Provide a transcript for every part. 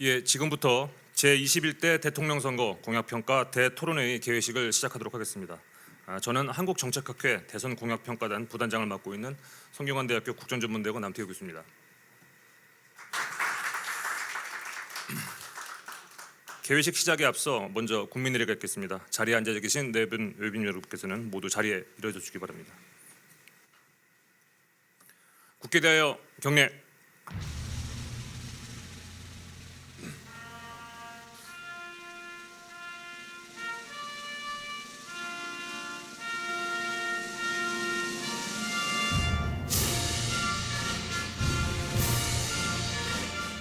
예, 지금부터 제21대 대통령 선거 공약평가 대토론회의 개회식을 시작하도록 하겠습니다. 저는 한국정책학회 대선 공약평가단 부단장을 맡고 있는 성균관대학교 국정전문대학원 남태우 교수입니다. 개회식 시작에 앞서 먼저 국민들에게 뵙겠습니다. 자리에 앉아 계신 네 분 외빈 여러분께서는 모두 자리에 일어서 주시기 바랍니다. 국회에 대하여 경례.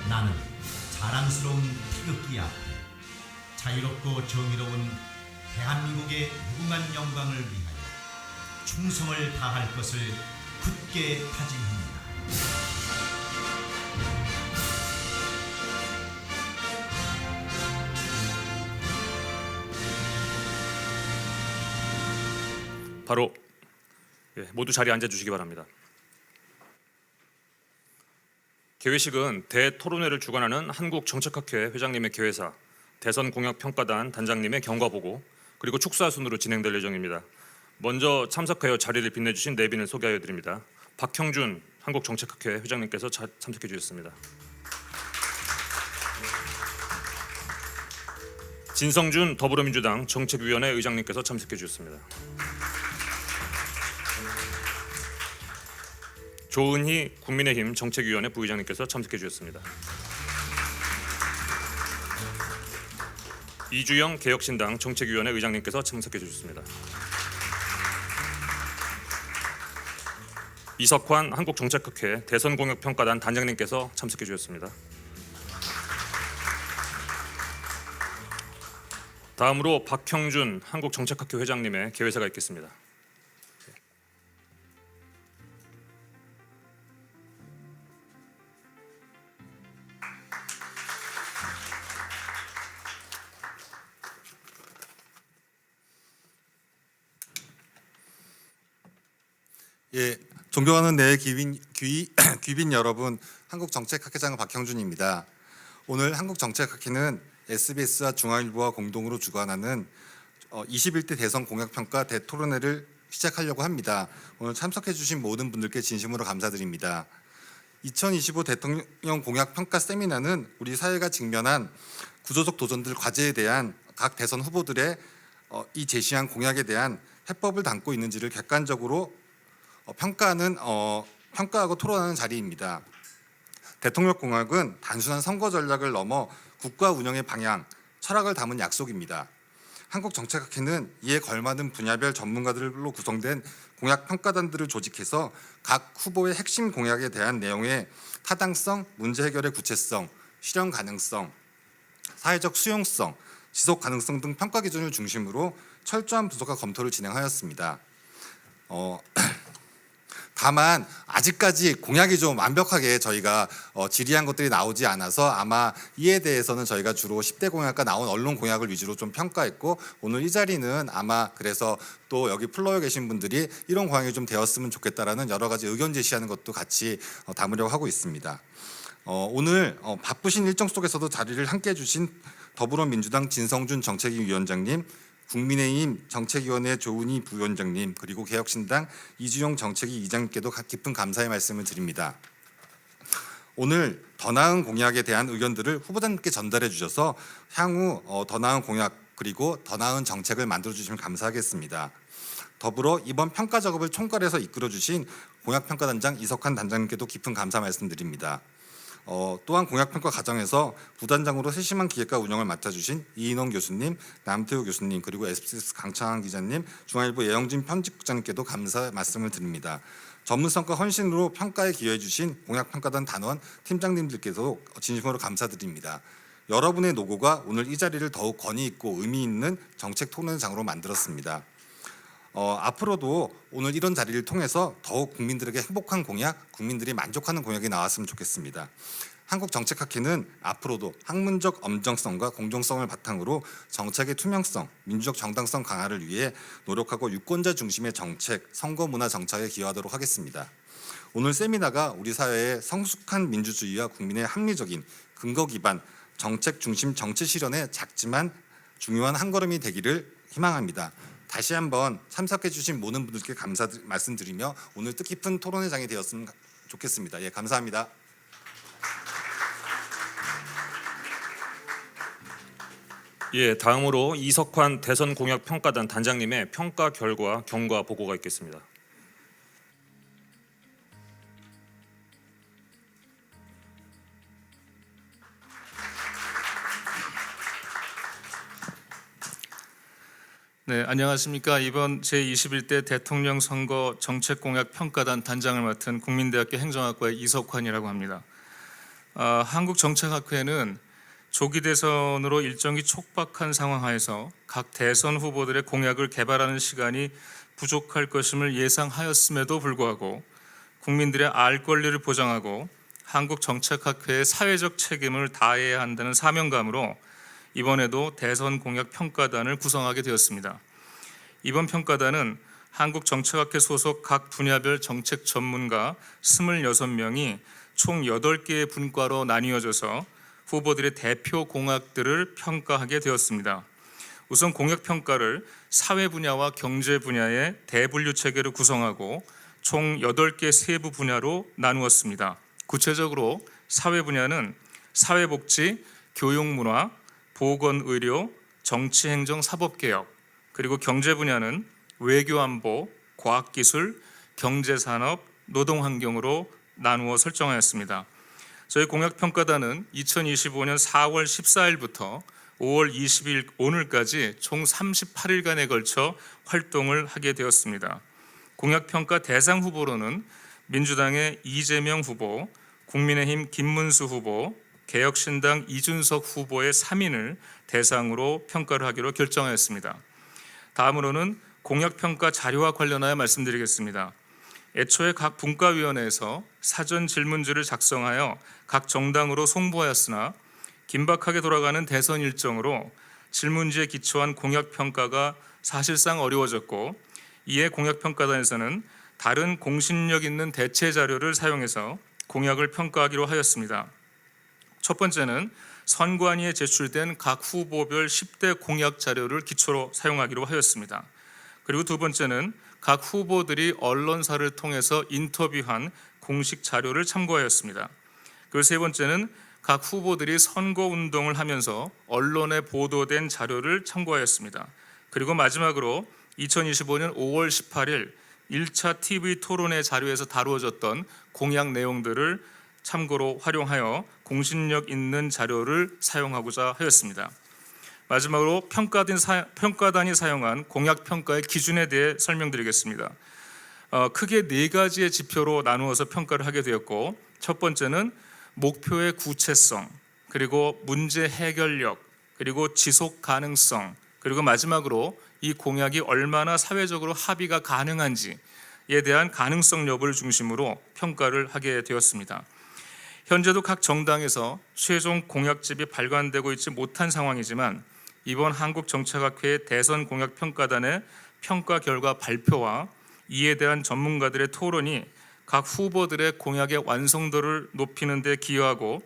나는 자랑스러운 태극기 앞에 자유롭고 정의로운 대한민국의 무궁한 영광을 위하여 충성을 다할 것을 굳게 다짐합니다. 바로 모두 자리에 앉아 주시기 바랍니다. 개회식은 대토론회를 주관하는 한국정책학회 회장님의 개회사, 대선공약평가단 단장님의 경과보고, 그리고 축사 순으로 진행될 예정입니다. 먼저 참석하여 자리를 빛내주신 네 분을 소개하여 드립니다. 박형준 한국정책학회 회장님께서 참석해 주셨습니다. 진성준 더불어민주당 정책위원회 의장님께서 참석해 주셨습니다. 조은희 국민의힘 정책위원회 부의장님께서 참석해 주셨습니다. 이주영 개혁신당 정책위원회 의장님께서 참석해 주셨습니다. 이석환 한국정책학회 대선공약평가단 단장님께서 참석해 주셨습니다. 다음으로 박형준 한국정책학회 회장님의 개회사가 있겠습니다. 예, 존경하는 내 귀빈 여러분, 한국정책학회장 박형준입니다. 오늘 한국정책학회는 SBS와 중앙일보와 공동으로 주관하는 21대 대선 공약평가 대토론회를 시작하려고 합니다. 오늘 참석해 주신 모든 분들께 진심으로 감사드립니다. 2025 대통령 공약평가 세미나는 우리 사회가 직면한 구조적 도전들 과제에 대한 각 대선 후보들의 이 제시한 공약에 대한 해법을 담고 있는지를 객관적으로 평가하고 토론하는 자리입니다. 대통령 공약은 단순한 선거 전략을 넘어 국가 운영의 방향, 철학을 담은 약속입니다. 한국정책학회는 이에 걸맞는 분야별 전문가들로 구성된 공약평가단들을 조직해서 각 후보의 핵심 공약에 대한 내용의 타당성, 문제 해결의 구체성, 실현 가능성, 사회적 수용성, 지속 가능성 등 평가 기준을 중심으로 철저한 분석과 검토를 진행하였습니다. 다만 아직까지 공약이 좀 완벽하게 저희가 질의한 것들이 나오지 않아서 아마 이에 대해서는 저희가 주로 10대 공약과 나온 언론 공약을 위주로 좀 평가했고, 오늘 이 자리는 아마 그래서 또 여기 플로어에 계신 분들이 이런 공약이 좀 되었으면 좋겠다라는 여러 가지 의견 제시하는 것도 같이 담으려고 하고 있습니다. 오늘 바쁘신 일정 속에서도 자리를 함께 해주신 더불어민주당 진성준 정책위원장님, 국민의힘 정책위원회 조은희 부위원장님, 그리고 개혁신당 이주영 정책위 이장님께도 깊은 감사의 말씀을 드립니다. 오늘 더 나은 공약에 대한 의견들을 후보자님께 전달해 주셔서 향후 더 나은 공약 그리고 더 나은 정책을 만들어 주시면 감사하겠습니다. 더불어 이번 평가 작업을 총괄해서 이끌어 주신 공약평가단장 이석환 단장님께도 깊은 감사 말씀드립니다. 또한 공약평가 과정에서 부단장으로 세심한 기획과 운영을 맡아주신 이인원 교수님, 남태우 교수님, 그리고 SBS 강창환 기자님, 중앙일보 예영진 편집국장님께도 감사 말씀을 드립니다. 전문성과 헌신으로 평가에 기여해 주신 공약평가단 단원 팀장님들께도 진심으로 감사드립니다. 여러분의 노고가 오늘 이 자리를 더욱 권위 있고 의미 있는 정책 토론장으로 만들었습니다. 앞으로도 오늘 이런 자리를 통해서 더욱 국민들에게 행복한 공약, 국민들이 만족하는 공약이 나왔으면 좋겠습니다. 한국정책학회는 앞으로도 학문적 엄정성과 공정성을 바탕으로 정책의 투명성, 민주적 정당성 강화를 위해 노력하고 유권자 중심의 정책, 선거 문화 정착에 기여하도록 하겠습니다. 오늘 세미나가 우리 사회의 성숙한 민주주의와 국민의 합리적인 근거 기반 정책 중심 정치 실현에 작지만 중요한 한 걸음이 되기를 희망합니다. 다시 한번 참석해 주신 모든 분들께 감사 말씀드리며 오늘 뜻깊은 토론회장이 되었으면 좋겠습니다. 예, 감사합니다. 예, 다음으로 이석환 대선 공약 평가단 단장님의 평가 결과 경과 보고가 있겠습니다. 네, 안녕하십니까. 이번 제21대 대통령 선거 정책공약 평가단 단장을 맡은 국민대학교 행정학과의 이석환이라고 합니다. 한국정책학회는 조기 대선으로 일정이 촉박한 상황 하에서 각 대선 후보들의 공약을 개발하는 시간이 부족할 것임을 예상하였음에도 불구하고 국민들의 알 권리를 보장하고 한국정책학회의 사회적 책임을 다해야 한다는 사명감으로 이번에도 대선 공약 평가단을 구성하게 되었습니다. 이번 평가단은 한국정책학회 소속 각 분야별 정책 전문가 26명이 총 8개의 분과로 나뉘어져서 후보들의 대표 공약들을 평가하게 되었습니다. 우선 공약 평가를 사회 분야와 경제 분야의 대분류 체계로 구성하고 총 8개 세부 분야로 나누었습니다. 구체적으로 사회 분야는 사회복지, 교육문화, 보건의료, 정치행정, 사법개혁, 그리고 경제 분야는 외교안보, 과학기술, 경제산업, 노동환경으로 나누어 설정하였습니다. 저희 공약평가단은 2025년 4월 14일부터 5월 20일 오늘까지 총 38일간에 걸쳐 활동을 하게 되었습니다. 공약평가 대상 후보로는 민주당의 이재명 후보, 국민의힘 김문수 후보, 개혁신당 이준석 후보의 3인을 대상으로 평가를 하기로 결정하였습니다. 다음으로는 공약평가 자료와 관련하여 말씀드리겠습니다. 애초에 각 분과위원회에서 사전 질문지를 작성하여 각 정당으로 송부하였으나 긴박하게 돌아가는 대선 일정으로 질문지에 기초한 공약평가가 사실상 어려워졌고 이에 공약평가단에서는 다른 공신력 있는 대체 자료를 사용해서 공약을 평가하기로 하였습니다. 첫 번째는 선관위에 제출된 각 후보별 10대 공약 자료를 기초로 사용하기로 하였습니다. 그리고 두 번째는 각 후보들이 언론사를 통해서 인터뷰한 공식 자료를 참고하였습니다. 그리고 세 번째는 각 후보들이 선거운동을 하면서 언론에 보도된 자료를 참고하였습니다. 그리고 마지막으로 2025년 5월 18일 1차 TV 토론회 자료에서 다루어졌던 공약 내용들을 참고로 활용하여 공신력 있는 자료를 사용하고자 하였습니다. 마지막으로 평가단이 사용한 공약평가의 기준에 대해 설명드리겠습니다. 크게 4가지의 지표로 나누어서 평가를 하게 되었고 첫 번째는 목표의 구체성, 그리고 문제 해결력, 그리고 지속 가능성, 그리고 마지막으로 이 공약이 얼마나 사회적으로 합의가 가능한지에 대한 가능성 여부를 중심으로 평가를 하게 되었습니다. 현재도 각 정당에서 최종 공약집이 발간되고 있지 못한 상황이지만 이번 한국정책학회의 대선 공약평가단의 평가 결과 발표와 이에 대한 전문가들의 토론이 각 후보들의 공약의 완성도를 높이는 데 기여하고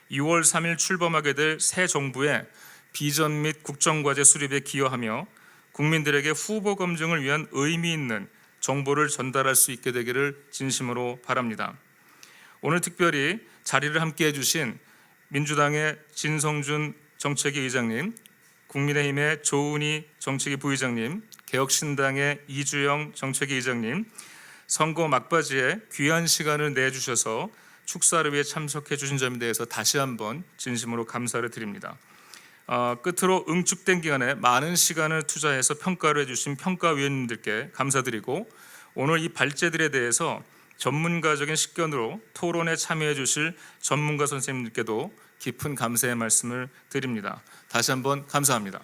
6월 3일 출범하게 될 새 정부의 비전 및 국정과제 수립에 기여하며 국민들에게 후보 검증을 위한 의미 있는 정보를 전달할 수 있게 되기를 진심으로 바랍니다. 오늘 특별히 자리를 함께해 주신 민주당의 진성준 정책위 의장님, 국민의힘의 조은희 정책위 부의장님, 개혁신당의 이주영 정책위 의장님, 선거 막바지에 귀한 시간을 내주셔서 축사를 위해 참석해 주신 점에 대해서 다시 한번 진심으로 감사를 드립니다. 끝으로 응축된 기간에 많은 시간을 투자해서 평가를 해주신 평가위원님들께 감사드리고 오늘 이 발제들에 대해서 전문가적인 식견으로 토론에 참여해 주실 전문가 선생님들께도 깊은 감사의 말씀을 드립니다. 다시 한번 감사합니다.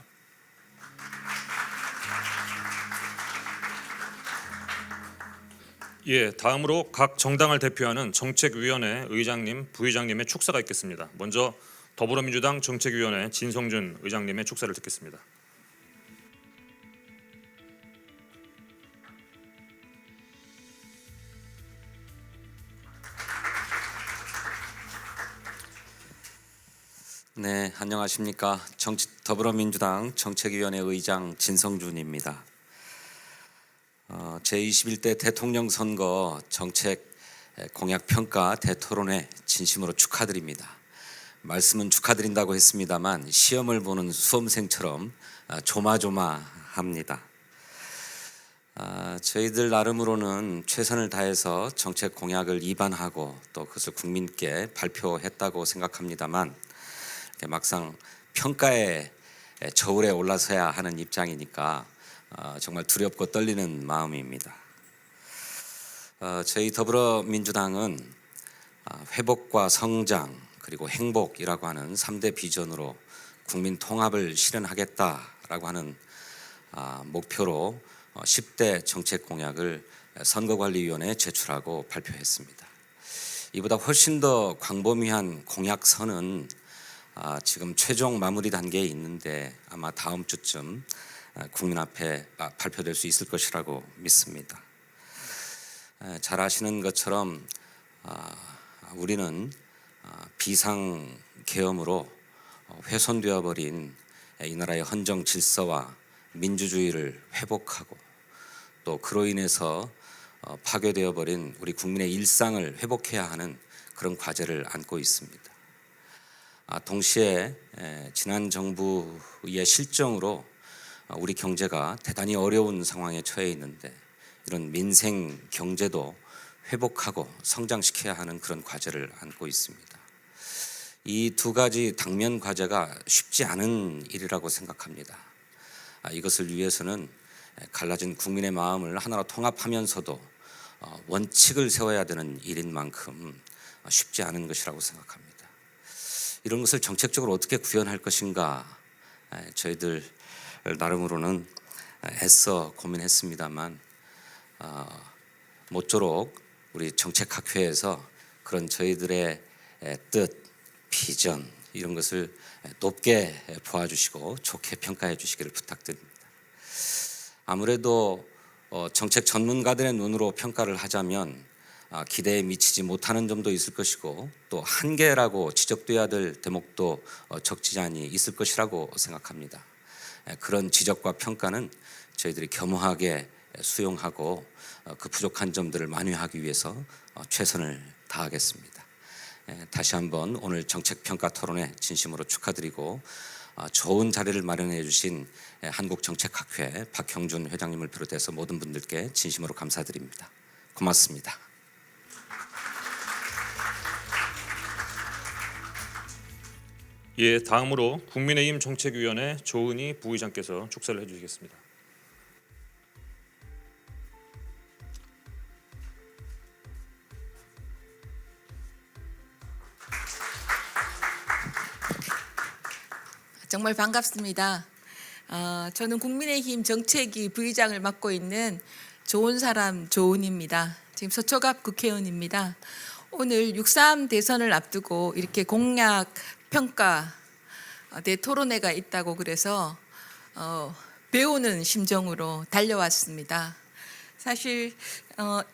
예, 다음으로 각 정당을 대표하는 정책위원회 의장님, 부의장님의 축사가 있겠습니다. 먼저 더불어민주당 정책위원회 진성준 의장님의 축사를 듣겠습니다. 네, 안녕하십니까. 더불어민주당 정책위원회 의장 진성준입니다. 제21대 대통령 선거 정책 공약 평가 대토론회 진심으로 축하드립니다. 말씀은 축하드린다고 했습니다만 시험을 보는 수험생처럼 조마조마합니다. 저희들 나름으로는 최선을 다해서 정책 공약을 입안하고 또 그것을 국민께 발표했다고 생각합니다만 막상 평가의 저울에 올라서야 하는 입장이니까 정말 두렵고 떨리는 마음입니다. 저희 더불어민주당은 회복과 성장 그리고 행복이라고 하는 3대 비전으로 국민 통합을 실현하겠다라고 하는 목표로 10대 정책 공약을 선거관리위원회에 제출하고 발표했습니다. 이보다 훨씬 더 광범위한 공약선은 지금 최종 마무리 단계에 있는데 아마 다음 주쯤 국민 앞에 발표될 수 있을 것이라고 믿습니다. 잘 아시는 것처럼 우리는 비상계엄으로 훼손되어 버린 이 나라의 헌정 질서와 민주주의를 회복하고 또 그로 인해서 파괴되어 버린 우리 국민의 일상을 회복해야 하는 그런 과제를 안고 있습니다. 동시에 지난 정부의 실정으로 우리 경제가 대단히 어려운 상황에 처해 있는데 이런 민생 경제도 회복하고 성장시켜야 하는 그런 과제를 안고 있습니다. 이 두 가지 당면 과제가 쉽지 않은 일이라고 생각합니다. 이것을 위해서는 갈라진 국민의 마음을 하나로 통합하면서도 원칙을 세워야 되는 일인 만큼 쉽지 않은 것이라고 생각합니다. 이런 것을 정책적으로 어떻게 구현할 것인가 저희들 나름으로는 애써 고민했습니다만 모쪼록 우리 정책학회에서 그런 저희들의 뜻, 비전 이런 것을 높게 보아주시고 좋게 평가해 주시기를 부탁드립니다. 아무래도 정책 전문가들의 눈으로 평가를 하자면 기대에 미치지 못하는 점도 있을 것이고 또 한계라고 지적돼야 될 대목도 적지 않이 있을 것이라고 생각합니다. 그런 지적과 평가는 저희들이 겸허하게 수용하고 그 부족한 점들을 만회하기 위해서 최선을 다하겠습니다. 다시 한번 오늘 정책평가 토론회 진심으로 축하드리고 좋은 자리를 마련해 주신 한국정책학회 박형준 회장님을 비롯해서 모든 분들께 진심으로 감사드립니다. 고맙습니다. 예, 다음으로 국민의힘 정책위원회 조은희 부의장께서 축사를 해주시겠습니다. 정말 반갑습니다. 저는 국민의힘 정책위 부의장을 맡고 있는 좋은 사람 조은희입니다. 지금 서초갑 국회의원입니다. 오늘 6.3 대선을 앞두고 이렇게 공약 평가 대토론회가 있다고 그래서 배우는 심정으로 달려왔습니다. 사실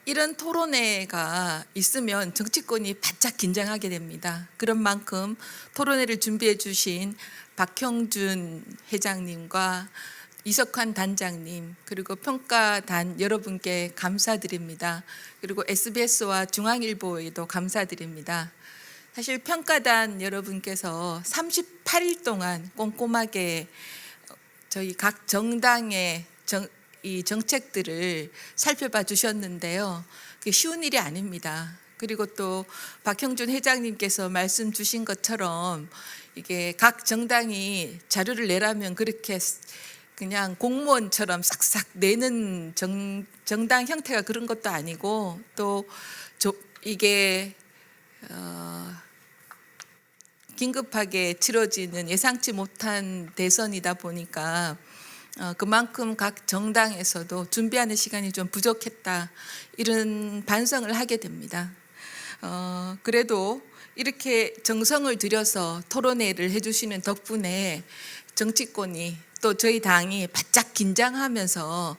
이런 토론회가 있으면 정치권이 바짝 긴장하게 됩니다. 그런 만큼 토론회를 준비해 주신 박형준 회장님과 이석환 단장님 그리고 평가단 여러분께 감사드립니다. 그리고 SBS와 중앙일보에도 감사드립니다. 사실 평가단 여러분께서 38일 동안 꼼꼼하게 저희 각 정당의 이 정책들을 살펴봐 주셨는데요. 그게 쉬운 일이 아닙니다. 그리고 또 박형준 회장님께서 말씀 주신 것처럼 이게 각 정당이 자료를 내라면 그렇게 그냥 공무원처럼 싹싹 내는 정당 형태가 그런 것도 아니고 또 이게 긴급하게 치러지는 예상치 못한 대선이다 보니까 그만큼 각 정당에서도 준비하는 시간이 좀 부족했다 이런 반성을 하게 됩니다. 그래도 이렇게 정성을 들여서 토론회를 해주시는 덕분에 정치권이 또 저희 당이 바짝 긴장하면서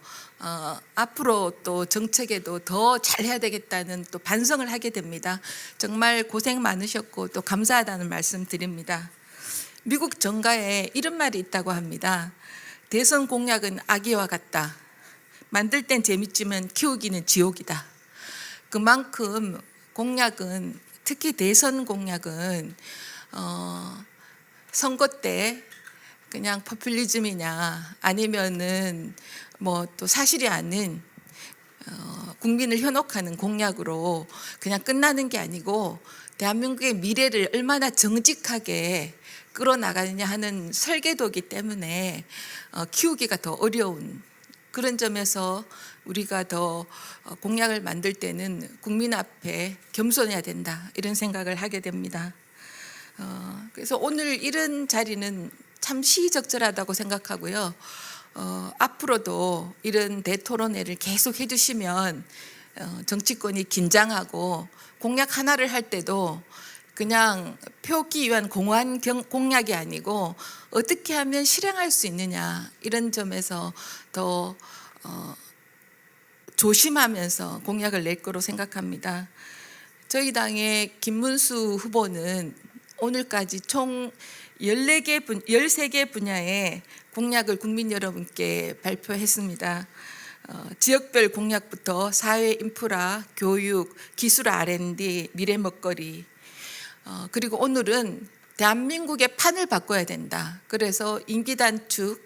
앞으로 또 정책에도 더 잘해야 되겠다는 또 반성을 하게 됩니다. 정말 고생 많으셨고 또 감사하다는 말씀 드립니다. 미국 정가에 이런 말이 있다고 합니다. 대선 공약은 아기와 같다. 만들 땐 재밌지만 키우기는 지옥이다. 그만큼 공약은, 특히 대선 공약은 선거 때 그냥 포퓰리즘이냐 아니면은 뭐 또 사실이 아닌 국민을 현혹하는 공약으로 그냥 끝나는 게 아니고 대한민국의 미래를 얼마나 정직하게 끌어나가느냐 하는 설계도이기 때문에 키우기가 더 어려운 그런 점에서 우리가 더 공약을 만들 때는 국민 앞에 겸손해야 된다 이런 생각을 하게 됩니다. 그래서 오늘 이런 자리는 참 시의적절하다고 생각하고요. 앞으로도 이런 대토론회를 계속 해주시면 정치권이 긴장하고 공약 하나를 할 때도 그냥 표기 위한 공허한 공약이 아니고 어떻게 하면 실행할 수 있느냐 이런 점에서 더 조심하면서 공약을 낼 거로 생각합니다. 저희 당의 김문수 후보는 오늘까지 총 13개 분야의 공약을 국민 여러분께 발표했습니다. 지역별 공약부터 사회 인프라, 교육, 기술 R&D, 미래 먹거리 그리고 오늘은 대한민국의 판을 바꿔야 된다. 그래서 임기 단축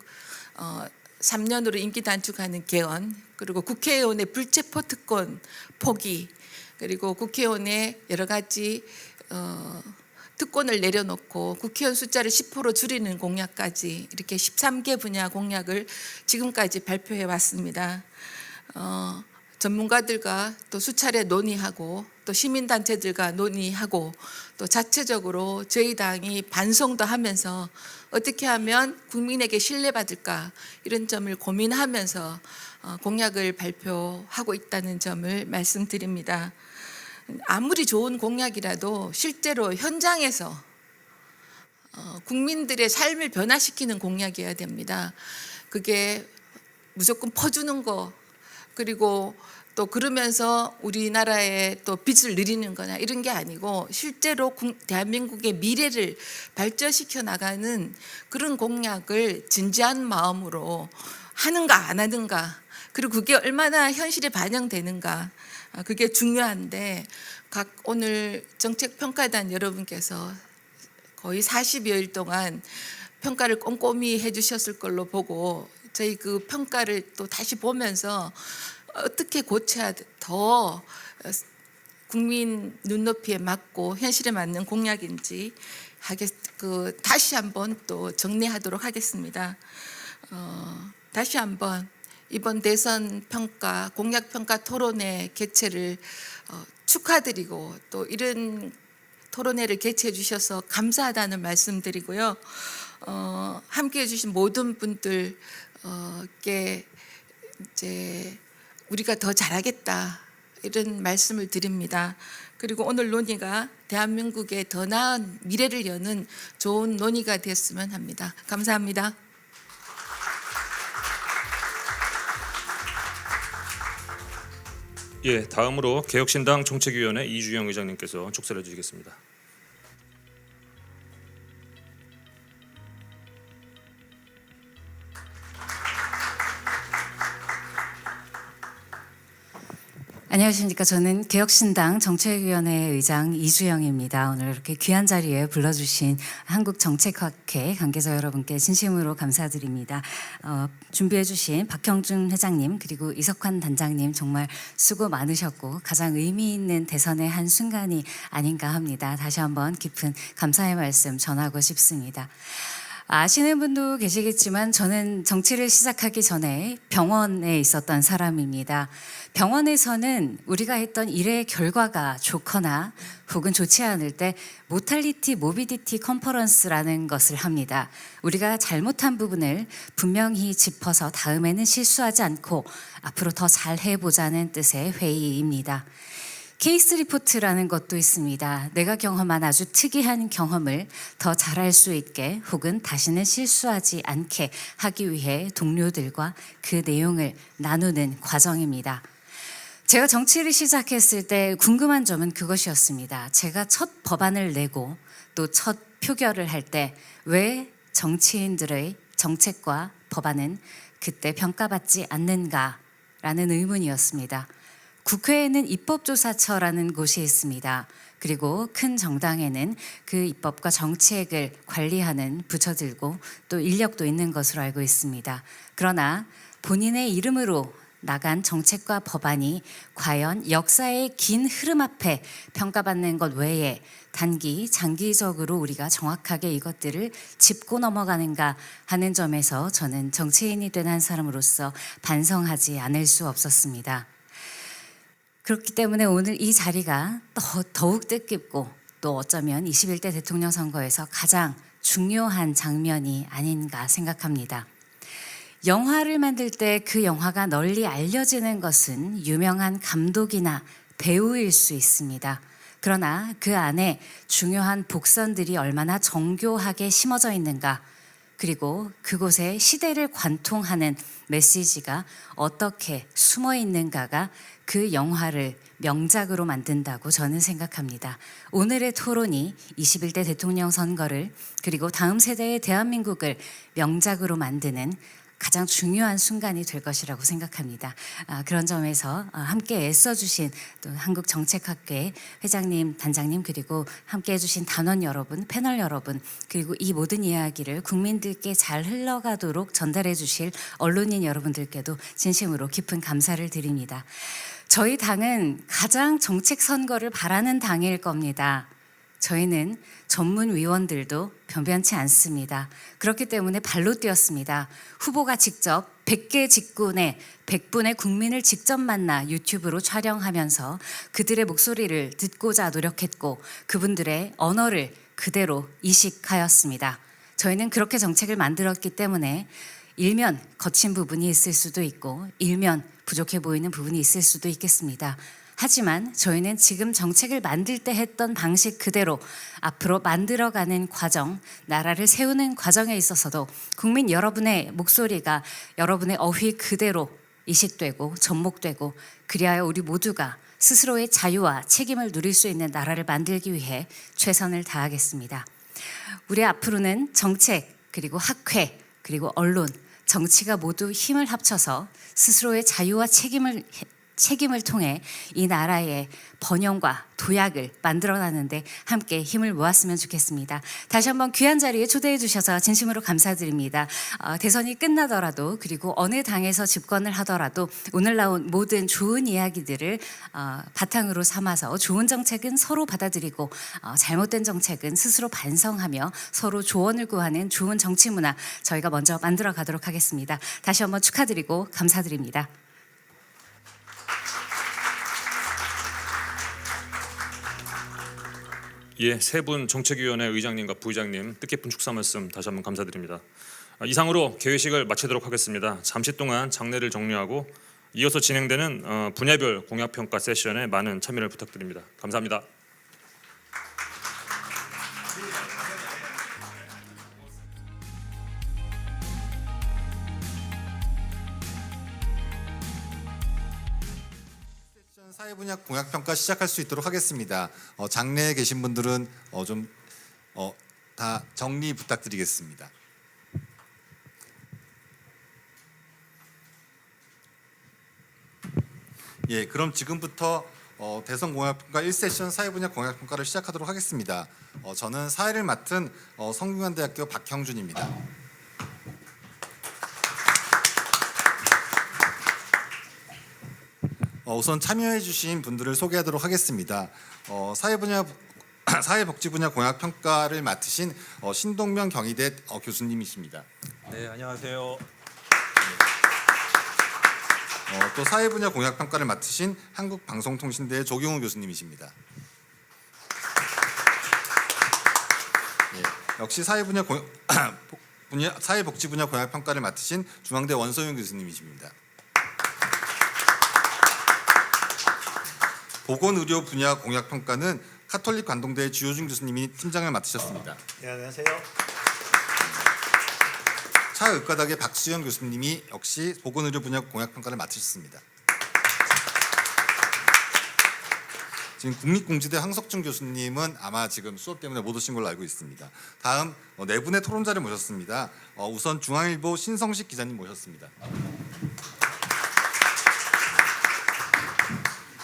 3년으로 임기 단축하는 개헌 그리고 국회의원의 불체포 특권 포기 그리고 국회의원의 여러 가지 특권을 내려놓고 국회의원 숫자를 10% 줄이는 공약까지 이렇게 13개 분야 공약을 지금까지 발표해 왔습니다. 전문가들과 또 수차례 논의하고 또 시민단체들과 논의하고 또 자체적으로 저희 당이 반성도 하면서 어떻게 하면 국민에게 신뢰받을까 이런 점을 고민하면서 공약을 발표하고 있다는 점을 말씀드립니다. 아무리 좋은 공약이라도 실제로 현장에서 국민들의 삶을 변화시키는 공약이어야 됩니다. 그게 무조건 퍼주는 거 그리고 또 그러면서 우리나라의 또 빚을 늘리는 거나 이런 게 아니고 실제로 대한민국의 미래를 발전시켜 나가는 그런 공약을 진지한 마음으로 하는가 안 하는가 그리고 그게 얼마나 현실에 반영되는가 그게 중요한데 각 오늘 정책평가단 여러분께서 거의 40여일 동안 평가를 꼼꼼히 해주셨을 걸로 보고 저희 그 평가를 또 다시 보면서 어떻게 고쳐야 더 국민 눈높이에 맞고 현실에 맞는 공약인지 다시 한번 또 정리하도록 하겠습니다. 다시 한번 이번 대선 평가 공약 평가 토론회 개최를 축하드리고 또 이런 토론회를 개최해 주셔서 감사하다는 말씀드리고요. 함께해 주신 모든 분들께 이제 우리가 더 잘하겠다 이런 말씀을 드립니다. 그리고 오늘 논의가 대한민국의 더 나은 미래를 여는 좋은 논의가 됐으면 합니다. 감사합니다. 예, 다음으로 개혁신당 정책위원회 이주영 의장님께서 촉설해 주시겠습니다. 안녕하십니까. 저는 개혁신당 정책위원회 의장 이주영입니다. 오늘 이렇게 귀한 자리에 불러주신 한국정책학회 관계자 여러분께 진심으로 감사드립니다. 준비해 주신 박형준 회장님 그리고 이석환 단장님 정말 수고 많으셨고 가장 의미 있는 대선의 한 순간이 아닌가 합니다. 다시 한번 깊은 감사의 말씀 전하고 싶습니다. 아시는 분도 계시겠지만 저는 정치를 시작하기 전에 병원에 있었던 사람입니다. 병원에서는 우리가 했던 일의 결과가 좋거나 혹은 좋지 않을 때 모탈리티 모비디티 컨퍼런스라는 것을 합니다. 우리가 잘못한 부분을 분명히 짚어서 다음에는 실수하지 않고 앞으로 더 잘해보자는 뜻의 회의입니다. 케이스 리포트라는 것도 있습니다. 내가 경험한 아주 특이한 경험을 더 잘할 수 있게 혹은 다시는 실수하지 않게 하기 위해 동료들과 그 내용을 나누는 과정입니다. 제가 정치를 시작했을 때 궁금한 점은 그것이었습니다. 제가 첫 법안을 내고 또 첫 표결을 할 때 왜 정치인들의 정책과 법안은 그때 평가받지 않는가라는 의문이었습니다. 국회에는 입법조사처라는 곳이 있습니다. 그리고 큰 정당에는 그 입법과 정책을 관리하는 부처들고 또 인력도 있는 것으로 알고 있습니다. 그러나 본인의 이름으로 나간 정책과 법안이 과연 역사의 긴 흐름 앞에 평가받는 것 외에 단기, 장기적으로 우리가 정확하게 이것들을 짚고 넘어가는가 하는 점에서 저는 정치인이 된 한 사람으로서 반성하지 않을 수 없었습니다. 그렇기 때문에 오늘 이 자리가 더욱 뜻깊고 또 어쩌면 21대 대통령 선거에서 가장 중요한 장면이 아닌가 생각합니다. 영화를 만들 때 그 영화가 널리 알려지는 것은 유명한 감독이나 배우일 수 있습니다. 그러나 그 안에 중요한 복선들이 얼마나 정교하게 심어져 있는가, 그리고 그곳에 시대를 관통하는 메시지가 어떻게 숨어 있는가가 그 영화를 명작으로 만든다고 저는 생각합니다. 오늘의 토론이 21대 대통령 선거를 그리고 다음 세대의 대한민국을 명작으로 만드는 가장 중요한 순간이 될 것이라고 생각합니다. 그런 점에서 함께 애써주신 또 한국정책학회 회장님, 단장님, 그리고 함께 해주신 단원 여러분, 패널 여러분, 그리고 이 모든 이야기를 국민들께 잘 흘러가도록 전달해 주실 언론인 여러분들께도 진심으로 깊은 감사를 드립니다. 저희 당은 가장 정책 선거를 바라는 당일 겁니다. 저희는 전문위원들도 변변치 않습니다. 그렇기 때문에 발로 뛰었습니다. 후보가 직접 100개 직군의 100분의 국민을 직접 만나 유튜브로 촬영하면서 그들의 목소리를 듣고자 노력했고 그분들의 언어를 그대로 이식하였습니다. 저희는 그렇게 정책을 만들었기 때문에 일면 거친 부분이 있을 수도 있고 일면 부족해 보이는 부분이 있을 수도 있겠습니다. 하지만 저희는 지금 정책을 만들 때 했던 방식 그대로 앞으로 만들어가는 과정, 나라를 세우는 과정에 있어서도 국민 여러분의 목소리가 여러분의 어휘 그대로 이식되고 접목되고 그리하여 우리 모두가 스스로의 자유와 책임을 누릴 수 있는 나라를 만들기 위해 최선을 다하겠습니다. 우리 앞으로는 정책, 그리고 학회, 그리고 언론, 정치가 모두 힘을 합쳐서 스스로의 자유와 책임을 통해 이 나라의 번영과 도약을 만들어가는데 함께 힘을 모았으면 좋겠습니다. 다시 한번 귀한 자리에 초대해 주셔서 진심으로 감사드립니다. 대선이 끝나더라도 그리고 어느 당에서 집권을 하더라도 오늘 나온 모든 좋은 이야기들을 바탕으로 삼아서 좋은 정책은 서로 받아들이고 잘못된 정책은 스스로 반성하며 서로 조언을 구하는 좋은 정치 문화 저희가 먼저 만들어 가도록 하겠습니다. 다시 한번 축하드리고 감사드립니다. 예, 세 분 정책위원회 의장님과 부의장님 뜻깊은 축사 말씀 다시 한번 감사드립니다. 이상으로 개회식을 마치도록 하겠습니다. 잠시 동안 장례를 정리하고 이어서 진행되는 분야별 공약평가 세션에 많은 참여를 부탁드립니다. 감사합니다. 사회 분야 공약 평가 시작할 수 있도록 하겠습니다. 장내에 계신 분들은 좀 다 정리 부탁드리겠습니다. 예, 그럼 지금부터 대선 공약 평가 1세션 사회 분야 공약 평가를 시작하도록 하겠습니다. 저는 사회를 맡은 성균관대학교 박형준입니다. 우선 참여해 주신 분들을 소개하도록 하겠습니다. 사회복지 분야 공약 평가를 맡으신 신동명 경희대 교수님이십니다. 네, 안녕하세요. 또 사회 분야 공약 평가를 맡으신 한국방송통신대 조경우 교수님이십니다. 예, 역시 사회복지 분야 공약 평가를 맡으신 중앙대 원소윤 교수님이십니다. 보건의료 분야 공약 평가는 카톨릭 관동대 주효준 교수님이 팀장을 맡으셨습니다. 네, 안녕하세요. 차의과대학의 박수영 교수님이 역시 보건의료 분야 공약 평가를 맡으셨습니다. 지금 국립공지대 황석준 교수님은 아마 지금 수업 때문에 못 오신 걸로 알고 있습니다. 다음 네 분의 토론자를 모셨습니다. 우선 중앙일보 신성식 기자님 모셨습니다.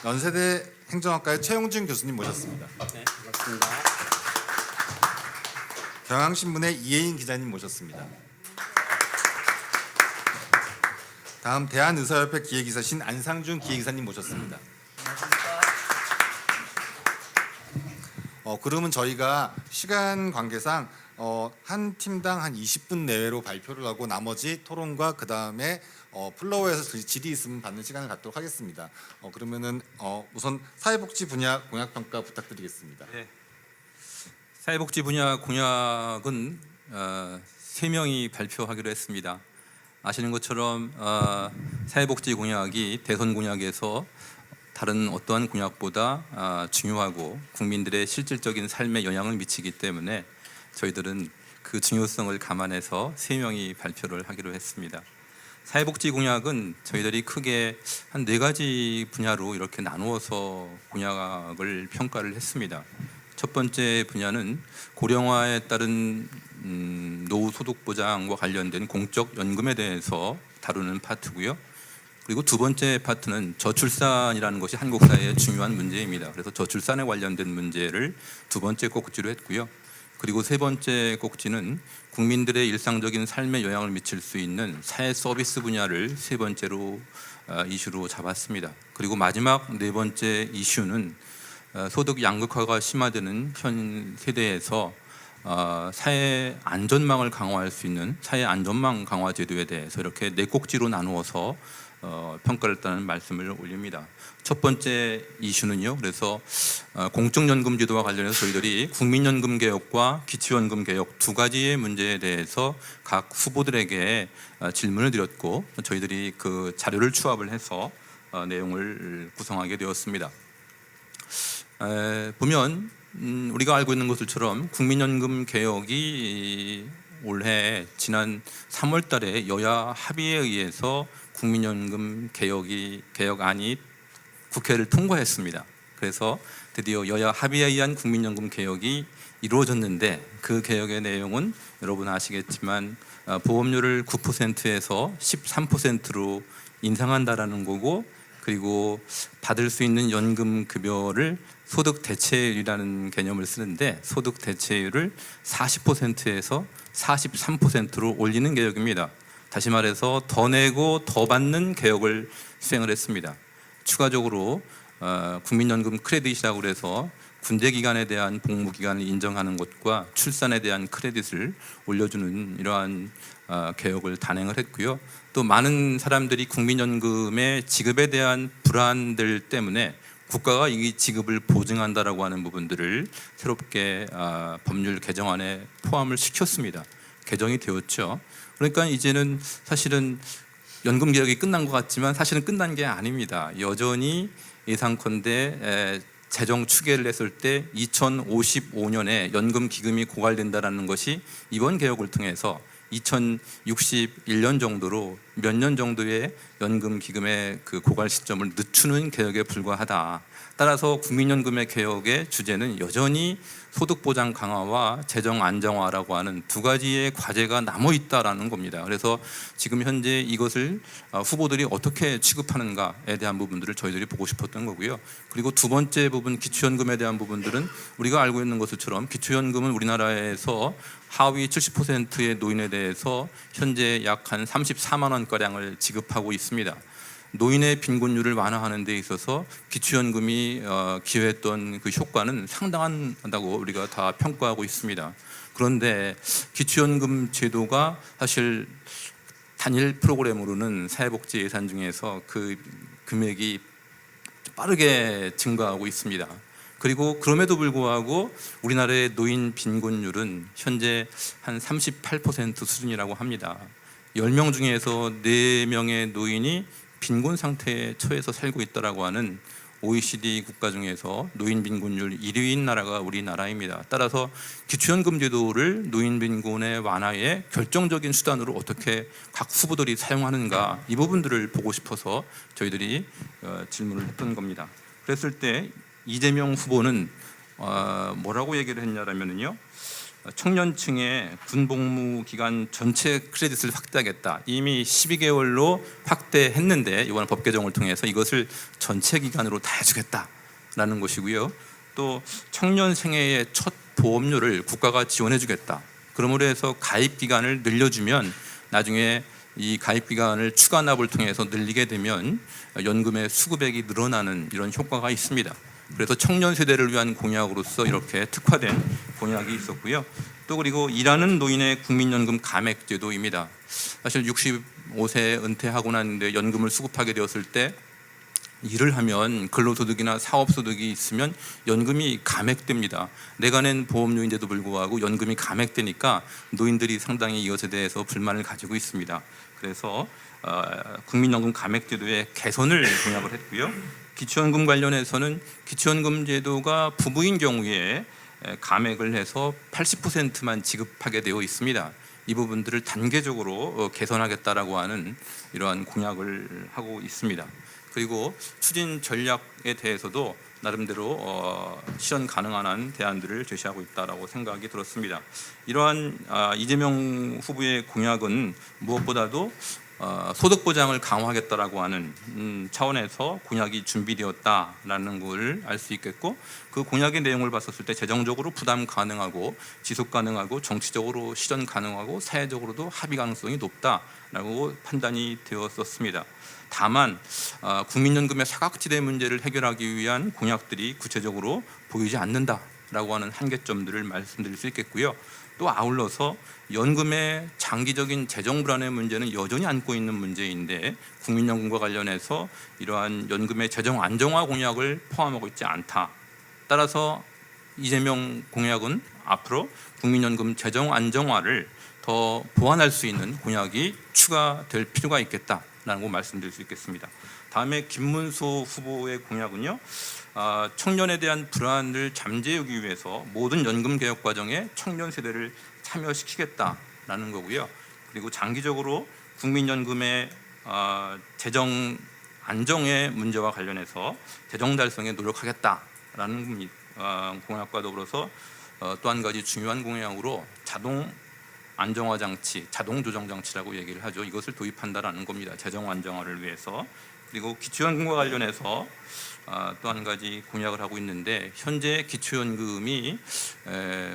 연세대 행정학과의 최용준 교수님 모셨습니다. 네, 반갑습니다. 경향신문의 이혜인 기자님 모셨습니다. 다음 대한의사협회 기획이사신 안상준 기획이사님 모셨습니다. 그러면 저희가 시간 관계상 한 팀당 한 20분 내외로 발표를 하고 나머지 토론과 그 다음에 플로어에서 질의 있으면 받는 시간을 갖도록 하겠습니다. 그러면은 우선 사회복지 분야 공약 평가 부탁드리겠습니다. 네. 사회복지 분야 공약은 3명이 발표하기로 했습니다. 아시는 것처럼 사회복지 공약이 대선 공약에서 다른 어떠한 공약보다 중요하고 국민들의 실질적인 삶에 영향을 미치기 때문에 저희들은 그 중요성을 감안해서 3명이 발표를 하기로 했습니다. 사회복지 공약은 저희들이 크게 한 4가지 분야로 이렇게 나누어서 공약을 평가를 했습니다. 첫 번째 분야는 고령화에 따른 노후 소득 보장과 관련된 공적 연금에 대해서 다루는 파트고요. 그리고 두 번째 파트는 저출산이라는 것이 한국 사회의 중요한 문제입니다. 그래서 저출산에 관련된 문제를 두 번째 꼭지로 했고요. 그리고 세 번째 꼭지는 국민들의 일상적인 삶에 영향을 미칠 수 있는 사회 서비스 분야를 세 번째로 이슈로 잡았습니다. 그리고 마지막 네 번째 이슈는 소득 양극화가 심화되는 현 세대에서 사회 안전망을 강화할 수 있는 사회 안전망 강화 제도에 대해서 이렇게 네 꼭지로 나누어서 평가를 했다는 말씀을 올립니다. 첫 번째 이슈는요. 그래서 공적연금 제도와 관련해서 저희들이 국민연금 개혁과 기초연금 개혁 두 가지의 문제에 대해서 각 후보들에게 질문을 드렸고 저희들이 그 자료를 추합을 해서 내용을 구성하게 되었습니다. 보면 우리가 알고 있는 것들처럼 국민연금 개혁이 올해 지난 3월 달에 여야 합의에 의해서 국민연금 개혁안이 국회를 통과했습니다. 그래서 드디어 여야 합의에 의한 국민연금 개혁이 이루어졌는데 그 개혁의 내용은 여러분 아시겠지만 보험료를 9%에서 13%로 인상한다라는 거고 그리고 받을 수 있는 연금 급여를 소득 대체율이라는 개념을 쓰는데 소득 대체율을 40%에서 43%로 올리는 개혁입니다. 다시 말해서 더 내고 더 받는 개혁을 수행을 했습니다. 추가적으로 국민연금 크레딧이라고 해서 군대 기간에 대한 복무 기간을 인정하는 것과 출산에 대한 크레딧을 올려주는 이러한 개혁을 단행을 했고요. 또 많은 사람들이 국민연금의 지급에 대한 불안들 때문에 국가가 이 지급을 보증한다라고 하는 부분들을 새롭게 법률 개정안에 포함을 시켰습니다. 개정이 되었죠. 그러니까 이제는 사실은 연금 개혁이 끝난 것 같지만 사실은 끝난 게 아닙니다. 여전히 예상컨대 재정 추계를 했을 때 2055년에 연금 기금이 고갈된다라는 것이 이번 개혁을 통해서 2061년 정도로 몇 년 정도의 연금 기금의 그 고갈 시점을 늦추는 개혁에 불과하다. 따라서 국민연금의 개혁의 주제는 여전히 소득 보장 강화와 재정 안정화라고 하는 두 가지의 과제가 남아 있다라는 겁니다. 그래서 지금 현재 이것을 후보들이 어떻게 취급하는가에 대한 부분들을 저희들이 보고 싶었던 거고요. 그리고 두 번째 부분 기초연금에 대한 부분들은 우리가 알고 있는 것처럼 기초연금은 우리나라에서 하위 70%의 노인에 대해서 현재 약 한 34만 원가량을 지급하고 있습니다. 노인의 빈곤율을 완화하는 데 있어서 기초연금이 기여했던 그 효과는 상당하다고 우리가 다 평가하고 있습니다. 그런데 기초연금 제도가 사실 단일 프로그램으로는 사회복지 예산 중에서 그 금액이 빠르게 증가하고 있습니다. 그리고 그럼에도 불구하고 우리나라의 노인 빈곤율은 현재 한 38% 수준이라고 합니다. 10명 중에서 4명의 노인이 빈곤 상태에 처해서 살고 있다라고 하는 OECD 국가 중에서 노인 빈곤율 1위인 나라가 우리나라입니다. 따라서 기초연금 제도를 노인 빈곤의 완화에 결정적인 수단으로 어떻게 각 후보들이 사용하는가 이 부분들을 보고 싶어서 저희들이 질문을 했던 겁니다. 그랬을 때 이재명 후보는 뭐라고 얘기를 했냐면요. 청년층의 군복무 기간 전체 크레딧을 확대하겠다. 이미 12개월로 확대했는데 이번 법 개정을 통해서 이것을 전체 기간으로 다 해주겠다라는 것이고요. 또 청년 생애의 첫 보험료를 국가가 지원해주겠다. 그러므로 해서 가입 기간을 늘려주면 나중에 이 가입 기간을 추가 납을 통해서 늘리게 되면 연금의 수급액이 늘어나는 이런 효과가 있습니다. 그래서 청년 세대를 위한 공약으로서 이렇게 특화된 공약이 있었고요. 또 그리고 일하는 노인의 국민연금 감액제도입니다. 사실 65세 은퇴하고 났는데 연금을 수급하게 되었을 때 일을 하면 근로소득이나 사업소득이 있으면 연금이 감액됩니다. 내가 낸 보험료인데도 불구하고 연금이 감액되니까 노인들이 상당히 이것에 대해서 불만을 가지고 있습니다. 그래서 국민연금 감액제도의 개선을 공약을 했고요. 기초연금 관련해서는 기초연금 제도가 부부인 경우에 감액을 해서 80%만 지급하게 되어 있습니다. 이 부분들을 단계적으로 개선하겠다라고 하는 이러한 공약을 하고 있습니다. 그리고 추진 전략에 대해서도 나름대로 실현 가능한 한 대안들을 제시하고 있다라고 생각이 들었습니다. 이러한 이재명 후보의 공약은 무엇보다도 소득 보장을 강화하겠다라고 하는 차원에서 공약이 준비되었다라는 걸 알 수 있겠고, 그 공약의 내용을 봤었을 때 재정적으로 부담 가능하고 지속 가능하고 정치적으로 실현 가능하고 사회적으로도 합의 가능성이 높다라고 판단이 되었었습니다. 다만 국민연금의 사각지대 문제를 해결하기 위한 공약들이 구체적으로 보이지 않는다라고 하는 한계점들을 말씀드릴 수 있겠고요. 또 아울러서 연금의 장기적인 재정 불안의 문제는 여전히 안고 있는 문제인데 국민연금과 관련해서 이러한 연금의 재정 안정화 공약을 포함하고 있지 않다. 따라서 이재명 공약은 앞으로 국민연금 재정 안정화를 더 보완할 수 있는 공약이 추가될 필요가 있겠다라는 거 말씀드릴 수 있겠습니다. 다음에 김문수 후보의 공약은요. 청년에 대한 불안을 잠재우기 위해서 모든 연금 개혁 과정에 청년 세대를 참여시키겠다라는 거고요. 그리고 장기적으로 국민연금의 재정 안정의 문제와 관련해서 재정 달성에 노력하겠다라는 공약과 더불어서 또 한 가지 중요한 공약으로 자동 안정화 장치, 자동 조정 장치라고 얘기를 하죠. 이것을 도입한다라는 겁니다. 재정 안정화를 위해서. 그리고 기초연금과 관련해서 또 한 가지 공약을 하고 있는데, 현재 기초연금이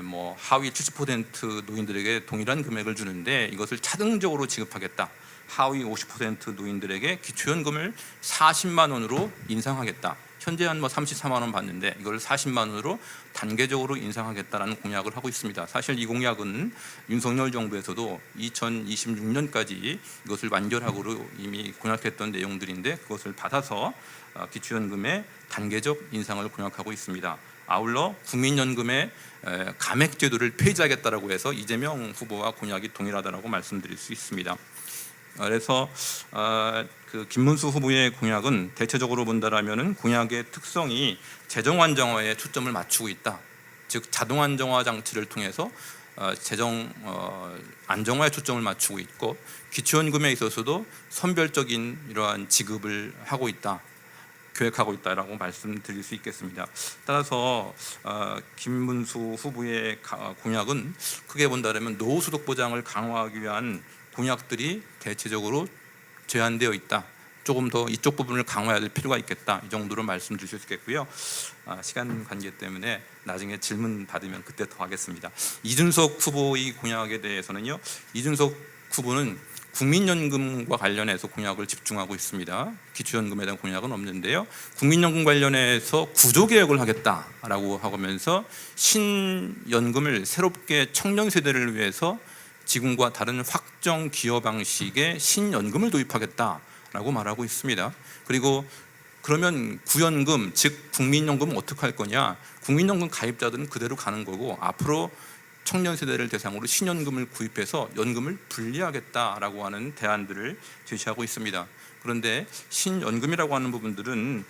뭐 하위 70% 노인들에게 동일한 금액을 주는데 이것을 차등적으로 지급하겠다. 하위 50% 노인들에게 기초연금을 40만 원으로 인상하겠다. 현재 한 34만 원 받는데 이걸 40만 원으로 단계적으로 인상하겠다라는 공약을 하고 있습니다. 사실 이 공약은 윤석열 정부에서도 2026년까지 이것을 완결하고로 이미 공약했던 내용들인데 그것을 받아서 기초연금의 단계적 인상을 공약하고 있습니다. 아울러 국민연금의 감액제도를 폐지하겠다라고 해서 이재명 후보와 공약이 동일하다라고 말씀드릴 수 있습니다. 그래서 그 김문수 후보의 공약은 대체적으로 본다라면은 공약의 특성이 재정 안정화에 초점을 맞추고 있다. 즉 자동 안정화 장치를 통해서 재정 안정화에 초점을 맞추고 있고, 기초연금에 있어서도 선별적인 이러한 지급을 하고 있다. 계획하고 있다라고 말씀드릴 수 있겠습니다. 따라서 김문수 후보의 공약은 크게 본다면 노후 소득 보장을 강화하기 위한 공약들이 대체적으로 제한되어 있다. 조금 더 이쪽 부분을 강화해야 될 필요가 있겠다. 이 정도로 말씀드릴 수 있겠고요. 시간 관계 때문에 나중에 질문 받으면 그때 더 하겠습니다. 이준석 후보의 공약에 대해서는요. 이준석 후보는 국민연금과 관련해서 공약을 집중하고 있습니다. 기초연금에 대한 공약은 없는데요. 국민연금 관련해서 구조개혁을 하겠다라고 하면서 신연금을 새롭게 청년 세대를 위해서 지금과 다른 확정 기여 방식의 신연금을 도입하겠다라고 말하고 있습니다. 그리고 그러면 구연금, 즉 국민연금은 어떻게 할 거냐? 국민연금 가입자들은 그대로 가는 거고 앞으로 청년 세대를 대상으로 신연금을 구입해서 연금을 분리하겠다라고 하는 대안들을 제시하고 있습니다. 그런데 신연금이라고 하는 부분들은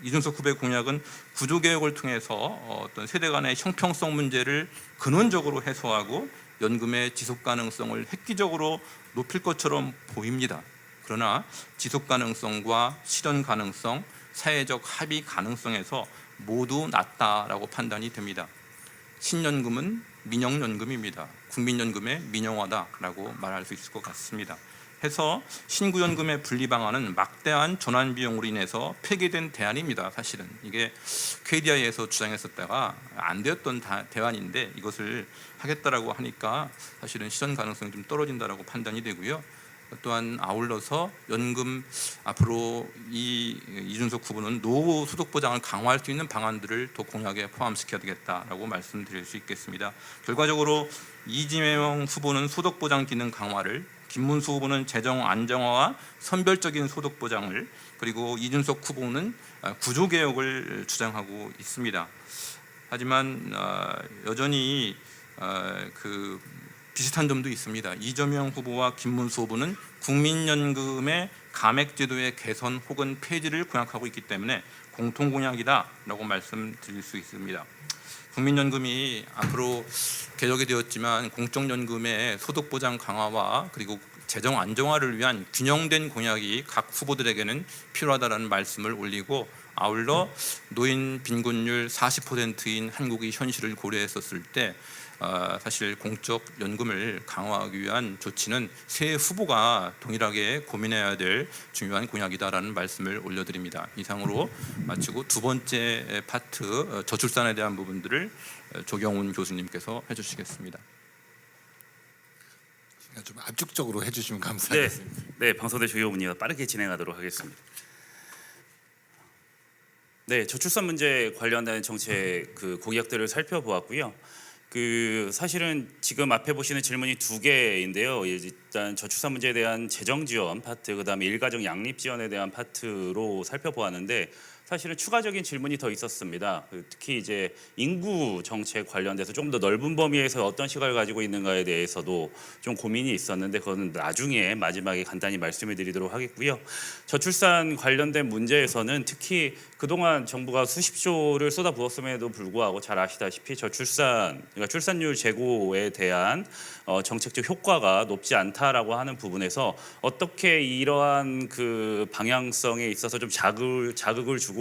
이준석 후보의 공약은 구조개혁을 통해서 어떤 세대 간의 형평성 문제를 근원적으로 해소하고 연금의 지속 가능성을 획기적으로 높일 것처럼 보입니다. 그러나 지속 가능성과 실현 가능성, 사회적 합의 가능성에서 모두 낮다라고 판단이 됩니다. 신연금은 민영연금입니다. 국민연금의 민영화다라고 말할 수 있을 것 같습니다. 해서 신구연금의 분리 방안은 막대한 전환 비용으로 인해서 폐기된 대안입니다. 사실은 이게 KDI에서 주장했었다가 안 되었던 대안인데 이것을 하겠다라고 하니까 사실은 실현 가능성이 좀 떨어진다라고 판단이 되고요. 또한 아울러서 연금 앞으로 이준석 후보는 노후 소득 보장을 강화할 수 있는 방안들을 더 공약에 포함시켜야 되겠다라고 말씀드릴 수 있겠습니다. 결과적으로 이재명 후보는 소득 보장 기능 강화를, 김문수 후보는 재정 안정화와 선별적인 소득 보장을, 그리고 이준석 후보는 구조 개혁을 주장하고 있습니다. 하지만 여전히 그 비슷한 점도 있습니다. 이재명 후보와 김문수 후보는 국민연금의 감액제도의 개선 혹은 폐지를 공약하고 있기 때문에 공통 공약이다라고 말씀드릴 수 있습니다. 국민연금이 앞으로 개혁이 되었지만 공적연금의 소득 보장 강화와 그리고 재정 안정화를 위한 균형된 공약이 각 후보들에게는 필요하다라는 말씀을 올리고, 아울러 노인 빈곤율 40%인 한국의 현실을 고려했었을 때 사실 공적 연금을 강화하기 위한 조치는 새 후보가 동일하게 고민해야 될 중요한 공약이다라는 말씀을 올려드립니다. 이상으로 마치고 두 번째 파트 저출산에 대한 부분들을 조경훈 교수님께서 해주시겠습니다. 좀 압축적으로 해주시면 감사하겠습니다. 네, 방송대 조경훈이와 빠르게 진행하도록 하겠습니다. 네, 저출산 문제 관련된 정책 그 공약들을 살펴보았고요. 사실은 지금 앞에 보시는 질문이 두 개인데요. 일단 저출산 문제에 대한 재정 지원 파트, 그다음에 일가정 양립 지원에 대한 파트로 살펴보았는데, 사실은 추가적인 질문이 더 있었습니다. 특히 이제 인구 정책 관련돼서 조금 더 넓은 범위에서 어떤 시각을 가지고 있는가에 대해서도 좀 고민이 있었는데, 그거는 나중에 마지막에 간단히 말씀을 드리도록 하겠고요. 저출산 관련된 문제에서는 특히 그동안 정부가 수십조를 쏟아부었음에도 불구하고 잘 아시다시피 그러니까 출산율 제고에 대한 정책적 효과가 높지 않다라고 하는 부분에서 어떻게 이러한 그 방향성에 있어서 좀 자극을 주고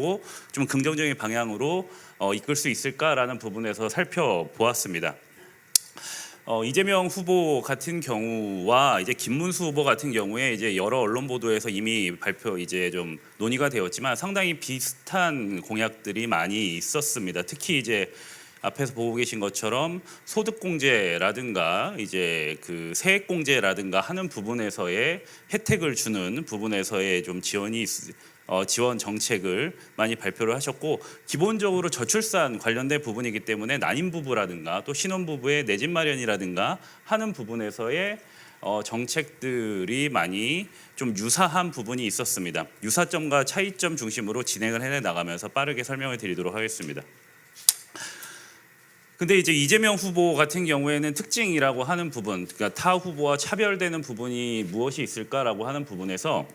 좀 긍정적인 방향으로 이끌 수 있을까라는 부분에서 살펴보았습니다. 이재명 후보 같은 경우와 이제 김문수 후보 같은 경우에 이제 여러 언론 보도에서 이미 이제 좀 논의가 되었지만 상당히 비슷한 공약들이 많이 있었습니다. 특히 이제 앞에서 보고 계신 것처럼 소득공제라든가 이제 그 세액공제라든가 하는 부분에서의 혜택을 주는 부분에서의 좀 지원 정책을 많이 발표를 하셨고, 기본적으로 저출산 관련된 부분이기 때문에 난임 부부라든가 또 신혼 부부의 내 집 마련이라든가 하는 부분에서의 정책들이 많이 좀 유사한 부분이 있었습니다. 유사점과 차이점 중심으로 진행을 해 나가면서 빠르게 설명을 드리도록 하겠습니다. 근데 이제 이재명 후보 같은 경우에는 특징이라고 하는 부분, 그러니까 타 후보와 차별되는 부분이 무엇이 있을까라고 하는 부분에서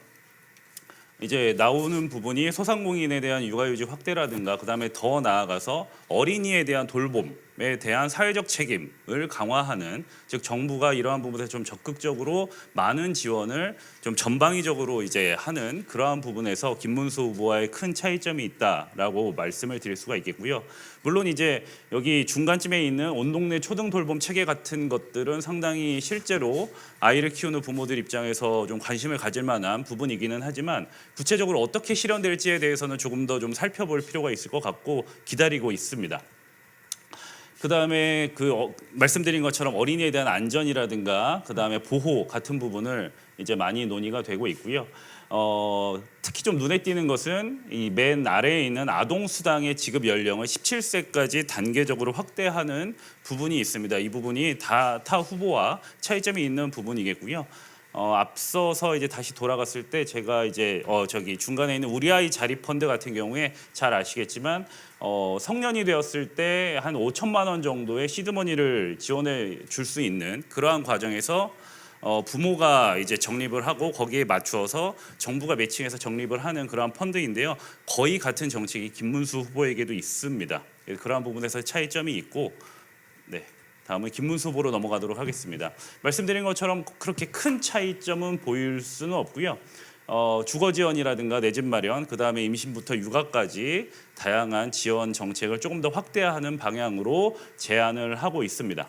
이제 나오는 부분이 소상공인에 대한 육아휴직 확대라든가, 그다음에 더 나아가서 어린이에 대한 돌봄에 대한 사회적 책임을 강화하는, 즉 정부가 이러한 부분에서 좀 적극적으로 많은 지원을 좀 전방위적으로 이제 하는 그러한 부분에서 김문수 후보와의 큰 차이점이 있다라고 말씀을 드릴 수가 있겠고요. 물론 이제 여기 중간쯤에 있는 온 동네 초등 돌봄 체계 같은 것들은 상당히 실제로 아이를 키우는 부모들 입장에서 좀 관심을 가질 만한 부분이기는 하지만, 구체적으로 어떻게 실현될지에 대해서는 조금 더 좀 살펴볼 필요가 있을 것 같고 기다리고 있습니다. 그다음에 말씀드린 것처럼 어린이에 대한 안전이라든가 그다음에 보호 같은 부분을 이제 많이 논의가 되고 있고요. 특히 좀 눈에 띄는 것은 이 맨 아래에 있는 아동 수당의 지급 연령을 17세까지 단계적으로 확대하는 부분이 있습니다. 이 부분이 타 후보와 차이점이 있는 부분이겠고요. 앞서서 이제 다시 돌아갔을 때 제가 이제 중간에 있는 우리 아이 자립 펀드 같은 경우에 잘 아시겠지만 성년이 되었을 때 한 5천만 원 정도의 시드머니를 지원해 줄 수 있는 그러한 과정에서 부모가 이제 적립을 하고 거기에 맞추어서 정부가 매칭해서 적립을 하는 그러한 펀드인데요. 거의 같은 정책이 김문수 후보에게도 있습니다. 그러한 부분에서 차이점이 있고, 네, 다음은 김문수 후보로 넘어가도록 하겠습니다. 말씀드린 것처럼 그렇게 큰 차이점은 보일 수는 없고요. 주거 지원이라든가 내 집 마련, 그 다음에 임신부터 육아까지 다양한 지원 정책을 조금 더 확대하는 방향으로 제안을 하고 있습니다.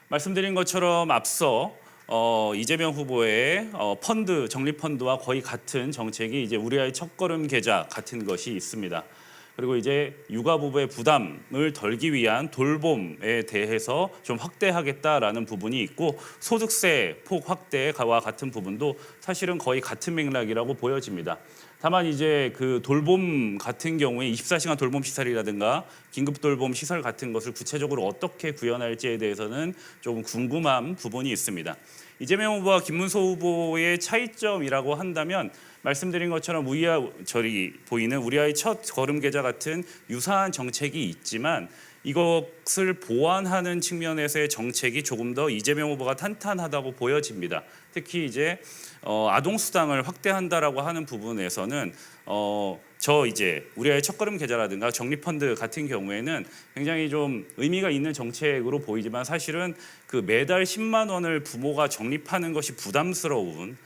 말씀드린 것처럼 앞서 이재명 후보의 펀드, 적립펀드와 거의 같은 정책이 이제 우리 아이 첫걸음 계좌 같은 것이 있습니다. 그리고 이제 육아부부의 부담을 덜기 위한 돌봄에 대해서 좀 확대하겠다라는 부분이 있고, 소득세 폭 확대와 같은 부분도 사실은 거의 같은 맥락이라고 보여집니다. 다만 이제 그 돌봄 같은 경우에 24시간 돌봄 시설이라든가 긴급 돌봄 시설 같은 것을 구체적으로 어떻게 구현할지에 대해서는 조금 궁금한 부분이 있습니다. 이재명 후보와 김문수 후보의 차이점이라고 한다면, 말씀드린 것처럼 저리 보이는 우리 아이 첫 걸음 계좌 같은 유사한 정책이 있지만, 이것을 보완하는 측면에서의 정책이 조금 더 이재명 후보가 탄탄하다고 보여집니다. 특히 이제 아동 수당을 확대한다라고 하는 부분에서는 이제 우리 아이 첫걸음 계좌라든가 적립펀드 같은 경우에는 굉장히 좀 의미가 있는 정책으로 보이지만, 사실은 그 매달 10만 원을 부모가 적립하는 것이 부담스러운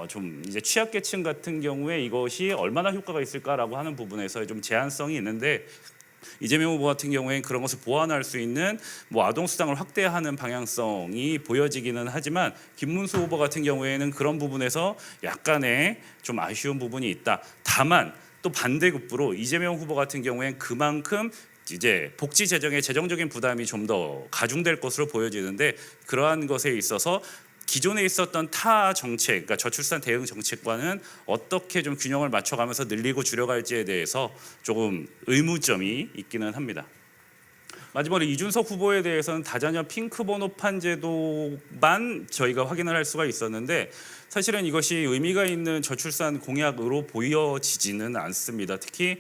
좀 이제 취약계층 같은 경우에 이것이 얼마나 효과가 있을까라고 하는 부분에서 좀 제한성이 있는데, 이재명 후보 같은 경우에는 그런 것을 보완할 수 있는 아동 수당을 확대하는 방향성이 보여지기는 하지만, 김문수 후보 같은 경우에는 그런 부분에서 약간의 좀 아쉬운 부분이 있다. 다만 또 반대급부로 이재명 후보 같은 경우에는 그만큼 이제 복지 재정의 재정적인 부담이 좀 더 가중될 것으로 보여지는데, 그러한 것에 있어서 기존에 있었던 타 정책, 그러니까 저출산 대응 정책과는 어떻게 좀 균형을 맞춰가면서 늘리고 줄여갈지에 대해서 조금 의무점이 있기는 합니다. 마지막으로 이준석 후보에 대해서는 다자녀 핑크 번호판 제도만 저희가 확인을 할 수가 있었는데, 사실은 이것이 의미가 있는 저출산 공약으로 보여지지는 않습니다. 특히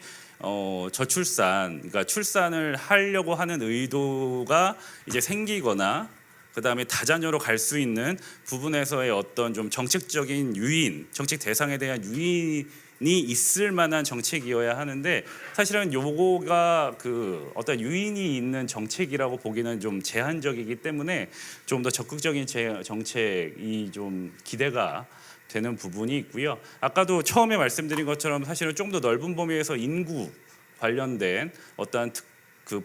저출산, 그러니까 출산을 하려고 하는 의도가 이제 생기거나 그다음에 다자녀로 갈 수 있는 부분에서의 어떤 좀 정책적인 유인, 정책 대상에 대한 유인이 있을 만한 정책이어야 하는데, 사실은 요거가 그 어떤 유인이 있는 정책이라고 보기는 좀 제한적이기 때문에 좀 더 적극적인 정책이 좀 기대가 되는 부분이 있고요. 아까도 처음에 말씀드린 것처럼 사실은 좀 더 넓은 범위에서 인구 관련된 어떠한 그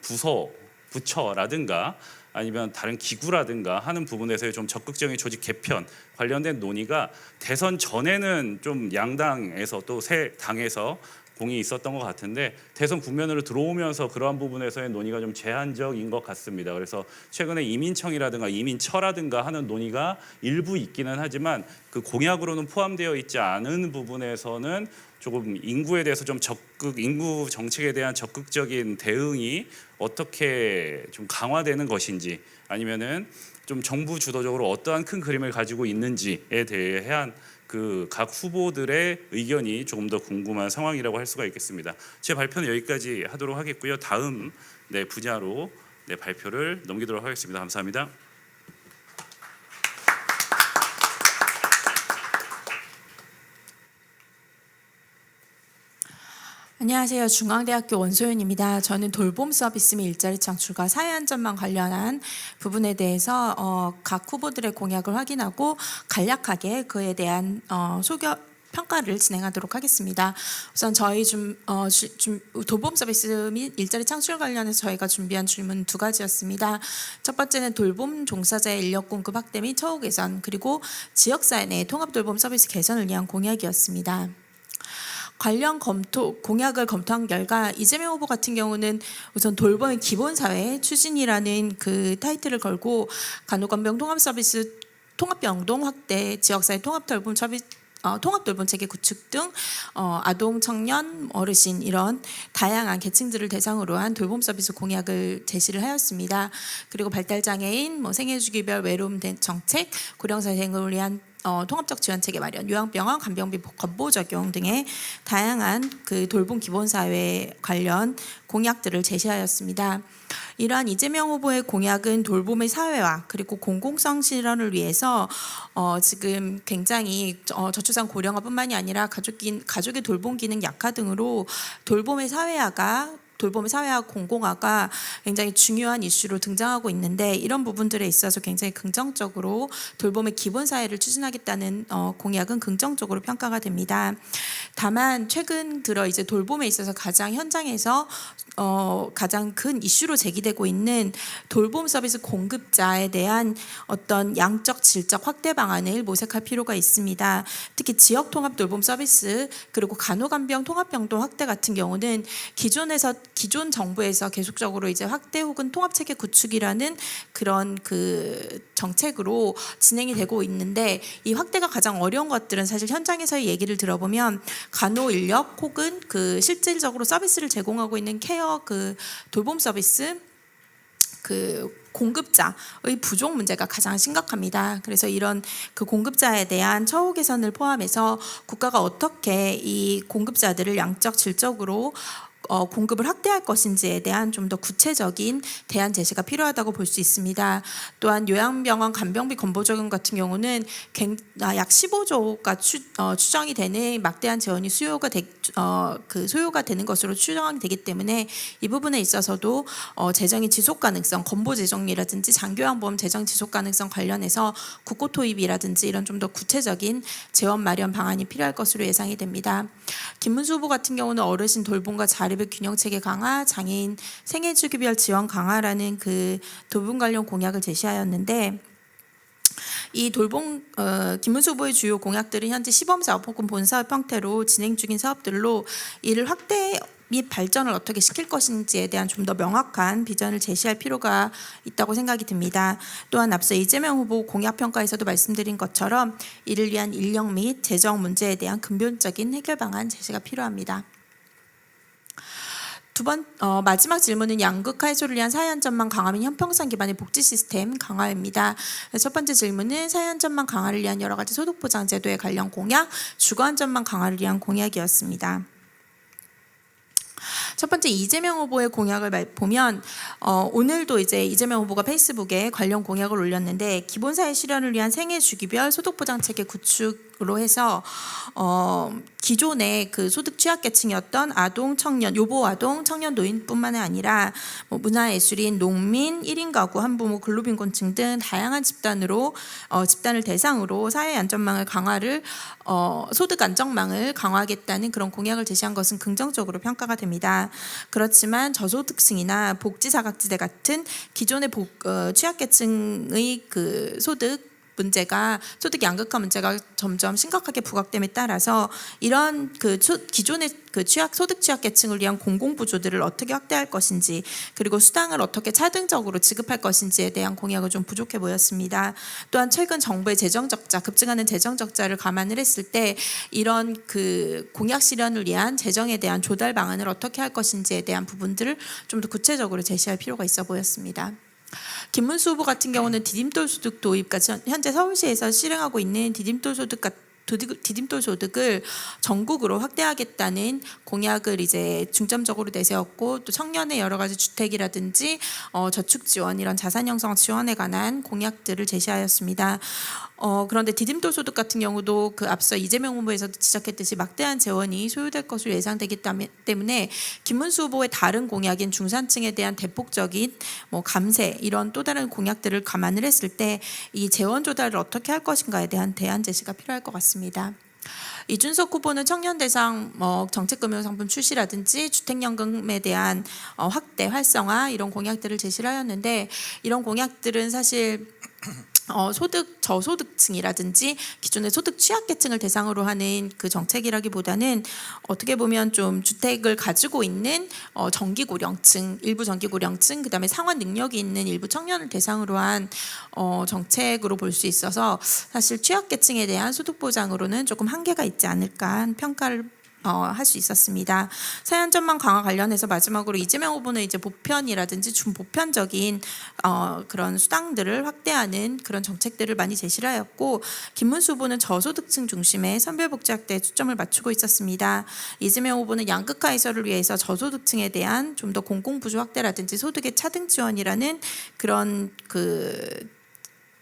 부처라든가 아니면 다른 기구라든가 하는 부분에서의 좀 적극적인 조직 개편 관련된 논의가 대선 전에는 좀 양당에서 또 새 당에서 공이 있었던 것 같은데, 대선 국면으로 들어오면서 그러한 부분에서의 논의가 좀 제한적인 것 같습니다. 그래서 최근에 이민청이라든가 이민처라든가 하는 논의가 일부 있기는 하지만, 그 공약으로는 포함되어 있지 않은 부분에서는 조금 인구에 대해서 좀 인구 정책에 대한 적극적인 대응이 어떻게 좀 강화되는 것인지, 아니면은 좀 정부 주도적으로 어떠한 큰 그림을 가지고 있는지에 대한 그 각 후보들의 의견이 조금 더 궁금한 상황이라고 할 수가 있겠습니다. 제 발표는 여기까지 하도록 하겠고요. 다음 분야로 발표를 넘기도록 하겠습니다. 감사합니다. 안녕하세요. 중앙대학교 원소연입니다. 저는 돌봄 서비스 및 일자리 창출과 사회 안전망 관련한 부분에 대해서 각 후보들의 공약을 확인하고 간략하게 그에 대한 평가를 진행하도록 하겠습니다. 우선 저희 돌봄 서비스 및 일자리 창출 관련해서 저희가 준비한 질문 2가지였습니다. 첫 번째는 돌봄 종사자의 인력 공급 확대 및 처우 개선, 그리고 지역사회 내 통합 돌봄 서비스 개선을 위한 공약이었습니다. 관련 공약을 검토한 결과 이재명 후보 같은 경우는 우선 돌봄의 기본사회 추진이라는 그 타이틀을 걸고 간호간병 통합서비스 통합병동 확대, 지역사회 통합돌봄 서비스 통합돌봄 체계 구축 등 아동, 청년, 어르신 이런 다양한 계층들을 대상으로 한 돌봄 서비스 공약을 제시를 하였습니다. 그리고 발달장애인, 생애주기별 외로움 정책, 고령사 대응을 위한 통합적 지원 체계 마련, 요양병원 간병비 건보 적용 등의 다양한 그 돌봄 기본사회 관련 공약들을 제시하였습니다. 이러한 이재명 후보의 공약은 돌봄의 사회화 그리고 공공성 실현을 위해서 지금 굉장히 저출산 고령화뿐만이 아니라 가족의 돌봄 기능 약화 등으로 돌봄의 사회화가 돌봄의 사회화 공공화가 굉장히 중요한 이슈로 등장하고 있는데 이런 부분들에 있어서 굉장히 긍정적으로 돌봄의 기본 사회를 추진하겠다는 공약은 긍정적으로 평가가 됩니다. 다만 최근 들어 이제 돌봄에 있어서 가장 현장에서 가장 큰 이슈로 제기되고 있는 돌봄 서비스 공급자에 대한 어떤 양적 질적 확대 방안을 모색할 필요가 있습니다. 특히 지역 통합 돌봄 서비스 그리고 간호간병 통합병동 확대 같은 경우는 기존 정부에서 계속적으로 이제 확대 혹은 통합 체계 구축이라는 그런 그 정책으로 진행이 되고 있는데 이 확대가 가장 어려운 것들은 사실 현장에서의 얘기를 들어보면 간호 인력 혹은 그 실질적으로 서비스를 제공하고 있는 케어 그 돌봄 서비스 그 공급자의 부족 문제가 가장 심각합니다. 그래서 이런 그 공급자에 대한 처우 개선을 포함해서 국가가 어떻게 이 공급자들을 양적 질적으로 공급을 확대할 것인지에 대한 좀 더 구체적인 대안 제시가 필요하다고 볼 수 있습니다. 또한 요양병원 간병비 건보적용 같은 경우는 약 15조가 추정이 되는 막대한 재원이 소요가 되는 것으로 추정이 되기 때문에 이 부분에 있어서도 재정의 지속 가능성, 건보 재정이라든지 장교양보험 재정 지속 가능성 관련해서 국고 토입이라든지 이런 좀 더 구체적인 재원 마련 방안이 필요할 것으로 예상이 됩니다. 김문수 후보 같은 경우는 어르신 돌봄과 자립의 균형 체계 강화, 장애인 생애 주기별 지원 강화라는 그 돌봄 관련 공약을 제시하였는데 이 돌봄 김문수 후보의 주요 공약들은 현재 시범사업 혹은 본사업 형태로 진행 중인 사업들로 이를 확대 및 발전을 어떻게 시킬 것인지에 대한 좀 더 명확한 비전을 제시할 필요가 있다고 생각이 듭니다. 또한 앞서 이재명 후보 공약 평가에서도 말씀드린 것처럼 이를 위한 인력 및 재정 문제에 대한 근본적인 해결 방안 제시가 필요합니다. 마지막 질문은 양극화 해소를 위한 사회 안전망 강화 및 형평성 기반의 복지 시스템 강화입니다. 첫 번째 질문은 사회 안전망 강화를 위한 여러 가지 소득 보장 제도에 관련 공약, 주거 안전망 강화를 위한 공약이었습니다. 첫 번째 이재명 후보의 공약을 보면 오늘도 이제 이재명 후보가 페이스북에 관련 공약을 올렸는데 기본사회 실현을 위한 생애 주기별 소득보장 체계 구축으로 해서 기존의 그 소득 취약계층이었던 아동, 청년, 요보 아동, 청년, 노인뿐만 아니라 문화예술인, 농민, 1인 가구, 한부모, 근로빈곤층 등 다양한 집단을 대상으로 사회 안전망을 강화를 소득 안정망을 강화하겠다는 그런 공약을 제시한 것은 긍정적으로 평가가 됩니다. 그렇지만 저소득층이나 복지사각지대 같은 기존의 취약계층의 그 소득 양극화 문제가 점점 심각하게 부각됨에 따라서 이런 기존의 소득 취약계층을 위한 공공부조들을 어떻게 확대할 것인지 그리고 수당을 어떻게 차등적으로 지급할 것인지에 대한 공약은 좀 부족해 보였습니다. 또한 최근 정부의 급증하는 재정 적자를 감안을 했을 때 이런 그 공약 실현을 위한 재정에 대한 조달 방안을 어떻게 할 것인지에 대한 부분들을 좀 더 구체적으로 제시할 필요가 있어 보였습니다. 김문수 후보 같은 경우는 디딤돌 소득 도입까지 현재 서울시에서 실행하고 있는 디딤돌 소득을 전국으로 확대하겠다는 공약을 이제 중점적으로 내세웠고 또 청년의 여러 가지 주택이라든지 저축 지원 이런 자산 형성 지원에 관한 공약들을 제시하였습니다. 그런데 디딤돌 소득 같은 경우도 그 앞서 이재명 후보에서도 지적했듯이 막대한 재원이 소요될 것으로 예상되기 때문에 김문수 후보의 다른 공약인 중산층에 대한 대폭적인 감세 이런 또 다른 공약들을 감안을 했을 때 이 재원 조달을 어떻게 할 것인가에 대한 대안 제시가 필요할 것 같습니다. 이준석 후보는 청년 대상 정책금융상품 출시라든지 주택연금에 대한 확대 활성화 이런 공약들을 제시를 하였는데 이런 공약들은 사실 저소득층이라든지 기존의 소득 취약계층을 대상으로 하는 그 정책이라기보다는 어떻게 보면 좀 주택을 가지고 있는 일부 정기고령층, 그다음에 상환 능력이 있는 일부 청년을 대상으로 한 정책으로 볼 수 있어서 사실 취약계층에 대한 소득 보장으로는 조금 한계가 있지 않을까 평가를 할 수 있었습니다. 사회 안전망 강화 관련해서 마지막으로 이재명 후보는 이제 보편이라든지 준보편적인 그런 수당들을 확대하는 그런 정책들을 많이 제시를 하였고 김문수 후보는 저소득층 중심의 선별복지 확대에 초점을 맞추고 있었습니다. 이재명 후보는 양극화 해소를 위해서 저소득층에 대한 좀 더 공공부조 확대라든지 소득의 차등 지원이라는 그런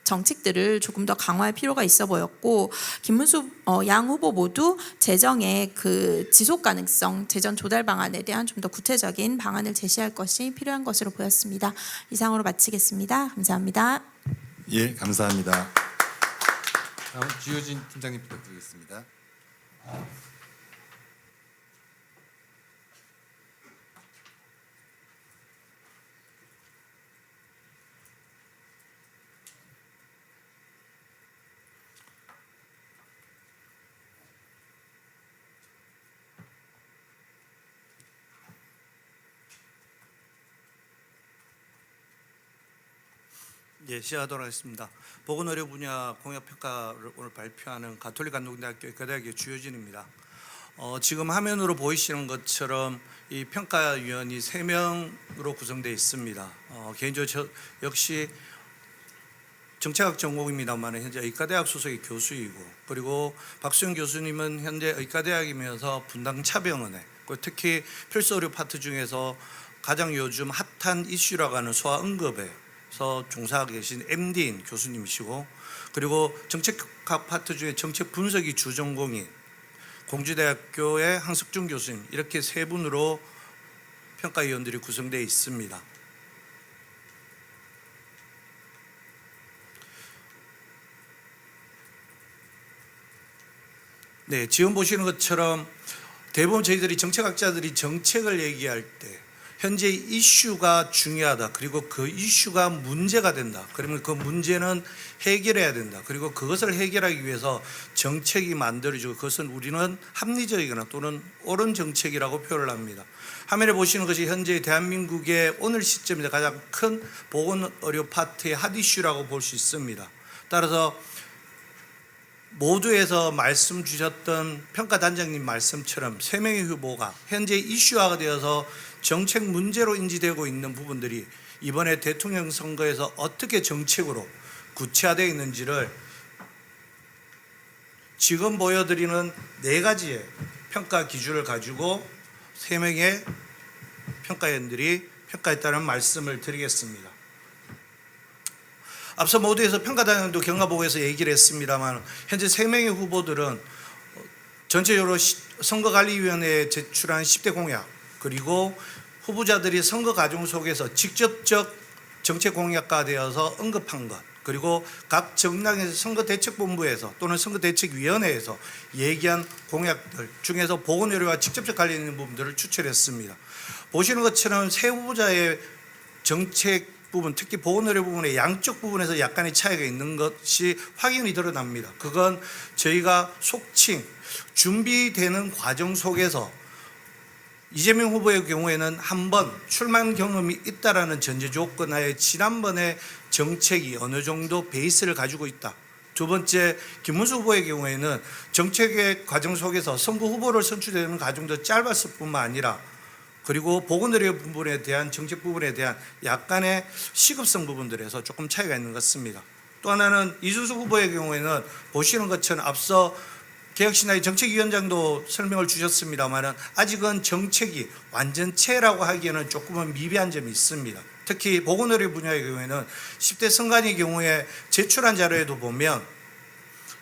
정책들을 조금 더 강화할 필요가 있어 보였고 김문수 양 후보 모두 재정의 그 지속 가능성, 재정 조달 방안에 대한 좀 더 구체적인 방안을 제시할 것이 필요한 것으로 보였습니다. 이상으로 마치겠습니다. 감사합니다. 예, 감사합니다. 다음 주효진 팀장님 부탁드리겠습니다. 예, 시작하도록 하겠습니다. 보건의료 분야 공약평가를 오늘 발표하는 가톨릭 감동대학교 의과대학의 주효진입니다. 지금 화면으로 보이시는 것처럼 이 평가위원이 3명으로 구성되어 있습니다. 개인적으로 저 역시 정책학 전공입니다만 현재 의과대학 소속의 교수이고, 그리고 박수영 교수님은 현재 의과대학이면서 분당차병원에, 특히 필수의료 파트 중에서 가장 요즘 핫한 이슈라고 하는 소아응급에 종사하고 계신 MD인 교수님이시고, 그리고 정책학 파트 중에 정책 분석이 주전공인 공주대학교의 한석준 교수님, 이렇게 3분으로 평가위원들이 구성되어 있습니다. 네, 지금 보시는 것처럼 대부분 저희들이 정책학자들이 정책을 얘기할 때 현재 이슈가 중요하다, 그리고 그 이슈가 문제가 된다, 그러면 그 문제는 해결해야 된다, 그리고 그것을 해결하기 위해서 정책이 만들어지고, 그것은 우리는 합리적이거나 또는 옳은 정책이라고 표현을 합니다. 화면에 보시는 것이 현재 대한민국의 오늘 시점에 가장 큰 보건의료 파트의 핫 이슈라고 볼 수 있습니다. 따라서 모두에서 말씀 주셨던 평가단장님 말씀처럼 3명의 후보가 현재 이슈화가 되어서 정책 문제로 인지되고 있는 부분들이 이번에 대통령 선거에서 어떻게 정책으로 구체화되어 있는지를 지금 보여드리는 4가지의 평가 기준을 가지고 3명의 평가위원들이 평가했다는 말씀을 드리겠습니다. 앞서 모두에서 평가단장도 경과보고에서 얘기를 했습니다만, 현재 3명의 후보들은 전체적으로 선거관리위원회에 제출한 10대 공약, 그리고 후보자들이 선거 과정 속에서 직접적 정책 공약화 되어서 언급한 것, 그리고 각 정당에서 선거대책본부에서 또는 선거대책위원회에서 얘기한 공약들 중에서 보건의료와 직접적 관련 있는 부분들을 추천했습니다. 보시는 것처럼 세 후보자의 정책 부분, 특히 보건의료 부분의 양쪽 부분에서 약간의 차이가 있는 것이 확연히 드러납니다. 그건 저희가 속칭 준비되는 과정 속에서 이재명 후보의 경우에는 한 번 출마 경험이 있다라는 전제 조건 하에 지난번에 정책이 어느 정도 베이스를 가지고 있다. 두 번째, 김문수 후보의 경우에는 정책의 과정 속에서 선거 후보를 선출되는 과정도 짧았을 뿐만 아니라, 그리고 보건의료 부분에 대한 정책 부분에 대한 약간의 시급성 부분들에서 조금 차이가 있는 것 같습니다. 또 하나는 이준석 후보의 경우에는 보시는 것처럼 앞서 개혁신당의 정책위원장도 설명을 주셨습니다만 아직은 정책이 완전체라고 하기에는 조금은 미비한 점이 있습니다. 특히 보건의료 분야의 경우에는 10대 선관위 경우에 제출한 자료에도 보면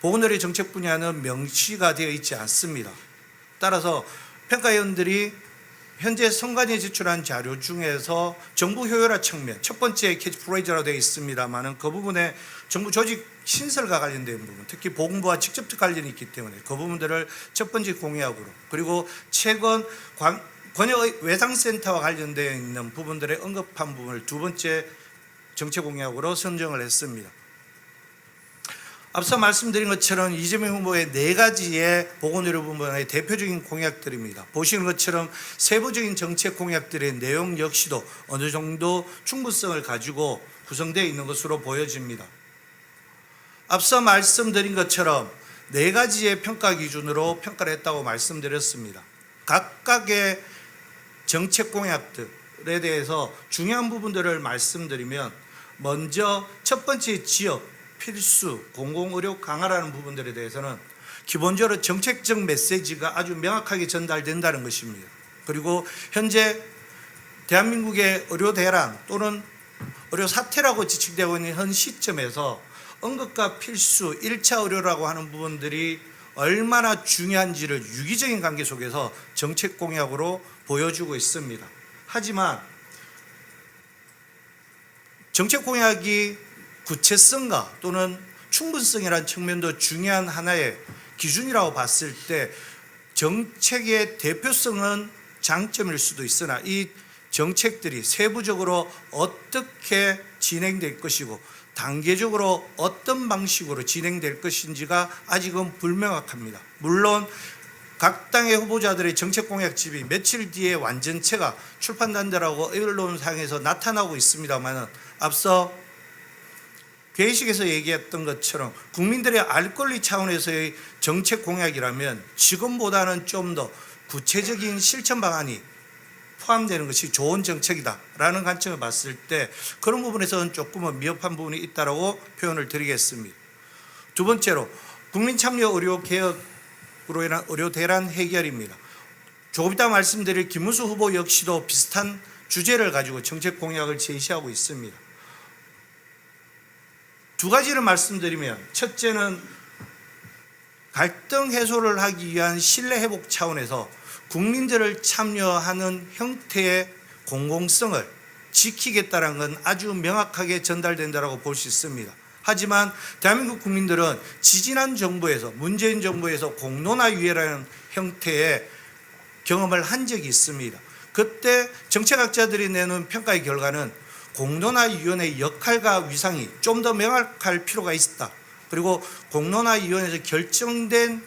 보건의료 정책 분야는 명시가 되어 있지 않습니다. 따라서 평가위원들이 현재 선관위에 제출한 자료 중에서 정부 효율화 측면, 첫 번째 캐치프레이즈라고 되어 있습니다만 그 부분에 정부 조직 신설과 관련된 부분, 특히 보건부와 직접적 관련이 있기 때문에 그 부분들을 첫 번째 공약으로, 그리고 최근 권역 외상센터와 관련되어 있는 부분들의 언급한 부분을 두 번째 정책 공약으로 선정을 했습니다. 앞서 말씀드린 것처럼 이재명 후보의 4가지의 보건의료 부분의 대표적인 공약들입니다. 보시는 것처럼 세부적인 정책 공약들의 내용 역시도 어느 정도 충분성을 가지고 구성되어 있는 것으로 보여집니다. 앞서 말씀드린 것처럼 4가지의 평가 기준으로 평가를 했다고 말씀드렸습니다. 각각의 정책 공약들에 대해서 중요한 부분들을 말씀드리면, 먼저 첫 번째 지역 필수 공공의료 강화라는 부분들에 대해서는 기본적으로 정책적 메시지가 아주 명확하게 전달된다는 것입니다. 그리고 현재 대한민국의 의료 대란 또는 의료 사태라고 지칭되고 있는 현 시점에서 응급과 필수 1차 의료라고 하는 부분들이 얼마나 중요한지를 유기적인 관계 속에서 정책 공약으로 보여주고 있습니다. 하지만 정책 공약이 구체성과 또는 충분성이라는 측면도 중요한 하나의 기준이라고 봤을 때 정책의 대표성은 장점일 수도 있으나 이 정책들이 세부적으로 어떻게 진행될 것이고 단계적으로 어떤 방식으로 진행될 것인지가 아직은 불명확합니다. 물론 각 당의 후보자들의 정책 공약집이 며칠 뒤에 완전체가 출판된다라고 언론상에서 나타나고 있습니다만 앞서 개회식에서 얘기했던 것처럼 국민들의 알 권리 차원에서의 정책 공약이라면 지금보다는 좀 더 구체적인 실천 방안이 포함되는 것이 좋은 정책이다라는 관점을 봤을 때 그런 부분에서는 조금은 미흡한 부분이 있다라고 표현을 드리겠습니다. 두 번째로 국민 참여 의료 개혁으로 인한 의료 대란 해결입니다. 조금 이따 말씀드릴 김문수 후보 역시도 비슷한 주제를 가지고 정책 공약을 제시하고 있습니다. 두 가지를 말씀드리면 첫째는 갈등 해소를 하기 위한 신뢰 회복 차원에서 국민들을 참여하는 형태의 공공성을 지키겠다는 건 아주 명확하게 전달된다고 볼 수 있습니다. 하지만 대한민국 국민들은 지지난 정부에서 문재인 정부에서 공론화위원회라는 형태의 경험을 한 적이 있습니다. 그때 정책학자들이 내놓은 평가의 결과는 공론화위원회의 역할과 위상이 좀 더 명확할 필요가 있었다. 그리고 공론화위원회에서 결정된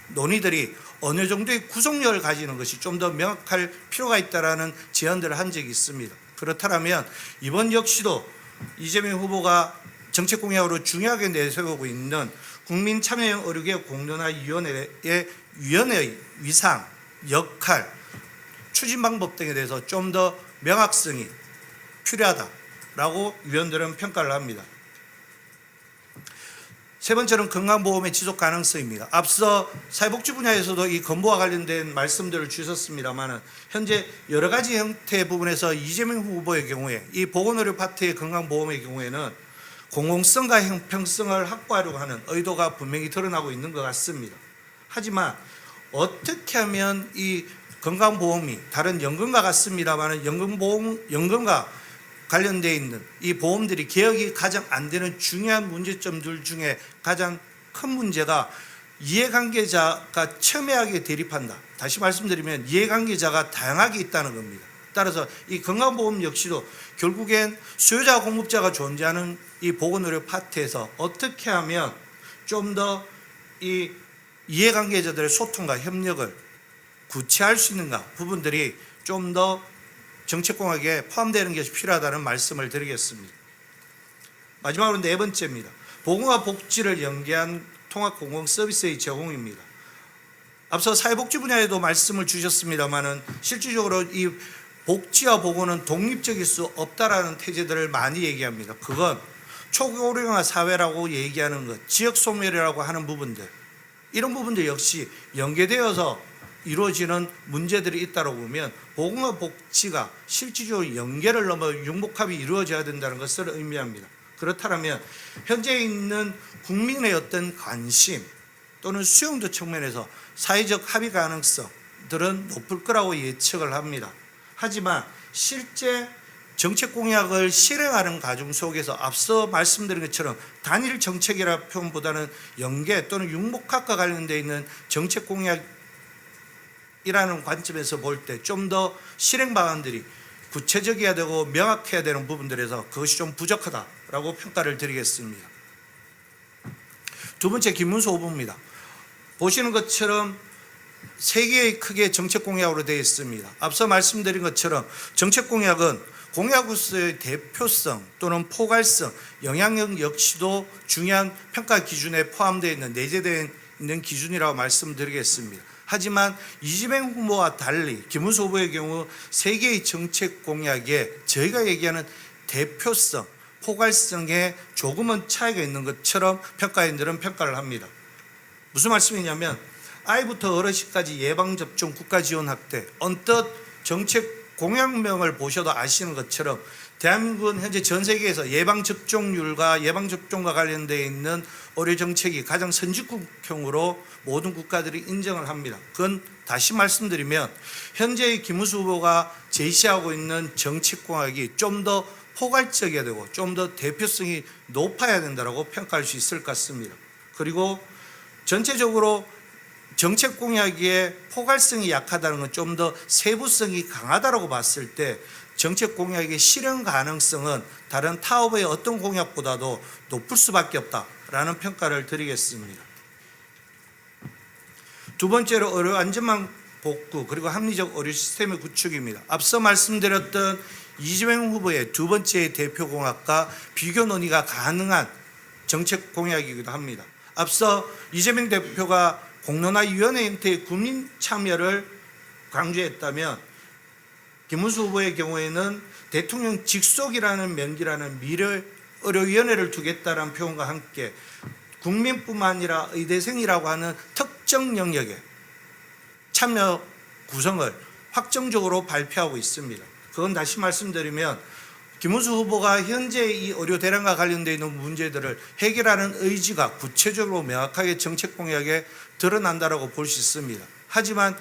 논의들이 어느 정도의 구속력을 가지는 것이 좀 더 명확할 필요가 있다라는 제안들을 한 적이 있습니다. 그렇다면 이번 역시도 이재명 후보가 정책 공약으로 중요하게 내세우고 있는 국민 참여형 의료개혁 공론화위원회의 위원회의 위상, 역할, 추진 방법 등에 대해서 좀 더 명확성이 필요하다라고 위원들은 평가를 합니다. 세 번째는 건강보험의 지속 가능성입니다. 앞서 사회복지 분야에서도 이 건보와 관련된 말씀들을 주셨습니다만 현재 여러 가지 형태 부분에서 이재명 후보의 경우에 이 보건의료 파트의 건강보험의 경우에는 공공성과 형평성을 확보하려고 하는 의도가 분명히 드러나고 있는 것 같습니다. 하지만 어떻게 하면 이 건강보험이 다른 연금과 같습니다만 연금과 관련되어 있는 이 보험들이 개혁이 가장 안 되는 중요한 문제점들 중에 가장 큰 문제가 이해관계자가 첨예하게 대립한다. 다시 말씀드리면 이해관계자가 다양하게 있다는 겁니다. 따라서 이 건강보험 역시도 결국엔 수요자와 공급자가 존재하는 이 보건의료 파트에서 어떻게 하면 좀 더 이 이해관계자들의 소통과 협력을 구체할 수 있는가 부분들이 좀 더 정책공약에 포함되는 것이 필요하다는 말씀을 드리겠습니다. 마지막으로 네 번째입니다. 보건과 복지를 연계한 통합공공서비스의 제공입니다. 앞서 사회복지 분야에도 말씀을 주셨습니다마는 실질적으로 이 복지와 보건은 독립적일 수 없다라는 태제들을 많이 얘기합니다. 그건 초고령화 사회라고 얘기하는 것, 지역 소멸이라고 하는 부분들, 이런 부분들 역시 연계되어서 이루어지는 문제들이 있다고 보면 보건과 복지가 실질적으로 연계를 넘어 융복합이 이루어져야 된다는 것을 의미합니다. 그렇다면 현재 있는 국민의 어떤 관심 또는 수용도 측면에서 사회적 합의 가능성들은 높을 거라고 예측을 합니다. 하지만 실제 정책 공약을 실행하는 과정 속에서 앞서 말씀드린 것처럼 단일 정책이라 표현보다는 연계 또는 융복합과 관련되어 있는 정책 공약 이라는 관점에서 볼 때 좀 더 실행 방안들이 구체적이어야 되고 명확해야 되는 부분들에서 그것이 좀 부족하다라고 평가를 드리겠습니다. 두 번째 김문수 후보입니다. 보시는 것처럼 세 개의 크게 정책 공약으로 되어 있습니다. 앞서 말씀드린 것처럼 정책 공약은 공약으로서의 대표성 또는 포괄성, 영향력 역시도 중요한 평가 기준에 포함되어 있는 내재되어 있는 기준이라고 말씀드리겠습니다. 하지만 이재명 후보와 달리 김문수 후보의 경우 세 개의 정책 공약에 저희가 얘기하는 대표성, 포괄성에 조금은 차이가 있는 것처럼 평가인들은 평가를 합니다. 무슨 말씀이냐면 아이부터 어르신까지 예방접종 국가지원 확대, 언뜻 정책 공약명을 보셔도 아시는 것처럼 대한민국은 현재 전 세계에서 예방 접종률과 예방 접종과 관련되어 있는 의료 정책이 가장 선진국형으로 모든 국가들이 인정을 합니다. 그건 다시 말씀드리면 현재의 김우수 후보가 제시하고 있는 정책 공약이 좀 더 포괄적이어야 되고 좀 더 대표성이 높아야 된다고 평가할 수 있을 것 같습니다. 그리고 전체적으로 정책 공약의 포괄성이 약하다는 건 좀 더 세부성이 강하다고 봤을 때 정책 공약의 실현 가능성은 다른 타업의 어떤 공약보다도 높을 수밖에 없다라는 평가를 드리겠습니다. 두 번째로 의료 안전망 복구 그리고 합리적 의료 시스템의 구축입니다. 앞서 말씀드렸던 이재명 후보의 두 번째 대표 공약과 비교 논의가 가능한 정책 공약이기도 합니다. 앞서 이재명 대표가 공론화위원회 형태의 국민 참여를 강조했다면 김문수 후보의 경우에는 대통령 직속이라는 명기라는 미래의료위원회를 두겠다는 표현과 함께 국민뿐만 아니라 의대생이라고 하는 특정 영역에 참여 구성을 확정적으로 발표하고 있습니다. 그건 다시 말씀드리면 김문수 후보가 현재 이 의료 대란과 관련되어 있는 문제들을 해결하는 의지가 구체적으로 명확하게 정책 공약에 드러난다고 볼 수 있습니다. 하지만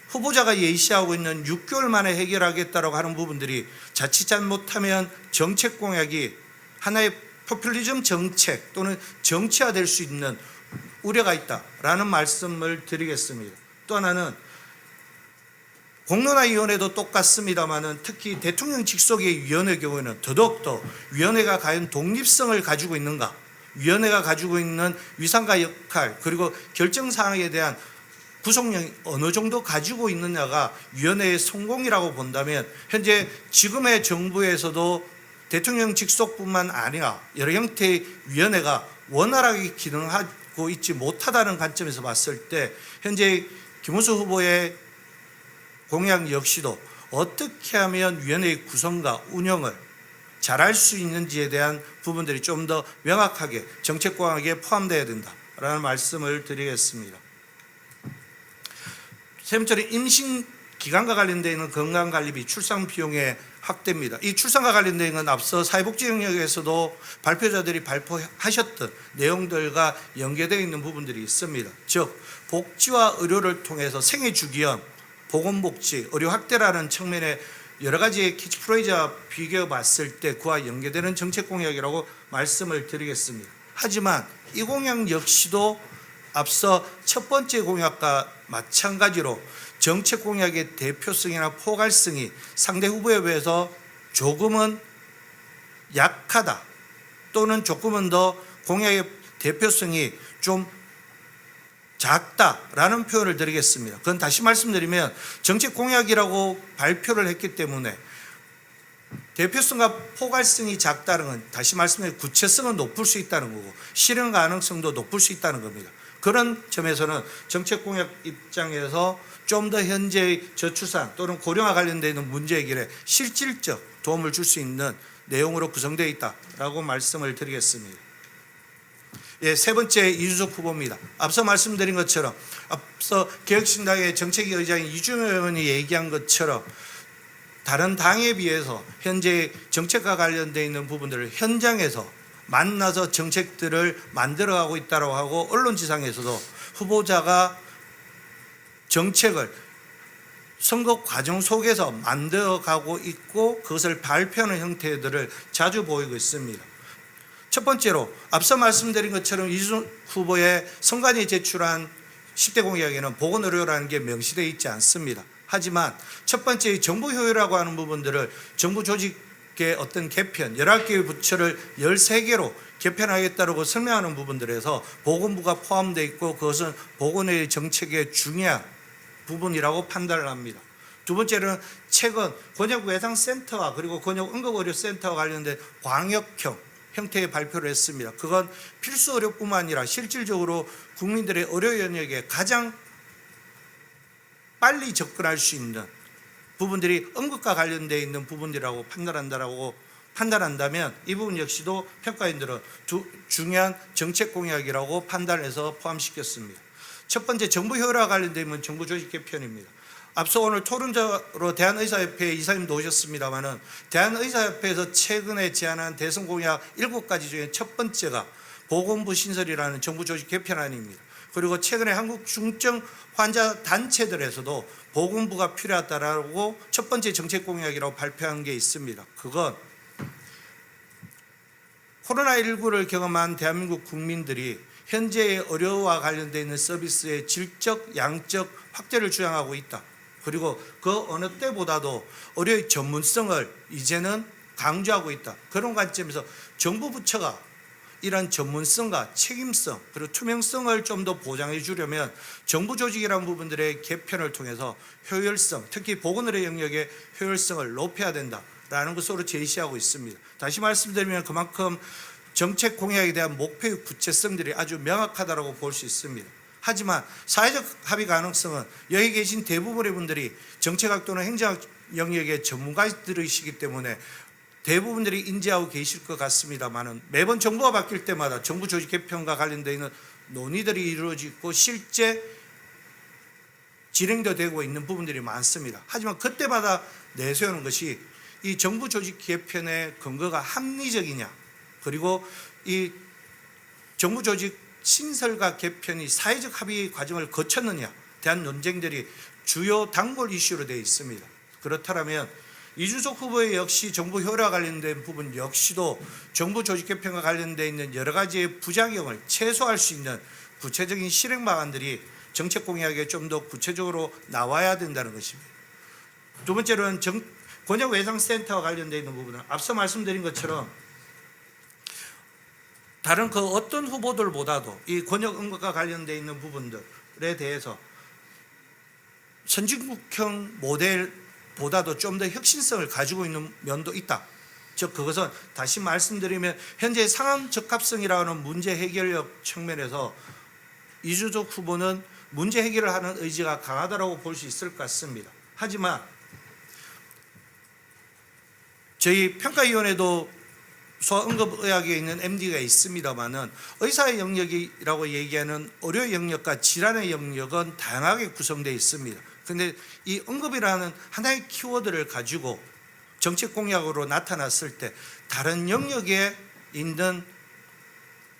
후보자가 예시하고 있는 6개월 만에 해결하겠다고 하는 부분들이 자칫 잘못하면 정책 공약이 하나의 포퓰리즘 정책 또는 정치화될 수 있는 우려가 있다라는 말씀을 드리겠습니다. 또 하나는 공론화위원회도 똑같습니다만은 특히 대통령 직속의 위원회 경우에는 더더욱더 위원회가 과연 독립성을 가지고 있는가, 위원회가 가지고 있는 위상과 역할 그리고 결정 사항에 대한 구속력이 어느 정도 가지고 있느냐가 위원회의 성공이라고 본다면 현재 지금의 정부에서도 대통령 직속뿐만 아니라 여러 형태의 위원회가 원활하게 기능하고 있지 못하다는 관점에서 봤을 때 현재 김문수 후보의 공약 역시도 어떻게 하면 위원회의 구성과 운영을 잘할 수 있는지에 대한 부분들이 좀 더 명확하게 정책 공약에 포함되어야 된다라는 말씀을 드리겠습니다. 세 번째로 임신 기간과 관련되어 있는 건강관리비 출산 비용의 확대입니다. 이 출산과 관련되어 있는 앞서 사회복지 영역에서도 발표자들이 발표하셨던 내용들과 연계되어 있는 부분들이 있습니다. 즉 복지와 의료를 통해서 생애 주기형 보건복지, 의료 확대라는 측면의 여러 가지의 키치프레이즈와 비교해 봤을 때 그와 연계되는 정책 공약이라고 말씀을 드리겠습니다. 하지만 이 공약 역시도 앞서 첫 번째 공약과 마찬가지로 정책 공약의 대표성이나 포괄성이 상대 후보에 비해서 조금은 약하다 또는 조금은 더 공약의 대표성이 좀 작다라는 표현을 드리겠습니다. 그건 다시 말씀드리면 정책 공약이라고 발표를 했기 때문에 대표성과 포괄성이 작다는 건 다시 말씀드리면 구체성은 높을 수 있다는 거고 실현 가능성도 높을 수 있다는 겁니다. 그런 점에서는 정책 공약 입장에서 좀 더 현재의 저출산 또는 고령화 관련되어 있는 문제 해결에 실질적 도움을 줄 수 있는 내용으로 구성되어 있다라고 말씀을 드리겠습니다. 예, 세 번째 이준석 후보입니다. 앞서 말씀드린 것처럼 앞서 개혁신당의 정책위 의장 이준석 의원이 얘기한 것처럼 다른 당에 비해서 현재 정책과 관련되어 있는 부분들을 현장에서 만나서 정책들을 만들어가고 있다고 하고 언론지상에서도 후보자가 정책을 선거 과정 속에서 만들어가고 있고 그것을 발표하는 형태들을 자주 보이고 있습니다. 첫 번째로 앞서 말씀드린 것처럼 이준석 후보의 선관위에 제출한 10대 공약에는 보건의료라는 게 명시되어 있지 않습니다. 하지만 첫 번째 정부 효율이라고 하는 부분들을 정부 조직의 어떤 개편, 11개의 부처를 13개로 개편하겠다고 설명하는 부분들에서 보건부가 포함되어 있고 그것은 보건의 정책의 중요한 부분이라고 판단을 합니다. 두 번째는 최근 권역외상센터와 그리고 권역응급의료센터와 관련된 광역형 형태의 발표를 했습니다. 그건 필수 의료뿐만 아니라 실질적으로 국민들의 의료 영역에 가장 빨리 접근할 수 있는 부분들이 응급과 관련되어 있는 부분이라고 판단한다면 이 부분 역시도 평가인들은 중요한 정책 공약이라고 판단해서 포함시켰습니다. 첫 번째 정부 효율화 관련되면 정부 조직 개편입니다. 앞서 오늘 토론자로 대한의사협회 이사님도 오셨습니다마는 대한의사협회에서 최근에 제안한 대선 공약 7가지 중에 첫 번째가 보건부 신설이라는 정부 조직 개편안입니다. 그리고 최근에 한국 중증 환자 단체들에서도 보건부가 필요하다라고 첫 번째 정책 공약이라고 발표한 게 있습니다. 그건 코로나19를 경험한 대한민국 국민들이 현재의 의료와 관련되어 있는 서비스의 질적, 양적 확대를 주장하고 있다. 그리고 그 어느 때보다도 의료의 전문성을 이제는 강조하고 있다. 그런 관점에서 정부 부처가 이런 전문성과 책임성 그리고 투명성을 좀 더 보장해 주려면 정부 조직이라는 부분들의 개편을 통해서 효율성, 특히 보건의료 영역의 효율성을 높여야 된다라는 것으로 제시하고 있습니다. 다시 말씀드리면 그만큼 정책 공약에 대한 목표의 구체성들이 아주 명확하다고 볼 수 있습니다. 하지만 사회적 합의 가능성은 여기 계신 대부분의 분들이 정책학 또는 행정학 영역의 전문가들이시기 때문에 대부분들이 인지하고 계실 것 같습니다만은 매번 정부가 바뀔 때마다 정부 조직 개편과 관련되어 있는 논의들이 이루어지고 실제 진행도 되고 있는 부분들이 많습니다. 하지만 그때마다 내세우는 것이 이 정부 조직 개편의 근거가 합리적이냐, 그리고 이 정부 조직 신설과 개편이 사회적 합의 과정을 거쳤느냐에 대한 논쟁들이 주요 단골 이슈로 되어 있습니다. 그렇다면 이준석 후보의 역시 정부 효율화 관련된 부분 역시도 정부 조직 개편과 관련되어 있는 여러 가지의 부작용을 최소화할 수 있는 구체적인 실행 방안들이 정책 공약에 좀 더 구체적으로 나와야 된다는 것입니다. 두 번째로는 권역외상센터와 관련되어 있는 부분은 앞서 말씀드린 것처럼 다른 그 어떤 후보들보다도 이 권역응급과 관련되어 있는 부분들에 대해서 선진국형 모델보다도 좀 더 혁신성을 가지고 있는 면도 있다. 즉 그것은 다시 말씀드리면 현재 상황 적합성이라는 문제 해결력 측면에서 이준석 후보는 문제 해결을 하는 의지가 강하다고 볼 수 있을 것 같습니다. 하지만 저희 평가위원회도 소아응급의학에 있는 MD가 있습니다마는 의사의 영역이라고 얘기하는 의료 영역과 질환의 영역은 다양하게 구성되어 있습니다. 그런데 이 응급이라는 하나의 키워드를 가지고 정책 공약으로 나타났을 때 다른 영역에 있는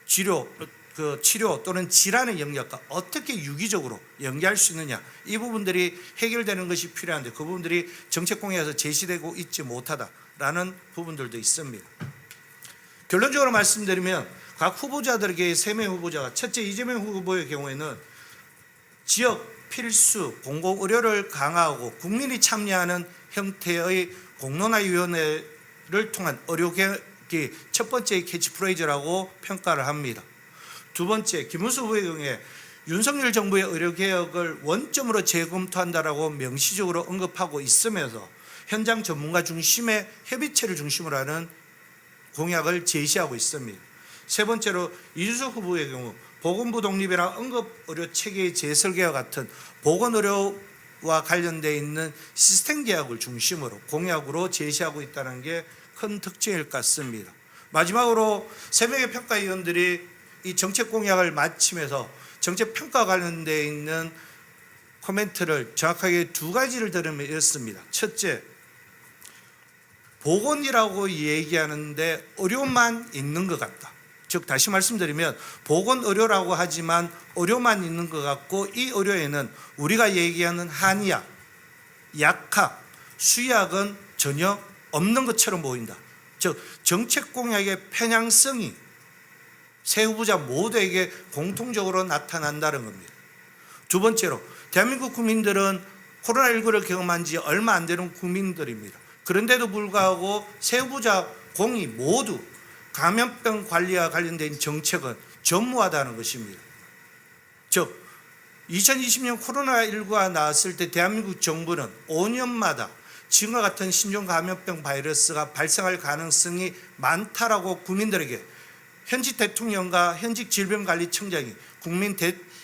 치료 또는 질환의 영역과 어떻게 유기적으로 연계할 수 있느냐, 이 부분들이 해결되는 것이 필요한데 그 부분들이 정책 공약에서 제시되고 있지 못하다라는 부분들도 있습니다. 결론적으로 말씀드리면 각 후보자들에게 3명 후보자가 첫째 이재명 후보의 경우에는 지역 필수 공공의료를 강화하고 국민이 참여하는 형태의 공론화위원회를 통한 의료개혁이 첫 번째 캐치프레이즈라고 평가를 합니다. 두 번째 김문수 후보의 경우에 윤석열 정부의 의료개혁을 원점으로 재검토한다라고 명시적으로 언급하고 있으면서 현장 전문가 중심의 협의체를 중심으로 하는 공약을 제시하고 있습니다. 세 번째로 이준석 후보의 경우 보건부 독립이나 응급의료 체계의 재설계와 같은 보건의료와 관련되어 있는 시스템 개혁을 중심으로 공약으로 제시하고 있다는 게 큰 특징일 것 같습니다. 마지막으로 3명의 평가위원들이 이 정책 공약을 마치면서 정책 평가 관련되어 있는 코멘트를 정확하게 2가지를 들으면 이렇습니다. 첫째, 보건이라고 얘기하는데 의료만 있는 것 같다. 즉 다시 말씀드리면 보건의료라고 하지만 의료만 있는 것 같고 이 의료에는 우리가 얘기하는 한의학, 약학, 수의학은 전혀 없는 것처럼 보인다. 즉 정책 공약의 편향성이 세 후보자 모두에게 공통적으로 나타난다는 겁니다. 두 번째로 대한민국 국민들은 코로나19를 경험한 지 얼마 안 되는 국민들입니다. 그런데도 불구하고 세 후보자 공이 모두 감염병 관리와 관련된 정책은 전무하다는 것입니다. 즉 2020년 코로나19가 나왔을 때 대한민국 정부는 5년마다 지금과 같은 신종 감염병 바이러스가 발생할 가능성이 많다라고 국민들에게 현직 대통령과 현직 질병관리청장이 국민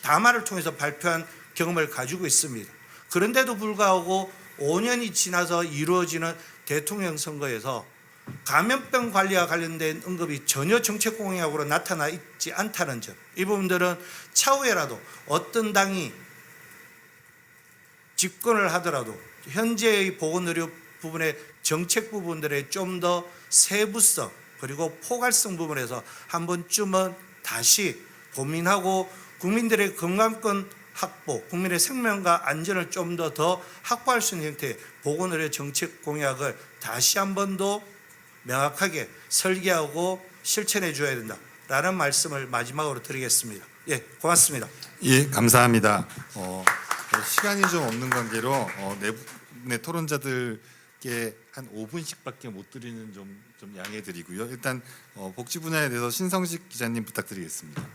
담화를 통해서 발표한 경험을 가지고 있습니다. 그런데도 불구하고 5년이 지나서 이루어지는 대통령 선거에서 감염병 관리와 관련된 언급이 전혀 정책 공약으로 나타나 있지 않다는 점, 이 부분들은 차후에라도 어떤 당이 집권을 하더라도 현재의 보건의료 부분의 정책 부분들의 좀 더 세부성 그리고 포괄성 부분에서 한 번쯤은 다시 고민하고 국민들의 건강권 확보, 국민의 생명과 안전을 좀 더 확보할 수 있는 형태의 보건의료 정책 공약을 다시 한 번 더 명확하게 설계하고 실천해 줘야 된다라는 말씀을 마지막으로 드리겠습니다. 예, 고맙습니다. 예, 감사합니다. 시간이 좀 없는 관계로 네 토론자들께 한 5분씩밖에 못 드리는 좀 양해 드리고요. 일단 복지 분야에 대해서 신성식 기자님 부탁드리겠습니다.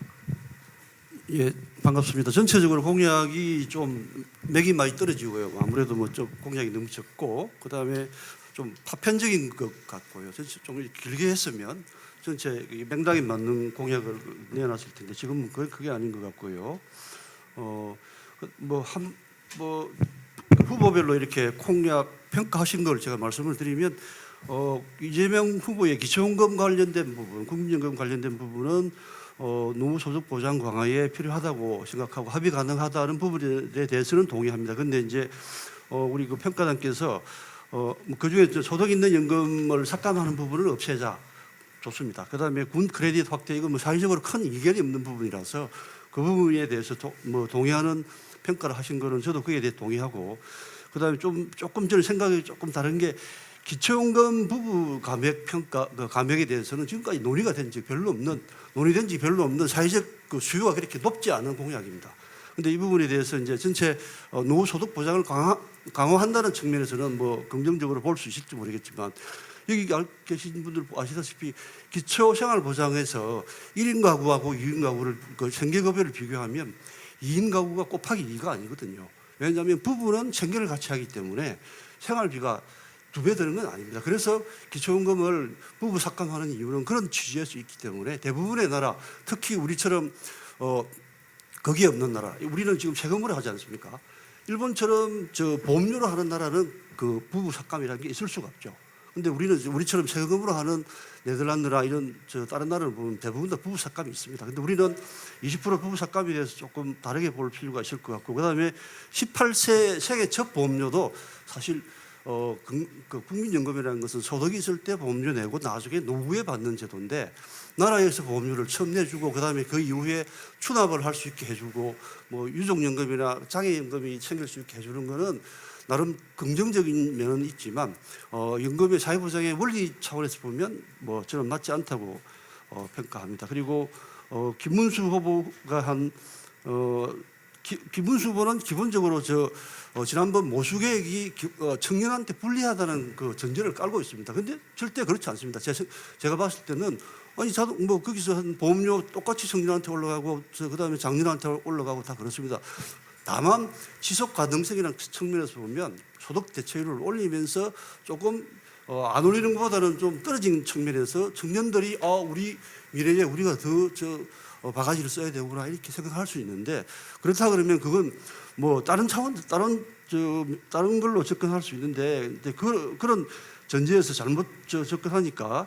예, 반갑습니다. 전체적으로 공약이 좀 맥이 많이 떨어지고요. 아무래도 뭐 좀 공약이 너무 적고, 그 다음에 좀 파편적인 것 같고요. 전체 좀 길게 했으면 전체 맥락에 맞는 공약을 내놨을 텐데 지금은 그게 아닌 것 같고요. 후보별로 이렇게 공약 평가하신 걸 제가 말씀을 드리면 이재명 후보의 기초연금 관련된 부분, 국민연금 관련된 부분은 노무소득 보장 강화에 필요하다고 생각하고 합의 가능하다는 부분에 대해서는 동의합니다. 그런데 이제 우리 그 평가단께서 그 중에 소득 있는 연금을 삭감하는 부분을 없애자. 좋습니다. 그다음에 군 크레딧 확대 이거 뭐 사회적으로 큰 이견이 없는 부분이라서 그 부분에 대해서 동의하는 평가를 하신 거는 저도 그에 대해 동의하고, 그다음에 조금 전에 생각이 조금 다른 게 기초연금 부부 감액 평가 그 감액에 대해서는 지금까지 논의된 지 별로 없는 사회적 그 수요가 그렇게 높지 않은 공약입니다. 그런데 이 부분에 대해서 이제 전체 노후소득 보장을 강화한다는 측면에서는 뭐 긍정적으로 볼 수 있을지 모르겠지만, 여기 계신 분들 아시다시피 기초생활보장에서 1인 가구하고 2인 가구를 그 생계급여를 비교하면 2인 가구가 곱하기 2가 아니거든요. 왜냐하면 부부는 생계를 같이 하기 때문에 생활비가 2배 드는 건 아닙니다. 그래서 기초연금을 부부 삭감하는 이유는 그런 취지에서 있기 때문에 대부분의 나라, 특히 우리처럼 거기에 없는 나라, 우리는 지금 세금으로 하지 않습니까? 일본처럼 보험료로 하는 나라는 그 부부 삭감이라는 게 있을 수가 없죠. 근데 우리처럼 세금으로 하는 네덜란드나 이런 다른 나라를 보면 대부분 다 부부 삭감이 있습니다. 근데 우리는 20% 부부 삭감에 대해서 조금 다르게 볼 필요가 있을 것 같고, 그다음에 18세 생애 첫 보험료도 사실 그 국민연금이라는 것은 소득이 있을 때 보험료 내고 나중에 노후에 받는 제도인데, 나라에서 보험료를 처음 내주고 그다음에 그 이후에 추납을 할 수 있게 해주고 뭐 유족연금이나 장애연금이 생길 수 있게 해주는 거는 나름 긍정적인 면은 있지만 연금의 사회보장의 원리 차원에서 보면 뭐 저는 맞지 않다고 평가합니다. 그리고 김문수 후보가 김문수 후보는 기본적으로 지난번 모수계획이 청년한테 불리하다는 그 전제를 깔고 있습니다. 그런데 절대 그렇지 않습니다. 제가 봤을 때는 아니 뭐 거기서 한 보험료 똑같이 청년한테 올라가고 그다음에 장년한테 올라가고 다 그렇습니다. 다만 지속 가능성이라는 측면에서 보면 소득 대체율을 올리면서 조금 안 올리는 것보다는 좀 떨어진 측면에서 청년들이 우리 미래에 우리가 더 바가지를 써야 되구나 이렇게 생각할 수 있는데, 그렇다 그러면 그건 뭐 다른 걸로 접근할 수 있는데 그런 전제에서 잘못 접근하니까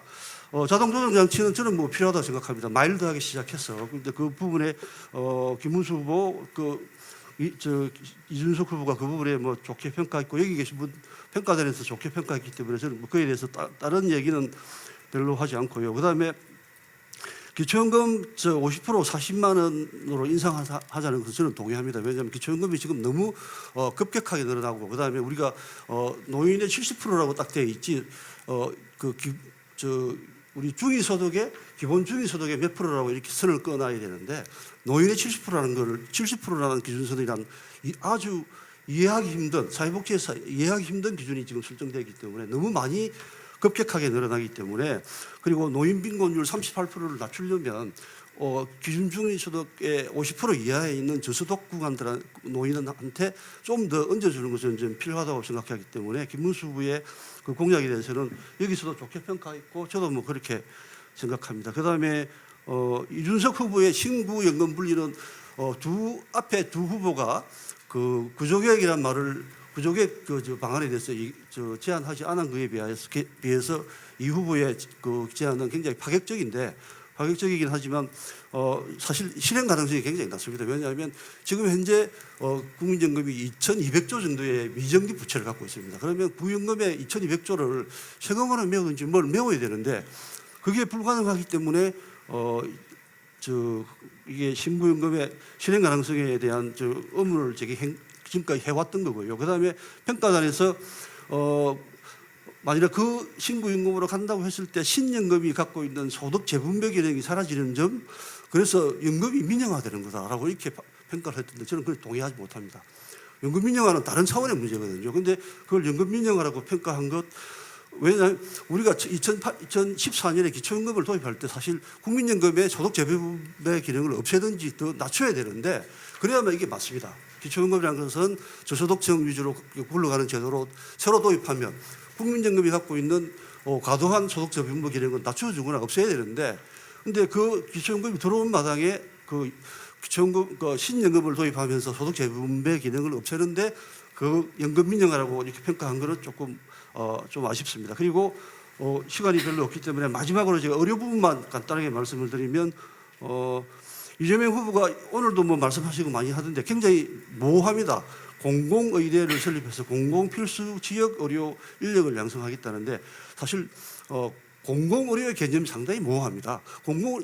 자동 조정 장치는 저는 뭐 필요하다고 생각합니다. 마일드하게 시작해서. 근데 그 부분에 김문수 후보 이준석 후보가 그 부분에 뭐 좋게 평가했고, 여기 계신 분 평가단에서 좋게 평가했기 때문에 저는 그에 대해서 다른 얘기는 별로 하지 않고요. 그다음에 기초연금 50% 40만 원으로 인상하자는 것은 저는 동의합니다. 왜냐하면 기초연금이 지금 너무 급격하게 늘어나고, 그다음에 우리가 노인의 70%라고 딱 되어 있지 우리 중위소득의 기본 중위소득의 몇 프로라고 이렇게 선을 꺼놔야 되는데, 노인의 70%라는 기준선이란 아주 이해하기 힘든, 사회복지에서 이해하기 힘든 기준이 지금 설정되어 있기 때문에 너무 많이 급격하게 늘어나기 때문에, 그리고 노인 빈곤율 38%를 낮추려면 기준 중위소득의 50% 이하에 있는 저소득 구간들 노인한테 좀 더 얹어주는 것은 좀 필요하다고 생각하기 때문에 김문수 후보의 그 공약에 대해서는 여기서도 좋게 평가했고 저도 뭐 그렇게 생각합니다. 그다음에 이준석 후보의 신구연금 분리는 앞에 두 후보가 그 구조개혁이라는 말을 구조개혁 방안에 대해서 제안하지 않은 것에 비해서 이 후보의 그 제안은 굉장히 파격적인데 파격적이긴 하지만 사실 실행 가능성이 굉장히 낮습니다. 왜냐하면 지금 현재 국민연금이 2,200조 정도의 미정기 부채를 갖고 있습니다. 그러면 부연금의 2,200조를 세금으로 메우든지 뭘 메워야 되는데 그게 불가능하기 때문에 이게 신부연금의 실행 가능성에 대한 의문을 지금까지 해왔던 거고요. 그다음에 평가단에서 만일에 그 신부연금으로 간다고 했을 때 신연금이 갖고 있는 소득 재분배 기능이 사라지는 점, 그래서 연금이 민영화되는 거다라고 이렇게 평가를 했던데 저는 그걸 동의하지 못합니다. 연금 민영화는 다른 차원의 문제거든요. 그런데 그걸 연금 민영화라고 평가한 것, 왜냐하면 우리가 2014년에 기초연금을 도입할 때 사실 국민연금의 소득 재분배 기능을 없애든지 더 낮춰야 되는데 그래야만 이게 맞습니다. 기초연금이라는 것은 저소득층 위주로 굴러가는 제도로 새로 도입하면 국민연금이 갖고 있는 과도한 소득 재분배 기능은 낮춰주거나 없애야 되는데, 근데 그 기초연금이 들어온 마당에 그 기초연금, 신연금을 도입하면서 소득 재분배 기능을 없애는데 그 연금 민영화라고 이렇게 평가한 것은 조금 좀 아쉽습니다. 그리고 시간이 별로 없기 때문에 마지막으로 제가 의료 부분만 간단하게 말씀을 드리면 이재명 후보가 오늘도 뭐 말씀하시고 많이 하던데 굉장히 모호합니다. 공공의대를 설립해서 공공필수 지역 의료 인력을 양성하겠다는데 사실 공공의료의 개념이 상당히 모호합니다.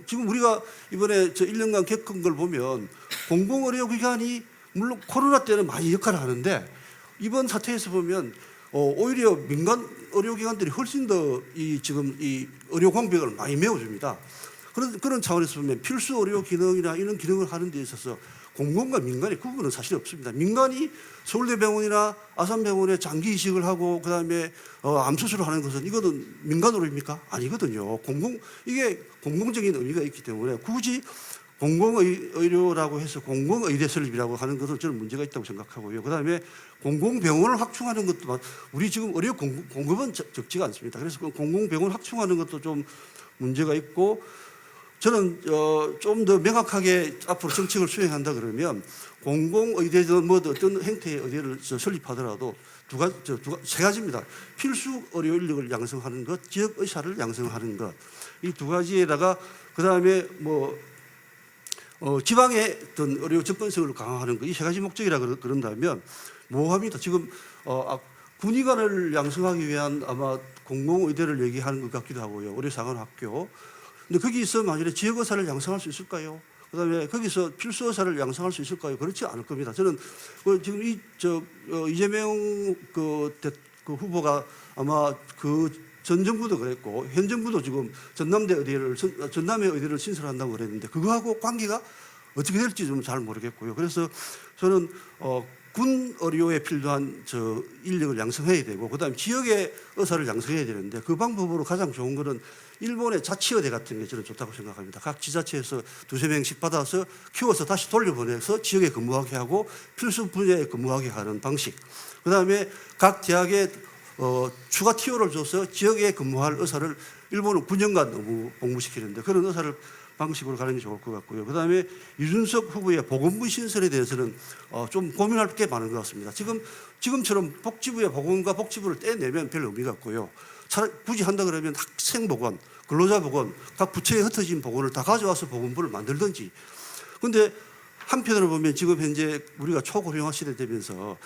지금 우리가 이번에 1년간 겪은 걸 보면 공공의료기관이 물론 코로나 때는 많이 역할을 하는데 이번 사태에서 보면 오히려 민간 의료기관들이 훨씬 더 지금 이 의료 공백을 많이 메워줍니다. 그런 차원에서 보면 필수 의료 기능이나 이런 기능을 하는 데 있어서 공공과 민간의 구분은 사실 없습니다. 민간이 서울대병원이나 아산병원에 장기 이식을 하고 그다음에 암 수술을 하는 것은 이거는 민간 의료입니까? 아니거든요. 이게 공공적인 의미가 있기 때문에 굳이 공공의료라고 해서 공공의대 설립이라고 하는 것은 저는 문제가 있다고 생각하고요. 그다음에 공공병원을 확충하는 것도 우리 지금 의료 공급은 적지가 않습니다. 그래서 그 공공병원 확충하는 것도 좀 문제가 있고 저는 좀 더 명확하게 앞으로 정책을 수행한다 그러면 공공의대든 뭐 어떤 형태의 의대를 설립하더라도 세 가지입니다. 필수 의료 인력을 양성하는 것, 지역 의사를 양성하는 것, 이 두 가지에다가 그다음에 지방의 어떤 의료 접근성을 강화하는 것, 이 세 가지 목적이라 그런다면 모호합니다. 지금 군의관을 양성하기 위한 아마 공공의대를 얘기하는 것 같기도 하고요. 의료사관학교. 근데 거기서 만일에 지역의사를 양성할 수 있을까요? 그다음에 거기서 필수의사를 양성할 수 있을까요? 그렇지 않을 겁니다. 저는 지금 이재명 후보가 아마 전 정부도 그랬고 현 정부도 지금 전남의 의대를 신설한다고 그랬는데 그거하고 관계가 어떻게 될지 좀 잘 모르겠고요. 그래서 저는 군 의료에 필요한 인력을 양성해야 되고 그다음에 지역의 의사를 양성해야 되는데 그 방법으로 가장 좋은 거는 일본의 자치의대 같은 게 저는 좋다고 생각합니다. 각 지자체에서 2~3명씩 받아서 키워서 다시 돌려보내서 지역에 근무하게 하고 필수 분야에 근무하게 하는 방식. 그다음에 각 대학에 추가 티오를 줘서 지역에 근무할 의사를 일본은 9년간 복무시키는데 그런 의사를 방식으로 가는 게 좋을 것 같고요. 그다음에 이준석 후보의 보건부 신설에 대해서는 좀 고민할 게 많은 것 같습니다. 지금처럼 복지부의 보건과 복지부를 떼내면 별 의미가 없고요. 굳이 한다 그러면 학생보건, 근로자보건, 각 부처에 흩어진 보건을 다 가져와서 보건부를 만들든지. 그런데 한편으로 보면 지금 현재 우리가 초고령화 시대 되면서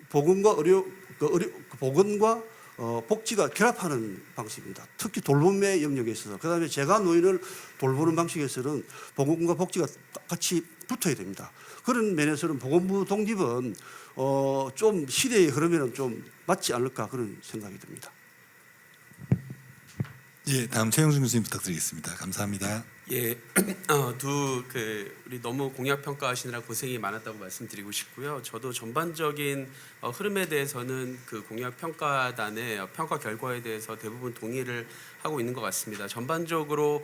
보건과 보건과 복지가 결합하는 방식입니다. 특히 돌봄의 영역에 있어서. 그다음에 제가 노인을 돌보는 방식에서는 보건과 복지가 같이 붙어야 됩니다. 그런 면에서는 보건부 독립은 좀 시대의 흐름에는 좀 맞지 않을까 그런 생각이 듭니다. 예, 다음 최영준 교수님 부탁드리겠습니다. 감사합니다. 예, 우리 너무 공약 평가하시느라 고생이 많았다고 말씀드리고 싶고요. 저도 전반적인 흐름에 대해서는 그 공약 평가단의 평가 결과에 대해서 대부분 동의를 하고 있는 것 같습니다. 전반적으로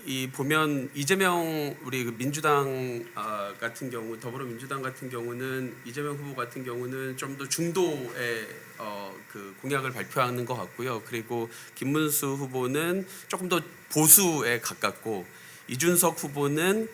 이 보면 이재명 우리 민주당 같은 경우 더불어민주당 같은 경우는 이재명 후보 같은 경우는 좀 더 중도의 그 공약을 발표하는 것 같고요. 그리고 김문수 후보는 조금 더 보수에 가깝고 이준석 후보는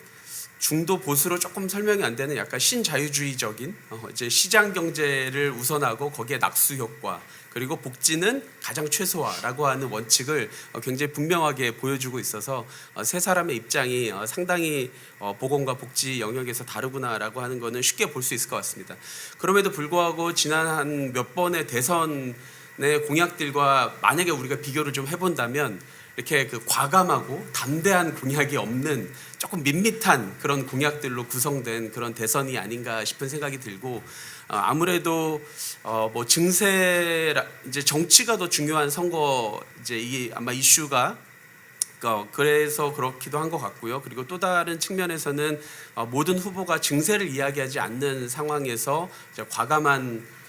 중도 보수로 조금 설명이 안 되는 약간 신자유주의적인 이제 시장 경제를 우선하고 거기에 낙수 효과 그리고 복지는 가장 최소화라고 하는 원칙을 굉장히 분명하게 보여주고 있어서 세 사람의 입장이 상당히 보건과 복지 영역에서 다르구나라고 하는 것은 쉽게 볼 수 있을 것 같습니다. 그럼에도 불구하고 지난 한 몇 번의 대선의 공약들과 만약에 우리가 비교를 좀 해본다면 이렇게 그 과감하고 담대한 공약이 없는 조금 밋밋한 그런 공약들로 구성된 그런 대선이 아닌가 싶은 생각이 들고 아무래도 뭐 증세 이제 정치가 더 중요한 선거 이제 이 아마 이슈가 그래서 그렇기도 한 것 같고요. 그리고 또 다른 측면에서는 모든 후보가 증세를 이야기하지 않는 상황에서 이제 과감한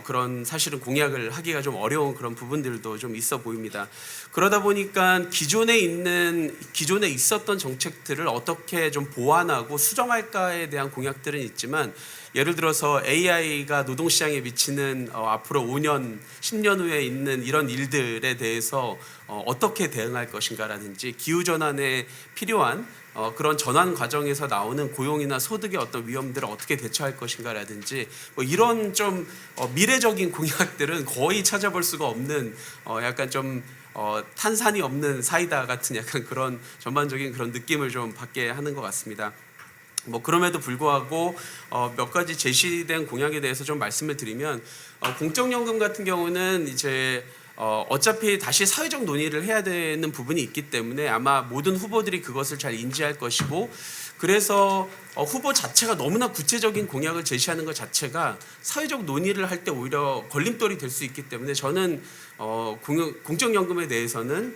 그런 사실은 공약을 하기가 좀 어려운 그런 부분들도 좀 있어 보입니다. 그러다 보니까 기존에 있었던 정책들을 어떻게 좀 보완하고 수정할까에 대한 공약들은 있지만 예를 들어서 AI가 노동시장에 미치는 앞으로 5년, 10년 후에 있는 이런 일들에 대해서 어떻게 대응할 것인가라든지 기후전환에 필요한 그런 전환 과정에서 나오는 고용이나 소득의 어떤 위험들을 어떻게 대처할 것인가라든지 뭐 이런 좀 미래적인 공약들은 거의 찾아볼 수가 없는 약간 좀 탄산이 없는 사이다 같은 약간 그런 전반적인 그런 느낌을 좀 받게 하는 것 같습니다. 뭐 그럼에도 불구하고 몇 가지 제시된 공약에 대해서 좀 말씀을 드리면 공적연금 같은 경우는 이제 어차피 다시 사회적 논의를 해야 되는 부분이 있기 때문에 아마 모든 후보들이 그것을 잘 인지할 것이고 그래서 후보 자체가 너무나 구체적인 공약을 제시하는 것 자체가 사회적 논의를 할 때 오히려 걸림돌이 될 수 있기 때문에 저는 공적연금에 대해서는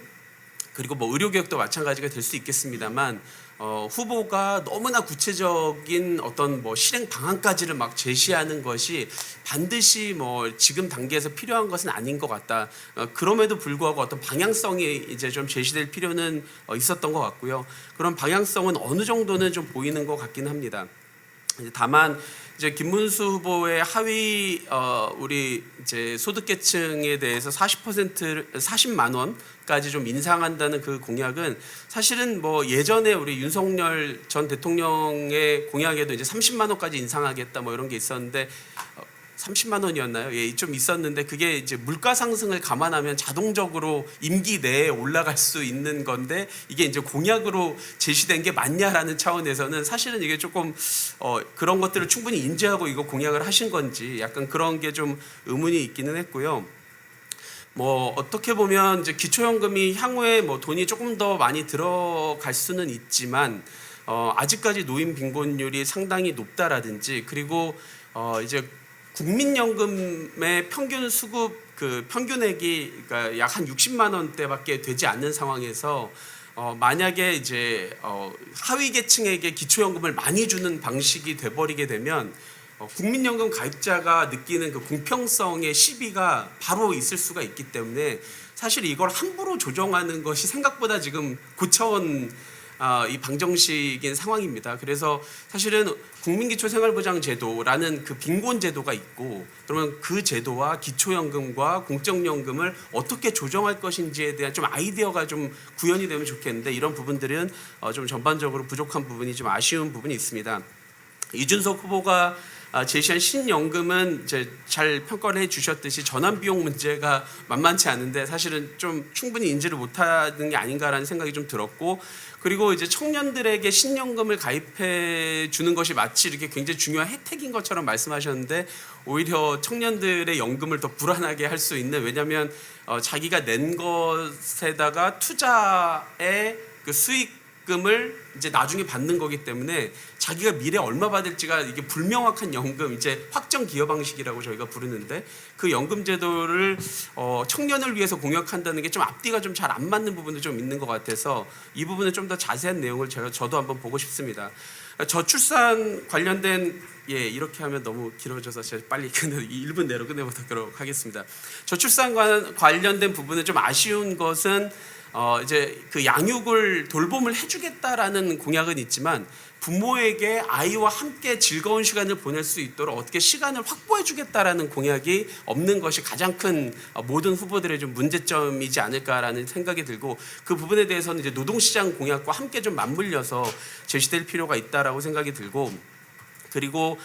그리고 뭐 의료개혁도 마찬가지가 될 수 있겠습니다만 후보가 너무나 구체적인 어떤 뭐 실행 방안까지를 막 제시하는 것이 반드시 뭐 지금 단계에서 필요한 것은 아닌 것 같다. 그럼에도 불구하고 어떤 방향성이 이제 좀 제시될 필요는 있었던 것 같고요. 그런 방향성은 어느 정도는 좀 보이는 것 같긴 합니다. 다만 이제 김문수 후보의 하위 우리 이제 소득계층에 대해서 40만 원까지 좀 인상한다는 그 공약은 사실은 뭐 예전에 우리 윤석열 전 대통령의 공약에도 이제 30만 원까지 인상하겠다 뭐 이런 게 있었는데 30만 원이었나요? 예, 좀 있었는데 그게 이제 물가 상승을 감안하면 자동적으로 임기 내에 올라갈 수 있는 건데 이게 이제 공약으로 제시된 게 맞냐라는 차원에서는 사실은 이게 조금 그런 것들을 충분히 인지하고 이거 공약을 하신 건지 약간 그런 게 좀 의문이 있기는 했고요. 뭐 어떻게 보면 이제 기초연금이 향후에 뭐 돈이 조금 더 많이 들어갈 수는 있지만 아직까지 노인 빈곤율이 상당히 높다라든지 그리고 이제 국민연금의 평균 수급 그 평균액이 그러니까 약 한 60만 원대밖에 되지 않는 상황에서 만약에 이제 하위 계층에게 기초연금을 많이 주는 방식이 돼버리게 되면 국민연금 가입자가 느끼는 그 공평성의 시비가 바로 있을 수가 있기 때문에 사실 이걸 함부로 조정하는 것이 생각보다 지금 고차원 이 방정식인 상황입니다. 그래서 사실은 국민기초생활보장제도라는 그 빈곤제도가 있고 그러면 그 제도와 기초연금과 공적연금을 어떻게 조정할 것인지에 대한 좀 아이디어가 좀 구현이 되면 좋겠는데 이런 부분들은 좀 전반적으로 부족한 부분이 좀 아쉬운 부분이 있습니다. 이준석 후보가 제시한 신연금은 이제 잘 평가를 해주셨듯이 전환 비용 문제가 만만치 않은데 사실은 좀 충분히 인지를 못하는 게 아닌가라는 생각이 좀 들었고 그리고 이제 청년들에게 신연금을 가입해 주는 것이 마치 이렇게 굉장히 중요한 혜택인 것처럼 말씀하셨는데 오히려 청년들의 연금을 더 불안하게 할 수 있는 왜냐하면 자기가 낸 것에다가 투자의 그 수익금을 이제 나중에 받는 거기 때문에 자기가 미래 얼마 받을지가 이게 불명확한 연금 이제 확정 기여 방식이라고 저희가 부르는데 그 연금 제도를 청년을 위해서 공약한다는 게 좀 앞뒤가 좀 잘 안 맞는 부분도 좀 있는 것 같아서 이 부분은 좀 더 자세한 내용을 저도 한번 보고 싶습니다. 저출산 관련된 예, 이렇게 하면 너무 길어져서 제가 빨리 1분 내로 끝내보도록 하겠습니다. 저출산 관련된 부분은 좀 아쉬운 것은 이제 그 양육을 돌봄을 해주겠다라는 공약은 있지만 부모에게 아이와 함께 즐거운 시간을 보낼 수 있도록 어떻게 시간을 확보해주겠다라는 공약이 없는 것이 가장 큰 모든 후보들의 좀 문제점이지 않을까라는 생각이 들고, 그 부분에 대해서는 이제 노동시장 공약과 함께 좀 맞물려서 제시될 필요가 있다라고 생각이 들고, 그리고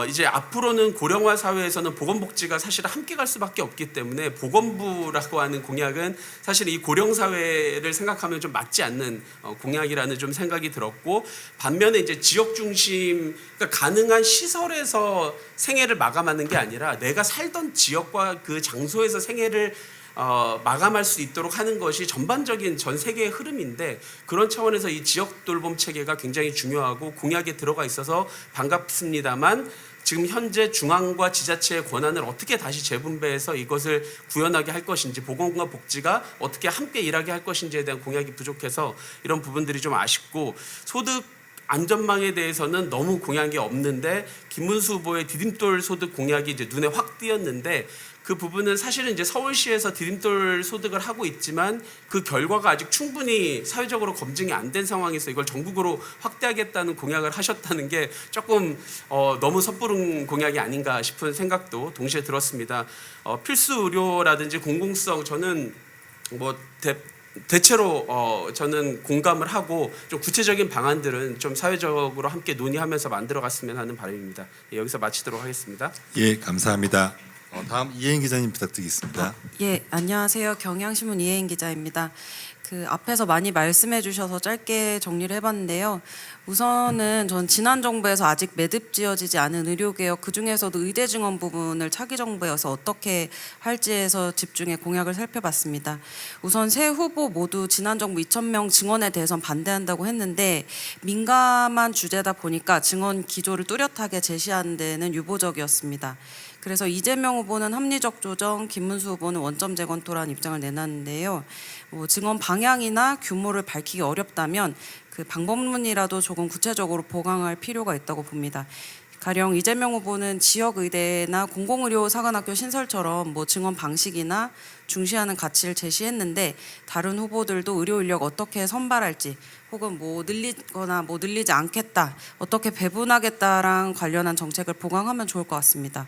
이제 앞으로는 고령화 사회에서는 보건복지가 사실 함께 갈 수밖에 없기 때문에 보건부라고 하는 공약은 사실 이 고령 사회를 생각하면 좀 맞지 않는 공약이라는 좀 생각이 들었고, 반면에 이제 지역 중심, 그러니까 가능한 시설에서 생애를 마감하는 게 아니라 내가 살던 지역과 그 장소에서 생애를 마감할 수 있도록 하는 것이 전반적인 전 세계의 흐름인데, 그런 차원에서 이 지역 돌봄 체계가 굉장히 중요하고 공약에 들어가 있어서 반갑습니다만, 지금 현재 중앙과 지자체의 권한을 어떻게 다시 재분배해서 이것을 구현하게 할 것인지, 보건과 복지가 어떻게 함께 일하게 할 것인지에 대한 공약이 부족해서 이런 부분들이 좀 아쉽고, 소득 안전망에 대해서는 너무 공약이 없는데 김문수 후보의 디딤돌 소득 공약이 이제 눈에 확 띄었는데, 그 부분은 사실은 이제 서울시에서 디딤돌 소득을 하고 있지만 그 결과가 아직 충분히 사회적으로 검증이 안 된 상황에서 이걸 전국으로 확대하겠다는 공약을 하셨다는 게 조금 너무 섣부른 공약이 아닌가 싶은 생각도 동시에 들었습니다. 필수 의료라든지 공공성, 저는 뭐 대체로 저는 공감을 하고 좀 구체적인 방안들은 좀 사회적으로 함께 논의하면서 만들어갔으면 하는 바람입니다. 예, 여기서 마치도록 하겠습니다. 예, 감사합니다. 다음 이혜인 기자님 부탁드리겠습니다. 예, 안녕하세요. 경향신문 이혜인 기자입니다. 그 앞에서 많이 말씀해 주셔서 짧게 정리를 해봤는데요. 우선은 전 지난 정부에서 아직 매듭 지어지지 않은 의료개혁, 그중에서도 의대 증원 부분을 차기 정부에서 어떻게 할지에서 집중해 공약을 살펴봤습니다. 우선 세 후보 모두 지난 정부 2,000명 증원에 대해선 반대한다고 했는데, 민감한 주제다 보니까 증원 기조를 뚜렷하게 제시하는 데는 유보적이었습니다. 그래서 이재명 후보는 합리적 조정, 김문수 후보는 원점 재검토라는 입장을 내놨는데요. 증원 방향이나 규모를 밝히기 어렵다면 그 방법론이라도 조금 구체적으로 보강할 필요가 있다고 봅니다. 가령 이재명 후보는 지역의대나 공공의료 사관학교 신설처럼 증원 방식이나 중시하는 가치를 제시했는데, 다른 후보들도 의료 인력 어떻게 선발할지, 혹은 늘리거나 늘리지 않겠다, 어떻게 배분하겠다랑 관련한 정책을 보강하면 좋을 것 같습니다.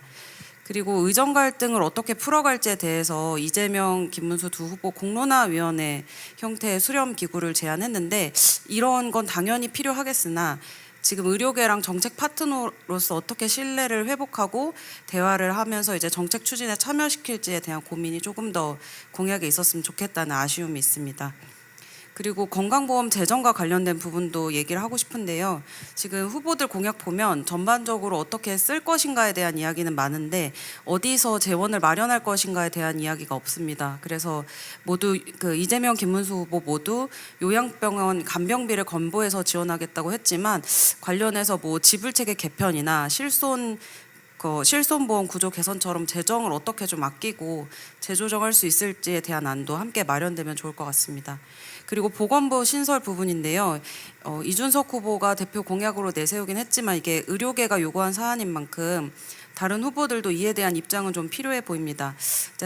그리고 의정 갈등을 어떻게 풀어갈지에 대해서 이재명, 김문수 두 후보 공론화위원회 형태의 수렴 기구를 제안했는데, 이런 건 당연히 필요하겠으나 지금 의료계랑 정책 파트너로서 어떻게 신뢰를 회복하고 대화를 하면서 이제 정책 추진에 참여시킬지에 대한 고민이 조금 더 공약에 있었으면 좋겠다는 아쉬움이 있습니다. 그리고 건강보험 재정과 관련된 부분도 얘기를 하고 싶은데요. 지금 후보들 공약 보면 전반적으로 어떻게 쓸 것인가에 대한 이야기는 많은데 어디서 재원을 마련할 것인가에 대한 이야기가 없습니다. 그래서 모두 이재명, 김문수 후보 모두 요양병원 간병비를 건보해서 지원하겠다고 했지만, 관련해서 지불체계 개편이나 실손보험 구조 개선처럼 재정을 어떻게 좀 아끼고 재조정할 수 있을지에 대한 안도 함께 마련되면 좋을 것 같습니다. 그리고 보건부 신설 부분인데요. 이준석 후보가 대표 공약으로 내세우긴 했지만 이게 의료계가 요구한 사안인 만큼 다른 후보들도 이에 대한 입장은 좀 필요해 보입니다.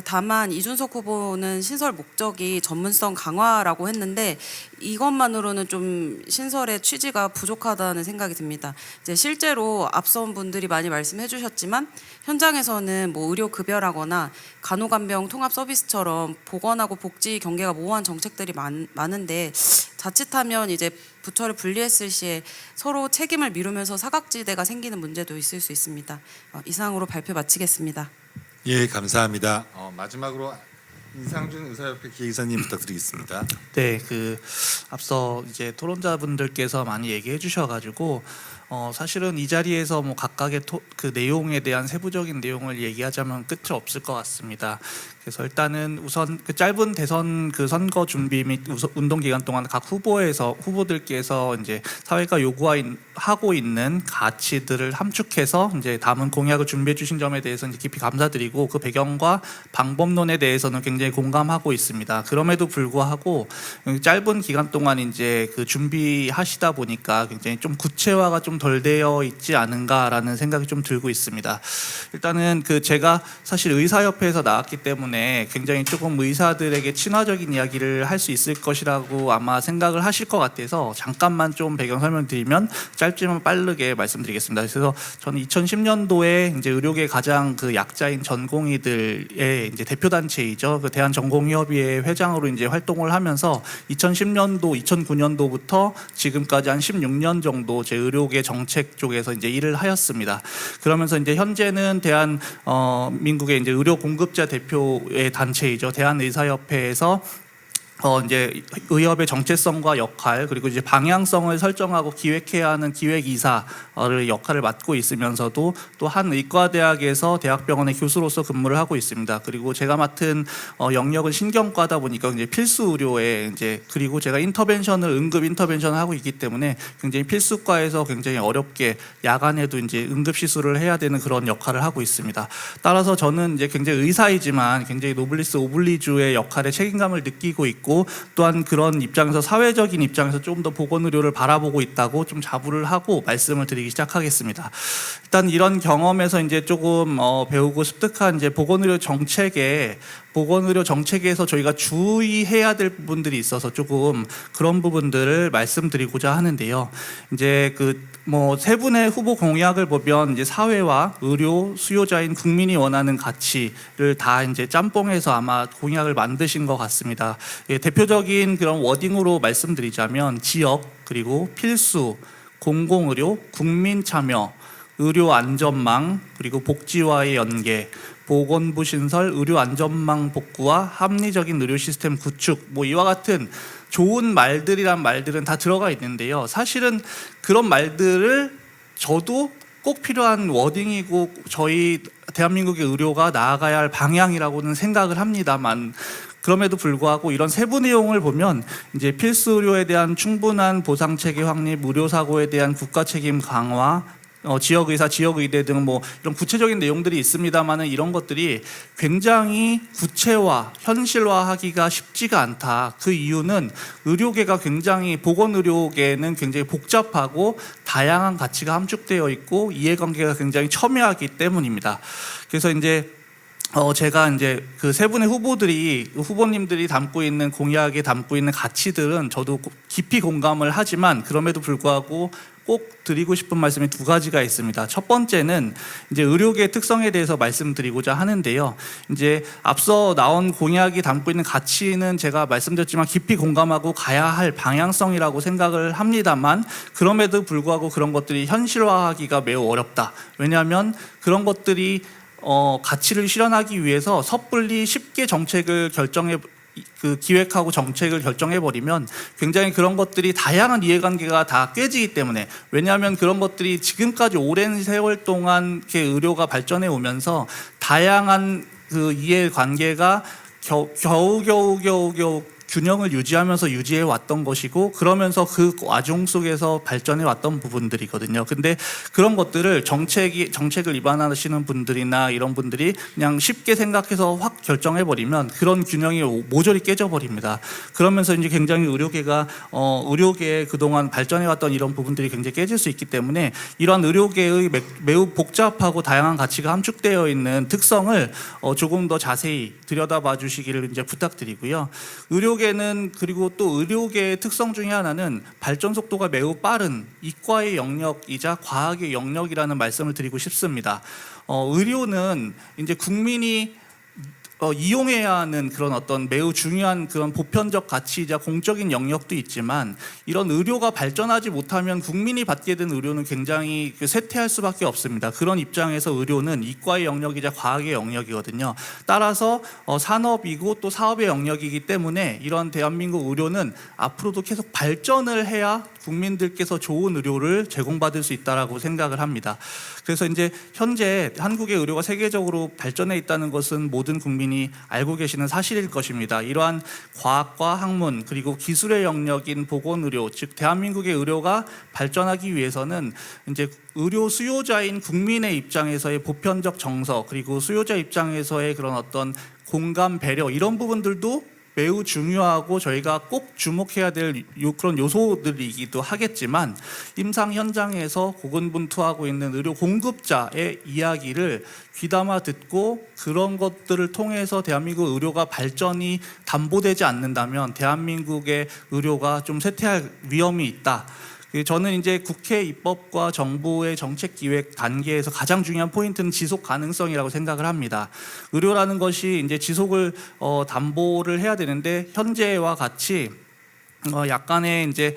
다만 이준석 후보는 신설 목적이 전문성 강화라고 했는데 이것만으로는 좀 신설의 취지가 부족하다는 생각이 듭니다. 실제로 앞선 분들이 많이 말씀해 주셨지만 현장에서는 의료 급여라거나 간호간병 통합 서비스처럼 보건하고 복지 경계가 모호한 정책들이 많은데, 자칫하면 이제 부처를 분리했을 시에 서로 책임을 미루면서 사각지대가 생기는 문제도 있을 수 있습니다. 이상으로 발표 마치겠습니다. 예, 감사합니다. 마지막으로 인상준 의사협회 기획이사님 부탁드리겠습니다. 네, 앞서 이제 토론자분들께서 많이 얘기해 주셔가지고 사실은 이 자리에서 각각의 그 내용에 대한 세부적인 내용을 얘기하자면 끝이 없을 것 같습니다. 그래서 일단은 우선 짧은 대선 선거 준비 및 운동 기간 동안 각 후보들께서 이제 사회가 요구하고 있는 가치들을 함축해서 이제 담은 공약을 준비해 주신 점에 대해서 깊이 감사드리고, 그 배경과 방법론에 대해서는 굉장히 공감하고 있습니다. 그럼에도 불구하고 짧은 기간 동안 이제 준비하시다 보니까 굉장히 좀 구체화가 좀 덜 되어 있지 않은가라는 생각이 좀 들고 있습니다. 일단은 제가 사실 의사협회에서 나왔기 때문에 굉장히 조금 의사들에게 친화적인 이야기를 할 수 있을 것이라고 아마 생각을 하실 것 같아서 잠깐만 좀 배경 설명드리면 짧지만 빠르게 말씀드리겠습니다. 그래서 저는 2010년도에 이제 의료계 가장 약자인 전공의들의 이제 대표 단체이죠. 대한전공의협의회 회장으로 이제 활동을 하면서 2010년도, 2009년도부터 지금까지 한 16년 정도 제 의료계 정책 쪽에서 이제 일을 하였습니다. 그러면서 이제 현재는 민국의 이제 의료 공급자 대표의 단체이죠. 대한의사협회에서 이제 의협의 정체성과 역할 그리고 이제 방향성을 설정하고 기획해야 하는 기획이사를 역할을 맡고 있으면서도 또 한 의과대학에서 대학병원의 교수로서 근무를 하고 있습니다. 그리고 제가 맡은 영역은 신경과다 보니까 이제 필수 의료에 이제 그리고 제가 응급 인터벤션을 하고 있기 때문에 굉장히 필수과에서 굉장히 어렵게 야간에도 이제 응급 시술을 해야 되는 그런 역할을 하고 있습니다. 따라서 저는 이제 굉장히 의사이지만 굉장히 노블리스 오블리주의 역할에 책임감을 느끼고 있고 또한 그런 입장에서 사회적인 입장에서 좀 더 보건의료를 바라보고 있다고 좀 자부를 하고 말씀을 드리기 시작하겠습니다. 일단 이런 경험에서 이제 조금 배우고 습득한 이제 보건의료 정책에서 저희가 주의해야 될 부분들이 있어서 조금 그런 부분들을 말씀드리고자 하는데요. 이제 세 분의 후보 공약을 보면 이제 사회와 의료 수요자인 국민이 원하는 가치를 다 이제 짬뽕해서 아마 공약을 만드신 것 같습니다. 대표적인 그런 워딩으로 말씀드리자면 지역 그리고 필수, 공공의료, 국민 참여, 의료 안전망 그리고 복지와의 연계, 보건부 신설, 의료 안전망 복구와 합리적인 의료 시스템 구축 이와 같은 좋은 말들이란 말들은 다 들어가 있는데요. 사실은 그런 말들을 저도 꼭 필요한 워딩이고 저희 대한민국의 의료가 나아가야 할 방향이라고는 생각을 합니다만 그럼에도 불구하고 이런 세부 내용을 보면 이제 필수 의료에 대한 충분한 보상 체계 확립, 의료 사고에 대한 국가 책임 강화, 지역의사, 지역의대 등 이런 구체적인 내용들이 있습니다만은 이런 것들이 굉장히 구체화, 현실화하기가 쉽지가 않다. 그 이유는 의료계가 보건의료계는 굉장히 복잡하고 다양한 가치가 함축되어 있고 이해관계가 굉장히 첨예하기 때문입니다. 그래서 이제 제가 이제 세 분의 후보님들이 공약에 담고 있는 가치들은 저도 깊이 공감을 하지만 그럼에도 불구하고 꼭 드리고 싶은 말씀이 두 가지가 있습니다. 첫 번째는 이제 의료계의 특성에 대해서 말씀드리고자 하는데요. 이제 앞서 나온 공약이 담고 있는 가치는 제가 말씀드렸지만 깊이 공감하고 가야 할 방향성이라고 생각을 합니다만 그럼에도 불구하고 그런 것들이 현실화하기가 매우 어렵다. 왜냐하면 그런 것들이 가치를 실현하기 위해서 섣불리 쉽게 정책을 기획하고 정책을 결정해버리면 굉장히 그런 것들이 다양한 이해관계가 다 깨지기 때문에 왜냐하면 그런 것들이 지금까지 오랜 세월 동안 이렇게 의료가 발전해 오면서 다양한 이해관계가 겨우 균형을 유지해 왔던 것이고 그러면서 그 와중 속에서 발전해 왔던 부분들이거든요. 근데 그런 것들을 정책을 위반하시는 분들이나 이런 분들이 그냥 쉽게 생각해서 확 결정해 버리면 그런 균형이 모조리 깨져 버립니다. 그러면서 이제 굉장히 의료계에 그동안 발전해 왔던 이런 부분들이 굉장히 깨질 수 있기 때문에 이러한 의료계의 매우 복잡하고 다양한 가치가 함축되어 있는 특성을 조금 더 자세히 들여다봐 주시기를 이제 부탁드리고요. 의료계는 그리고 또 의료계의 특성 중에 하나는 발전 속도가 매우 빠른 이과의 영역이자 과학의 영역이라는 말씀을 드리고 싶습니다. 의료는 이제 국민이 이용해야 하는 그런 어떤 매우 중요한 그런 보편적 가치이자 공적인 영역도 있지만 이런 의료가 발전하지 못하면 국민이 받게 된 의료는 굉장히 쇠퇴할 수밖에 없습니다. 그런 입장에서 의료는 이과의 영역이자 과학의 영역이거든요. 따라서 산업이고 또 사업의 영역이기 때문에 이런 대한민국 의료는 앞으로도 계속 발전을 해야 국민들께서 좋은 의료를 제공받을 수 있다라고 생각을 합니다. 그래서 이제 현재 한국의 의료가 세계적으로 발전해 있다는 것은 모든 국민이 알고 계시는 사실일 것입니다. 이러한 과학과 학문 그리고 기술의 영역인 보건의료, 즉 대한민국의 의료가 발전하기 위해서는 이제 의료 수요자인 국민의 입장에서의 보편적 정서 그리고 수요자 입장에서의 그런 어떤 공감, 배려 이런 부분들도 매우 중요하고 저희가 꼭 주목해야 될 그런 요소들이기도 하겠지만 임상 현장에서 고군분투하고 있는 의료 공급자의 이야기를 귀담아 듣고 그런 것들을 통해서 대한민국 의료가 발전이 담보되지 않는다면 대한민국의 의료가 좀 쇠퇴할 위험이 있다. 저는 이제 국회 입법과 정부의 정책 기획 단계에서 가장 중요한 포인트는 지속 가능성이라고 생각을 합니다. 의료라는 것이 이제 지속을 담보를 해야 되는데 현재와 같이 약간의 이제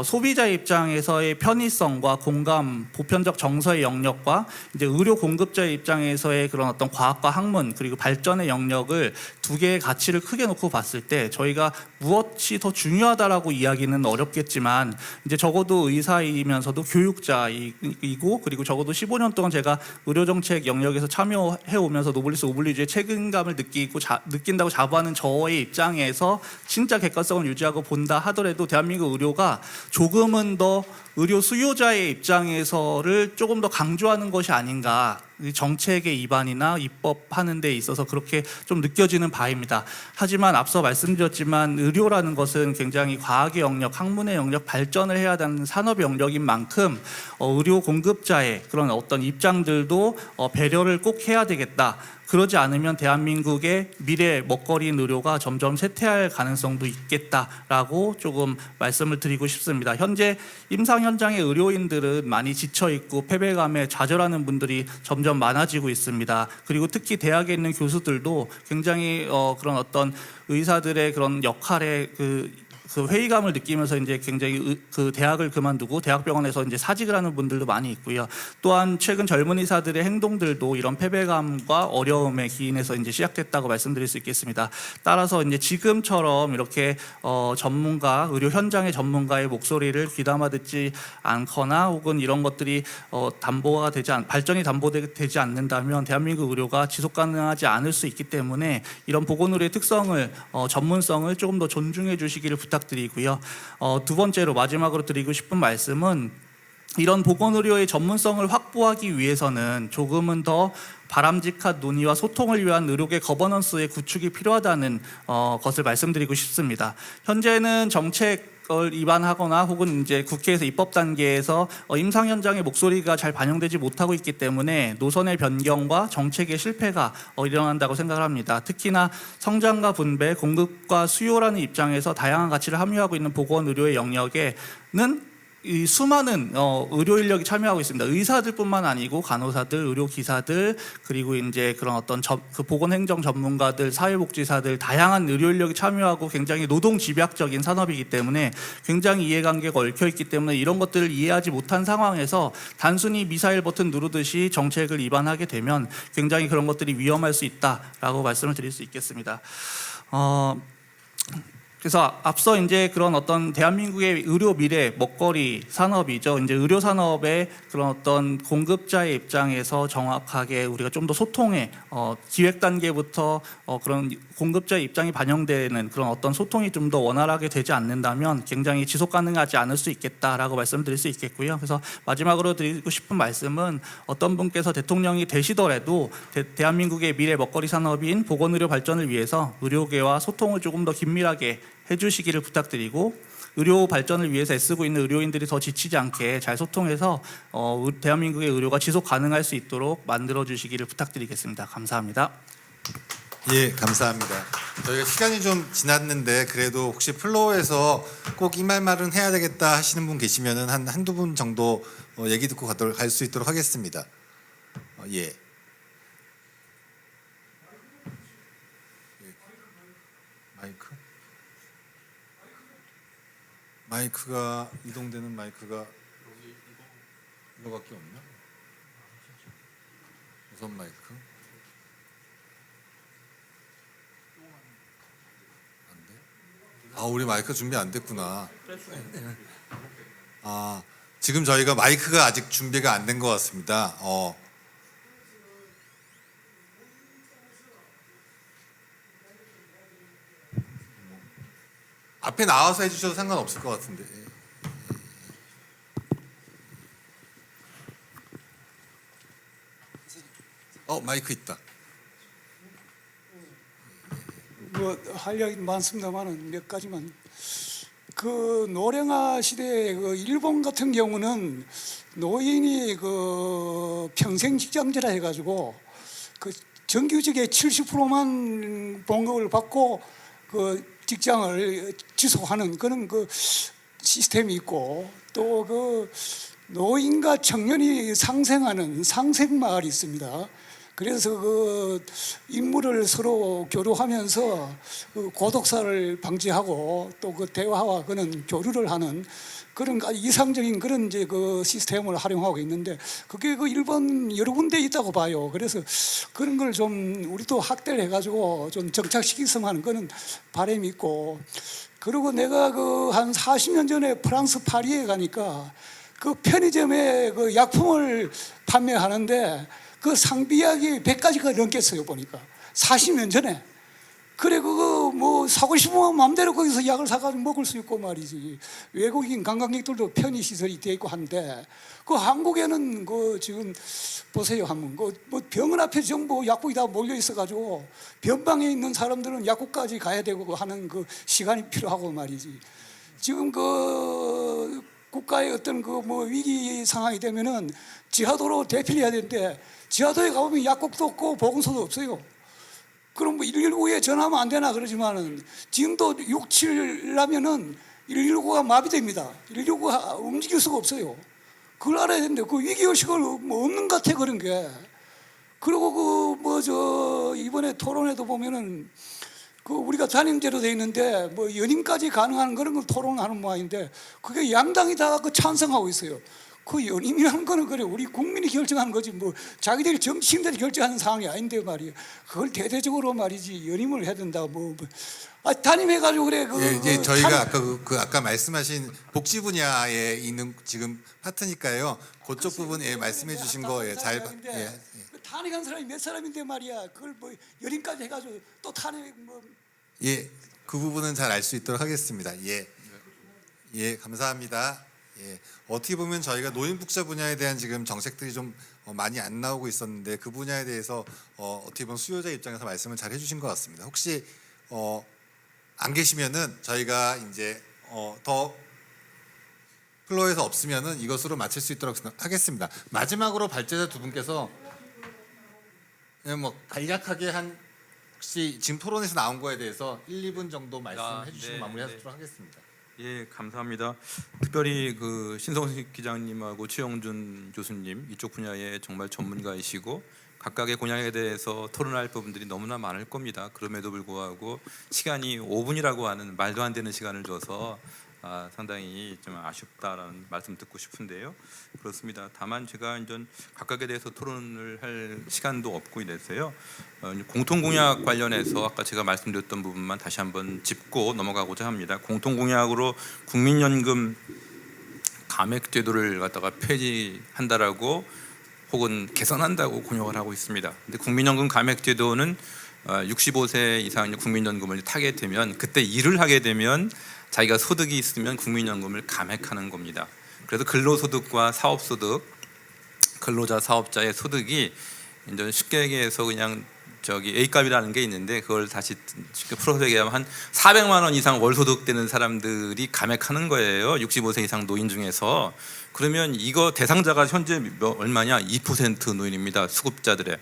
소비자 입장에서의 편의성과 공감, 보편적 정서의 영역과 이제 의료 공급자의 입장에서의 그런 어떤 과학과 학문 그리고 발전의 영역을 두 개의 가치를 크게 놓고 봤을 때 저희가 무엇이 더 중요하다라고 이야기는 어렵겠지만 이제 적어도 의사이면서도 교육자이고 그리고 적어도 15년 동안 제가 의료정책 영역에서 참여해 오면서 노블리스 오블리주의 책임감을 느낀다고 자부하는 저의 입장에서 진짜 객관성을 유지하고 본다 하더라도 대한민국 의료가 조금은 더 의료 수요자의 입장에서를 조금 더 강조하는 것이 아닌가, 정책의 입안이나 입법하는 데 있어서 그렇게 좀 느껴지는 바입니다. 하지만 앞서 말씀드렸지만 의료라는 것은 굉장히 과학의 영역, 학문의 영역, 발전을 해야 하는 산업의 영역인 만큼 의료 공급자의 그런 어떤 입장들도 배려를 꼭 해야 되겠다. 그러지 않으면 대한민국의 미래 먹거리인 의료가 점점 쇠퇴할 가능성도 있겠다라고 조금 말씀을 드리고 싶습니다. 현재 임상 현장의 의료인들은 많이 지쳐 있고 패배감에 좌절하는 분들이 점점 많아지고 있습니다. 그리고 특히 대학에 있는 교수들도 굉장히 그런 어떤 의사들의 그런 역할에 그 회의감을 느끼면서 이제 굉장히 그 대학을 그만두고 대학병원에서 이제 사직을 하는 분들도 많이 있고요. 또한 최근 젊은 의사들의 행동들도 이런 패배감과 어려움에 기인해서 이제 시작됐다고 말씀드릴 수 있겠습니다. 따라서 이제 지금처럼 이렇게 전문가, 의료 현장의 전문가의 목소리를 귀담아 듣지 않거나 혹은 이런 것들이 담보가 발전이 담보되지 않는다면 대한민국 의료가 지속 가능하지 않을 수 있기 때문에 이런 보건의료의 특성을 전문성을 조금 더 존중해 주시기를 부탁드리고요. 두 번째로 마지막으로 드리고 싶은 말씀은 이런 보건의료의 전문성을 확보하기 위해서는 조금은 더 바람직한 논의와 소통을 위한 의료계 거버넌스의 구축이 필요하다는 것을 말씀드리고 싶습니다. 현재는 정책을 입안하거나 혹은 이제 국회에서 입법 단계에서 임상 현장의 목소리가 잘 반영되지 못하고 있기 때문에 노선의 변경과 정책의 실패가 일어난다고 생각을 합니다. 특히나 성장과 분배, 공급과 수요라는 입장에서 다양한 가치를 함유하고 있는 보건의료의 영역에는 이 수많은 의료 인력이 참여하고 있습니다. 의사들뿐만 아니고 간호사들, 의료기사들, 그리고 이제 그런 어떤 그 보건행정 전문가들, 사회복지사들 다양한 의료 인력이 참여하고 굉장히 노동 집약적인 산업이기 때문에 굉장히 이해관계가 얽혀 있기 때문에 이런 것들을 이해하지 못한 상황에서 단순히 미사일 버튼 누르듯이 정책을 입안하게 되면 굉장히 그런 것들이 위험할 수 있다라고 말씀을 드릴 수 있겠습니다. 그래서 앞서 이제 그런 어떤 대한민국의 의료 미래 먹거리 산업이죠. 이제 의료 산업의 그런 어떤 공급자의 입장에서 정확하게 우리가 좀 더 소통에 기획 단계부터 그런 공급자의 입장이 반영되는 그런 어떤 소통이 좀 더 원활하게 되지 않는다면 굉장히 지속 가능하지 않을 수 있겠다라고 말씀드릴 수 있겠고요. 그래서 마지막으로 드리고 싶은 말씀은 어떤 분께서 대통령이 되시더라도 대한민국의 미래 먹거리 산업인 보건의료 발전을 위해서 의료계와 소통을 조금 더 긴밀하게 해주시기를 부탁드리고 의료 발전을 위해서 애쓰고 있는 의료인들이 더 지치지 않게 잘 소통해서 대한민국의 의료가 지속 가능할 수 있도록 만들어주시기를 부탁드리겠습니다. 감사합니다. 예, 감사합니다. 저희가 시간이 좀 지났는데 그래도 혹시 플로어에서 꼭 이 말은 해야 되겠다 하시는 분 계시면은 한두 분 정도 얘기 듣고 갈 수 있도록 하겠습니다. 예. 마이크? 마이크가 이동되는 마이크가 이거밖에 없나? 무선 마이크? 안 돼? 우리 마이크 준비 안 됐구나. 지금 저희가 마이크가 아직 준비가 안 된 것 같습니다. 앞에 나와서 해주셔도 상관없을 것 같은데. 마이크 있다. 할 이야기 많습니다만은 몇 가지만. 그 노령화 시대에 그 일본 같은 경우는 노인이 그 평생 직장제라 해가지고 그 정규직의 70%만 봉급을 받고 그 직장을 지속하는 그런 그 시스템이 있고, 또 그 노인과 청년이 상생하는 상생마을이 있습니다. 그래서 그 인물을 서로 교류하면서 그 고독사를 방지하고 또 그 대화와 그런 교류를 하는 그런 이상적인 그런 이제 그 시스템을 활용하고 있는데, 그게 그 일본 여러 군데 있다고 봐요. 그래서 그런 걸 좀 우리도 확대를 해가지고 좀 정착시키겠으면 하는 그런 바람이 있고, 그리고 내가 그 한 40년 전에 프랑스 파리에 가니까 그 편의점에 그 약품을 판매하는데 그 상비약이 100가지가 넘겠어요, 보니까. 40년 전에. 그래, 그거 뭐 사고 싶으면 마음대로 거기서 약을 사가지고 먹을 수 있고 말이지. 외국인 관광객들도 편의시설이 돼 있고 한데, 그 한국에는 그 지금 보세요, 한번. 그 뭐 병원 앞에 전부 약국이 다 몰려 있어가지고 변방에 있는 사람들은 약국까지 가야 되고 하는 그 시간이 필요하고 말이지. 지금 그 국가의 어떤 그 뭐 위기 상황이 되면은 지하도로 대피해야 되는데, 지하도에 가보면 약국도 없고 보건소도 없어요. 그럼 뭐 119에 전화하면 안 되나 그러지만은 지금도 6, 7라면은 119가 마비됩니다. 119가 움직일 수가 없어요. 그걸 알아야 되는데 그 위기의식을 뭐 없는 것 같아, 그런 게. 그리고 그 뭐 저 이번에 토론회도 보면은 그 우리가 단임제로 돼 있는데 뭐 연임까지 가능한 그런 걸 토론하는 모양인데, 그게 양당이 다 그 찬성하고 있어요. 그 연임이라는 거는 그래 우리 국민이 결정하는 거지 뭐 자기들이 정치인들이 결정하는 상황이 아닌데 말이에요. 그걸 대대적으로 말이지 연임을 해야 된다 뭐. 단임해가지고 그래. 예, 저희가 아까 아까 말씀하신 복지 분야에 있는 지금 파트니까요. 그쪽 부분 말씀해 주신 거 잘. 탄핵한 사람이 몇 사람인데 말이야. 그걸 뭐 연임까지 해가지고 또 탄핵 뭐. 예, 그 부분은 잘 알 수 있도록 하겠습니다. 예, 감사합니다. 예, 어떻게 보면 저희가 노인 복지 분야에 대한 지금 정책들이 좀 많이 안 나오고 있었는데, 그 분야에 대해서 어떻게 보면 수요자 입장에서 말씀을 잘 해주신 것 같습니다. 혹시 안 계시면은 저희가 이제 더 플로어에서 없으면은 이것으로 마칠 수 있도록 하겠습니다. 마지막으로 발제자 두 분께서 뭐 간략하게 한 혹시 지금 토론에서 나온 거에 대해서 1, 2분 정도 말씀해 주시고 마무리하도록 하겠습니다. 예, 감사합니다. 특별히 그 신성식 기자님하고 최영준 교수님 이쪽 분야에 정말 전문가이시고 각각의 공약에 대해서 토론할 부분들이 너무나 많을 겁니다. 그럼에도 불구하고 시간이 5분이라고 하는 말도 안 되는 시간을 줘서 상당히 좀 아쉽다라는 말씀 듣고 싶은데요. 그렇습니다. 다만 제가 이제 각각에 대해서 토론을 할 시간도 없고 이래서요. 공통공약 관련해서 아까 제가 말씀드렸던 부분만 다시 한번 짚고 넘어가고자 합니다. 공통공약으로 국민연금 감액제도를 갖다가 폐지한다라고 혹은 개선한다고 공약을 하고 있습니다. 근데 국민연금 감액제도는 65세 이상 국민연금을 타게 되면 그때 일을 하게 되면 자기가 소득이 있으면 국민연금을 감액하는 겁니다. 그래서 근로소득과 사업소득, 근로자 사업자의 소득이 이제 쉽게 얘기해서 그냥 A값이라는 게 있는데 그걸 다시 쉽게 풀어서 얘기하면 한 400만 원 이상 월소득 되는 사람들이 감액하는 거예요. 65세 이상 노인 중에서. 그러면 이거 대상자가 현재 얼마냐? 2% 노인입니다. 수급자들의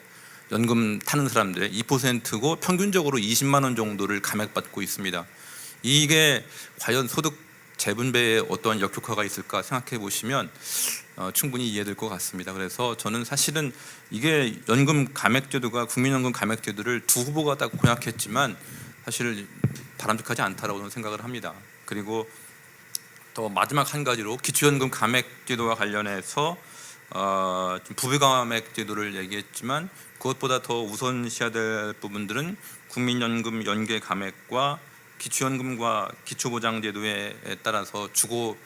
연금 타는 사람들의 2%고 평균적으로 20만 원 정도를 감액받고 있습니다. 이게 과연 소득 재분배에 어떠한 역효과가 있을까 생각해 보시면 충분히 이해될 것 같습니다. 그래서 저는 사실은 이게 연금 감액제도가 국민연금 감액제도를 두 후보가 딱 공약했지만 사실 바람직하지 않다라고 저는 생각을 합니다. 그리고 또 마지막 한 가지로 기초연금 감액제도와 관련해서 부비 감액제도를 얘기했지만 그것보다 더 우선시해야 될 부분들은 국민연금 연계 감액과 기초연금과 기초보장제도에 따라서 주고서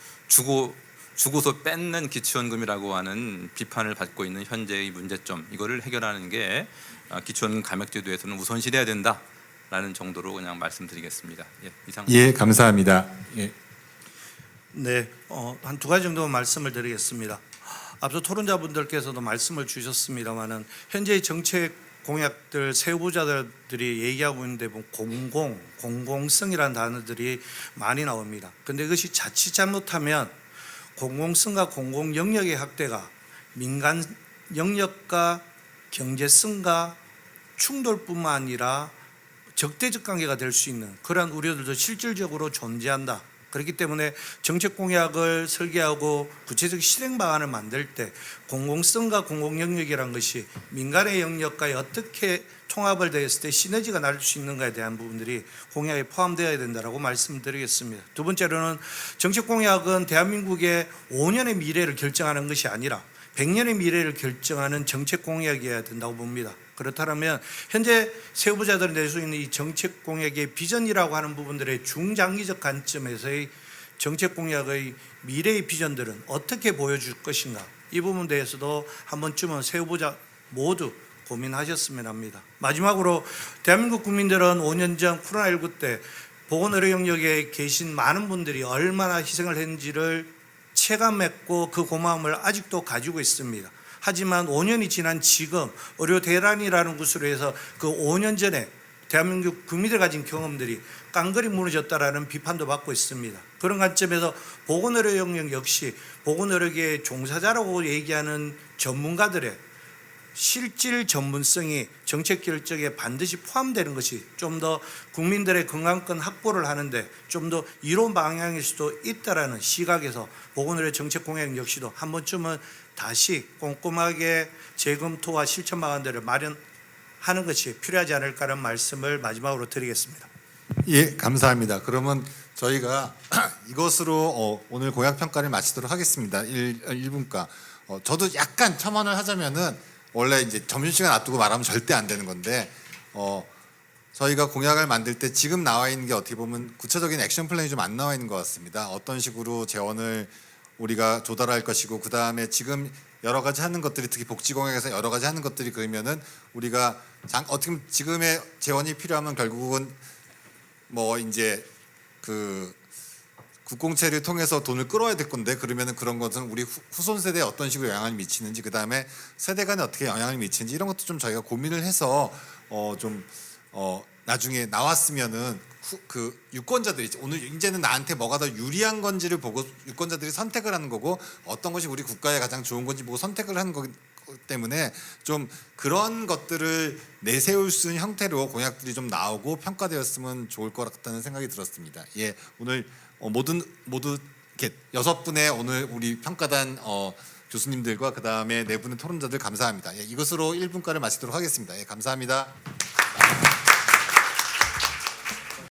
뺏는 기초연금이라고 하는 비판을 받고 있는 현재의 문제점, 이거를 해결하는 게 기초연금 감액제도에서는 우선시돼야 된다라는 정도로 그냥 말씀드리겠습니다. 예, 이상. 예, 감사합니다. 예. 네, 한 두 가지 정도 말씀을 드리겠습니다. 앞서 토론자분들께서도 말씀을 주셨습니다마는 현재의 정책 공약들 새 후보자들이 얘기하고 있는데 보면 공공성이라는 단어들이 많이 나옵니다. 근데 이것이 자칫 잘못하면 공공성과 공공 영역의 확대가 민간 영역과 경제성과 충돌뿐만 아니라 적대적 관계가 될 수 있는 그러한 우려들도 실질적으로 존재한다. 그렇기 때문에 정책 공약을 설계하고 구체적 실행 방안을 만들 때 공공성과 공공 영역이라는 것이 민간의 영역과 어떻게 통합을 되었을 때 시너지가 날 수 있는가에 대한 부분들이 공약에 포함되어야 된다고 말씀드리겠습니다. 두 번째로는 정책 공약은 대한민국의 5년의 미래를 결정하는 것이 아니라 100년의 미래를 결정하는 정책 공약이어야 된다고 봅니다. 그렇다면 현재 새 후보자들이 낼 수 있는 이 정책 공약의 비전이라고 하는 부분들의 중장기적 관점에서의 정책 공약의 미래의 비전들은 어떻게 보여줄 것인가, 이 부분에 대해서도 한 번쯤은 새 후보자 모두 고민하셨으면 합니다. 마지막으로 대한민국 국민들은 5년 전 코로나19 때 보건의료 영역에 계신 많은 분들이 얼마나 희생을 했는지를 체감했고 그 고마움을 아직도 가지고 있습니다. 하지만 5년이 지난 지금 의료 대란이라는 것으로 해서 그 5년 전에 대한민국 국민들 가진 경험들이 깡그리 무너졌다라는 비판도 받고 있습니다. 그런 관점에서 보건의료 영역 역시 보건의료계의 종사자라고 얘기하는 전문가들의 실질 전문성이 정책 결정에 반드시 포함되는 것이 좀 더 국민들의 건강권 확보를 하는데 좀 더 이로운 방향일 수도 있다라는 시각에서 보건의료 정책 공약 역시도 한 번쯤은 다시 꼼꼼하게 재검토와 실천 방안들을 마련하는 것이 필요하지 않을까라는 말씀을 마지막으로 드리겠습니다. 예, 감사합니다. 그러면 저희가 이것으로 오늘 공약 평가를 마치도록 하겠습니다. 1분과 저도 약간 첨언을 하자면은 원래 이제 점심시간 앞두고 말하면 절대 안 되는 건데 저희가 공약을 만들 때 지금 나와 있는 게 어떻게 보면 구체적인 액션 플랜이 좀 안 나와 있는 것 같습니다. 어떤 식으로 재원을 우리가 조달할 것이고 그 다음에 지금 여러 가지 하는 것들이 특히 복지공약에서 여러 가지 하는 것들이 그러면은 우리가 어떻게 보면 지금의 재원이 필요하면 결국은 뭐 이제 그 국공채를 통해서 돈을 끌어야 될 건데 그러면은 그런 것은 우리 후손 세대에 어떤 식으로 영향을 미치는지 그 다음에 세대 간에 어떻게 영향을 미치는지 이런 것도 좀 저희가 고민을 해서 나중에 나왔으면은 그 유권자들이 오늘 이제는 나한테 뭐가 더 유리한 건지를 보고 유권자들이 선택을 하는 거고 어떤 것이 우리 국가에 가장 좋은 건지 보고 선택을 하는 거기 때문에 좀 그런 것들을 내세울 수 있는 형태로 공약들이 좀 나오고 평가되었으면 좋을 것 같다는 생각이 들었습니다. 예, 오늘 모두 이렇게 6분의 오늘 우리 평가단 교수님들과 그 다음에 4분의 토론자들 감사합니다. 예, 이것으로 1분과를 마치도록 하겠습니다. 예, 감사합니다.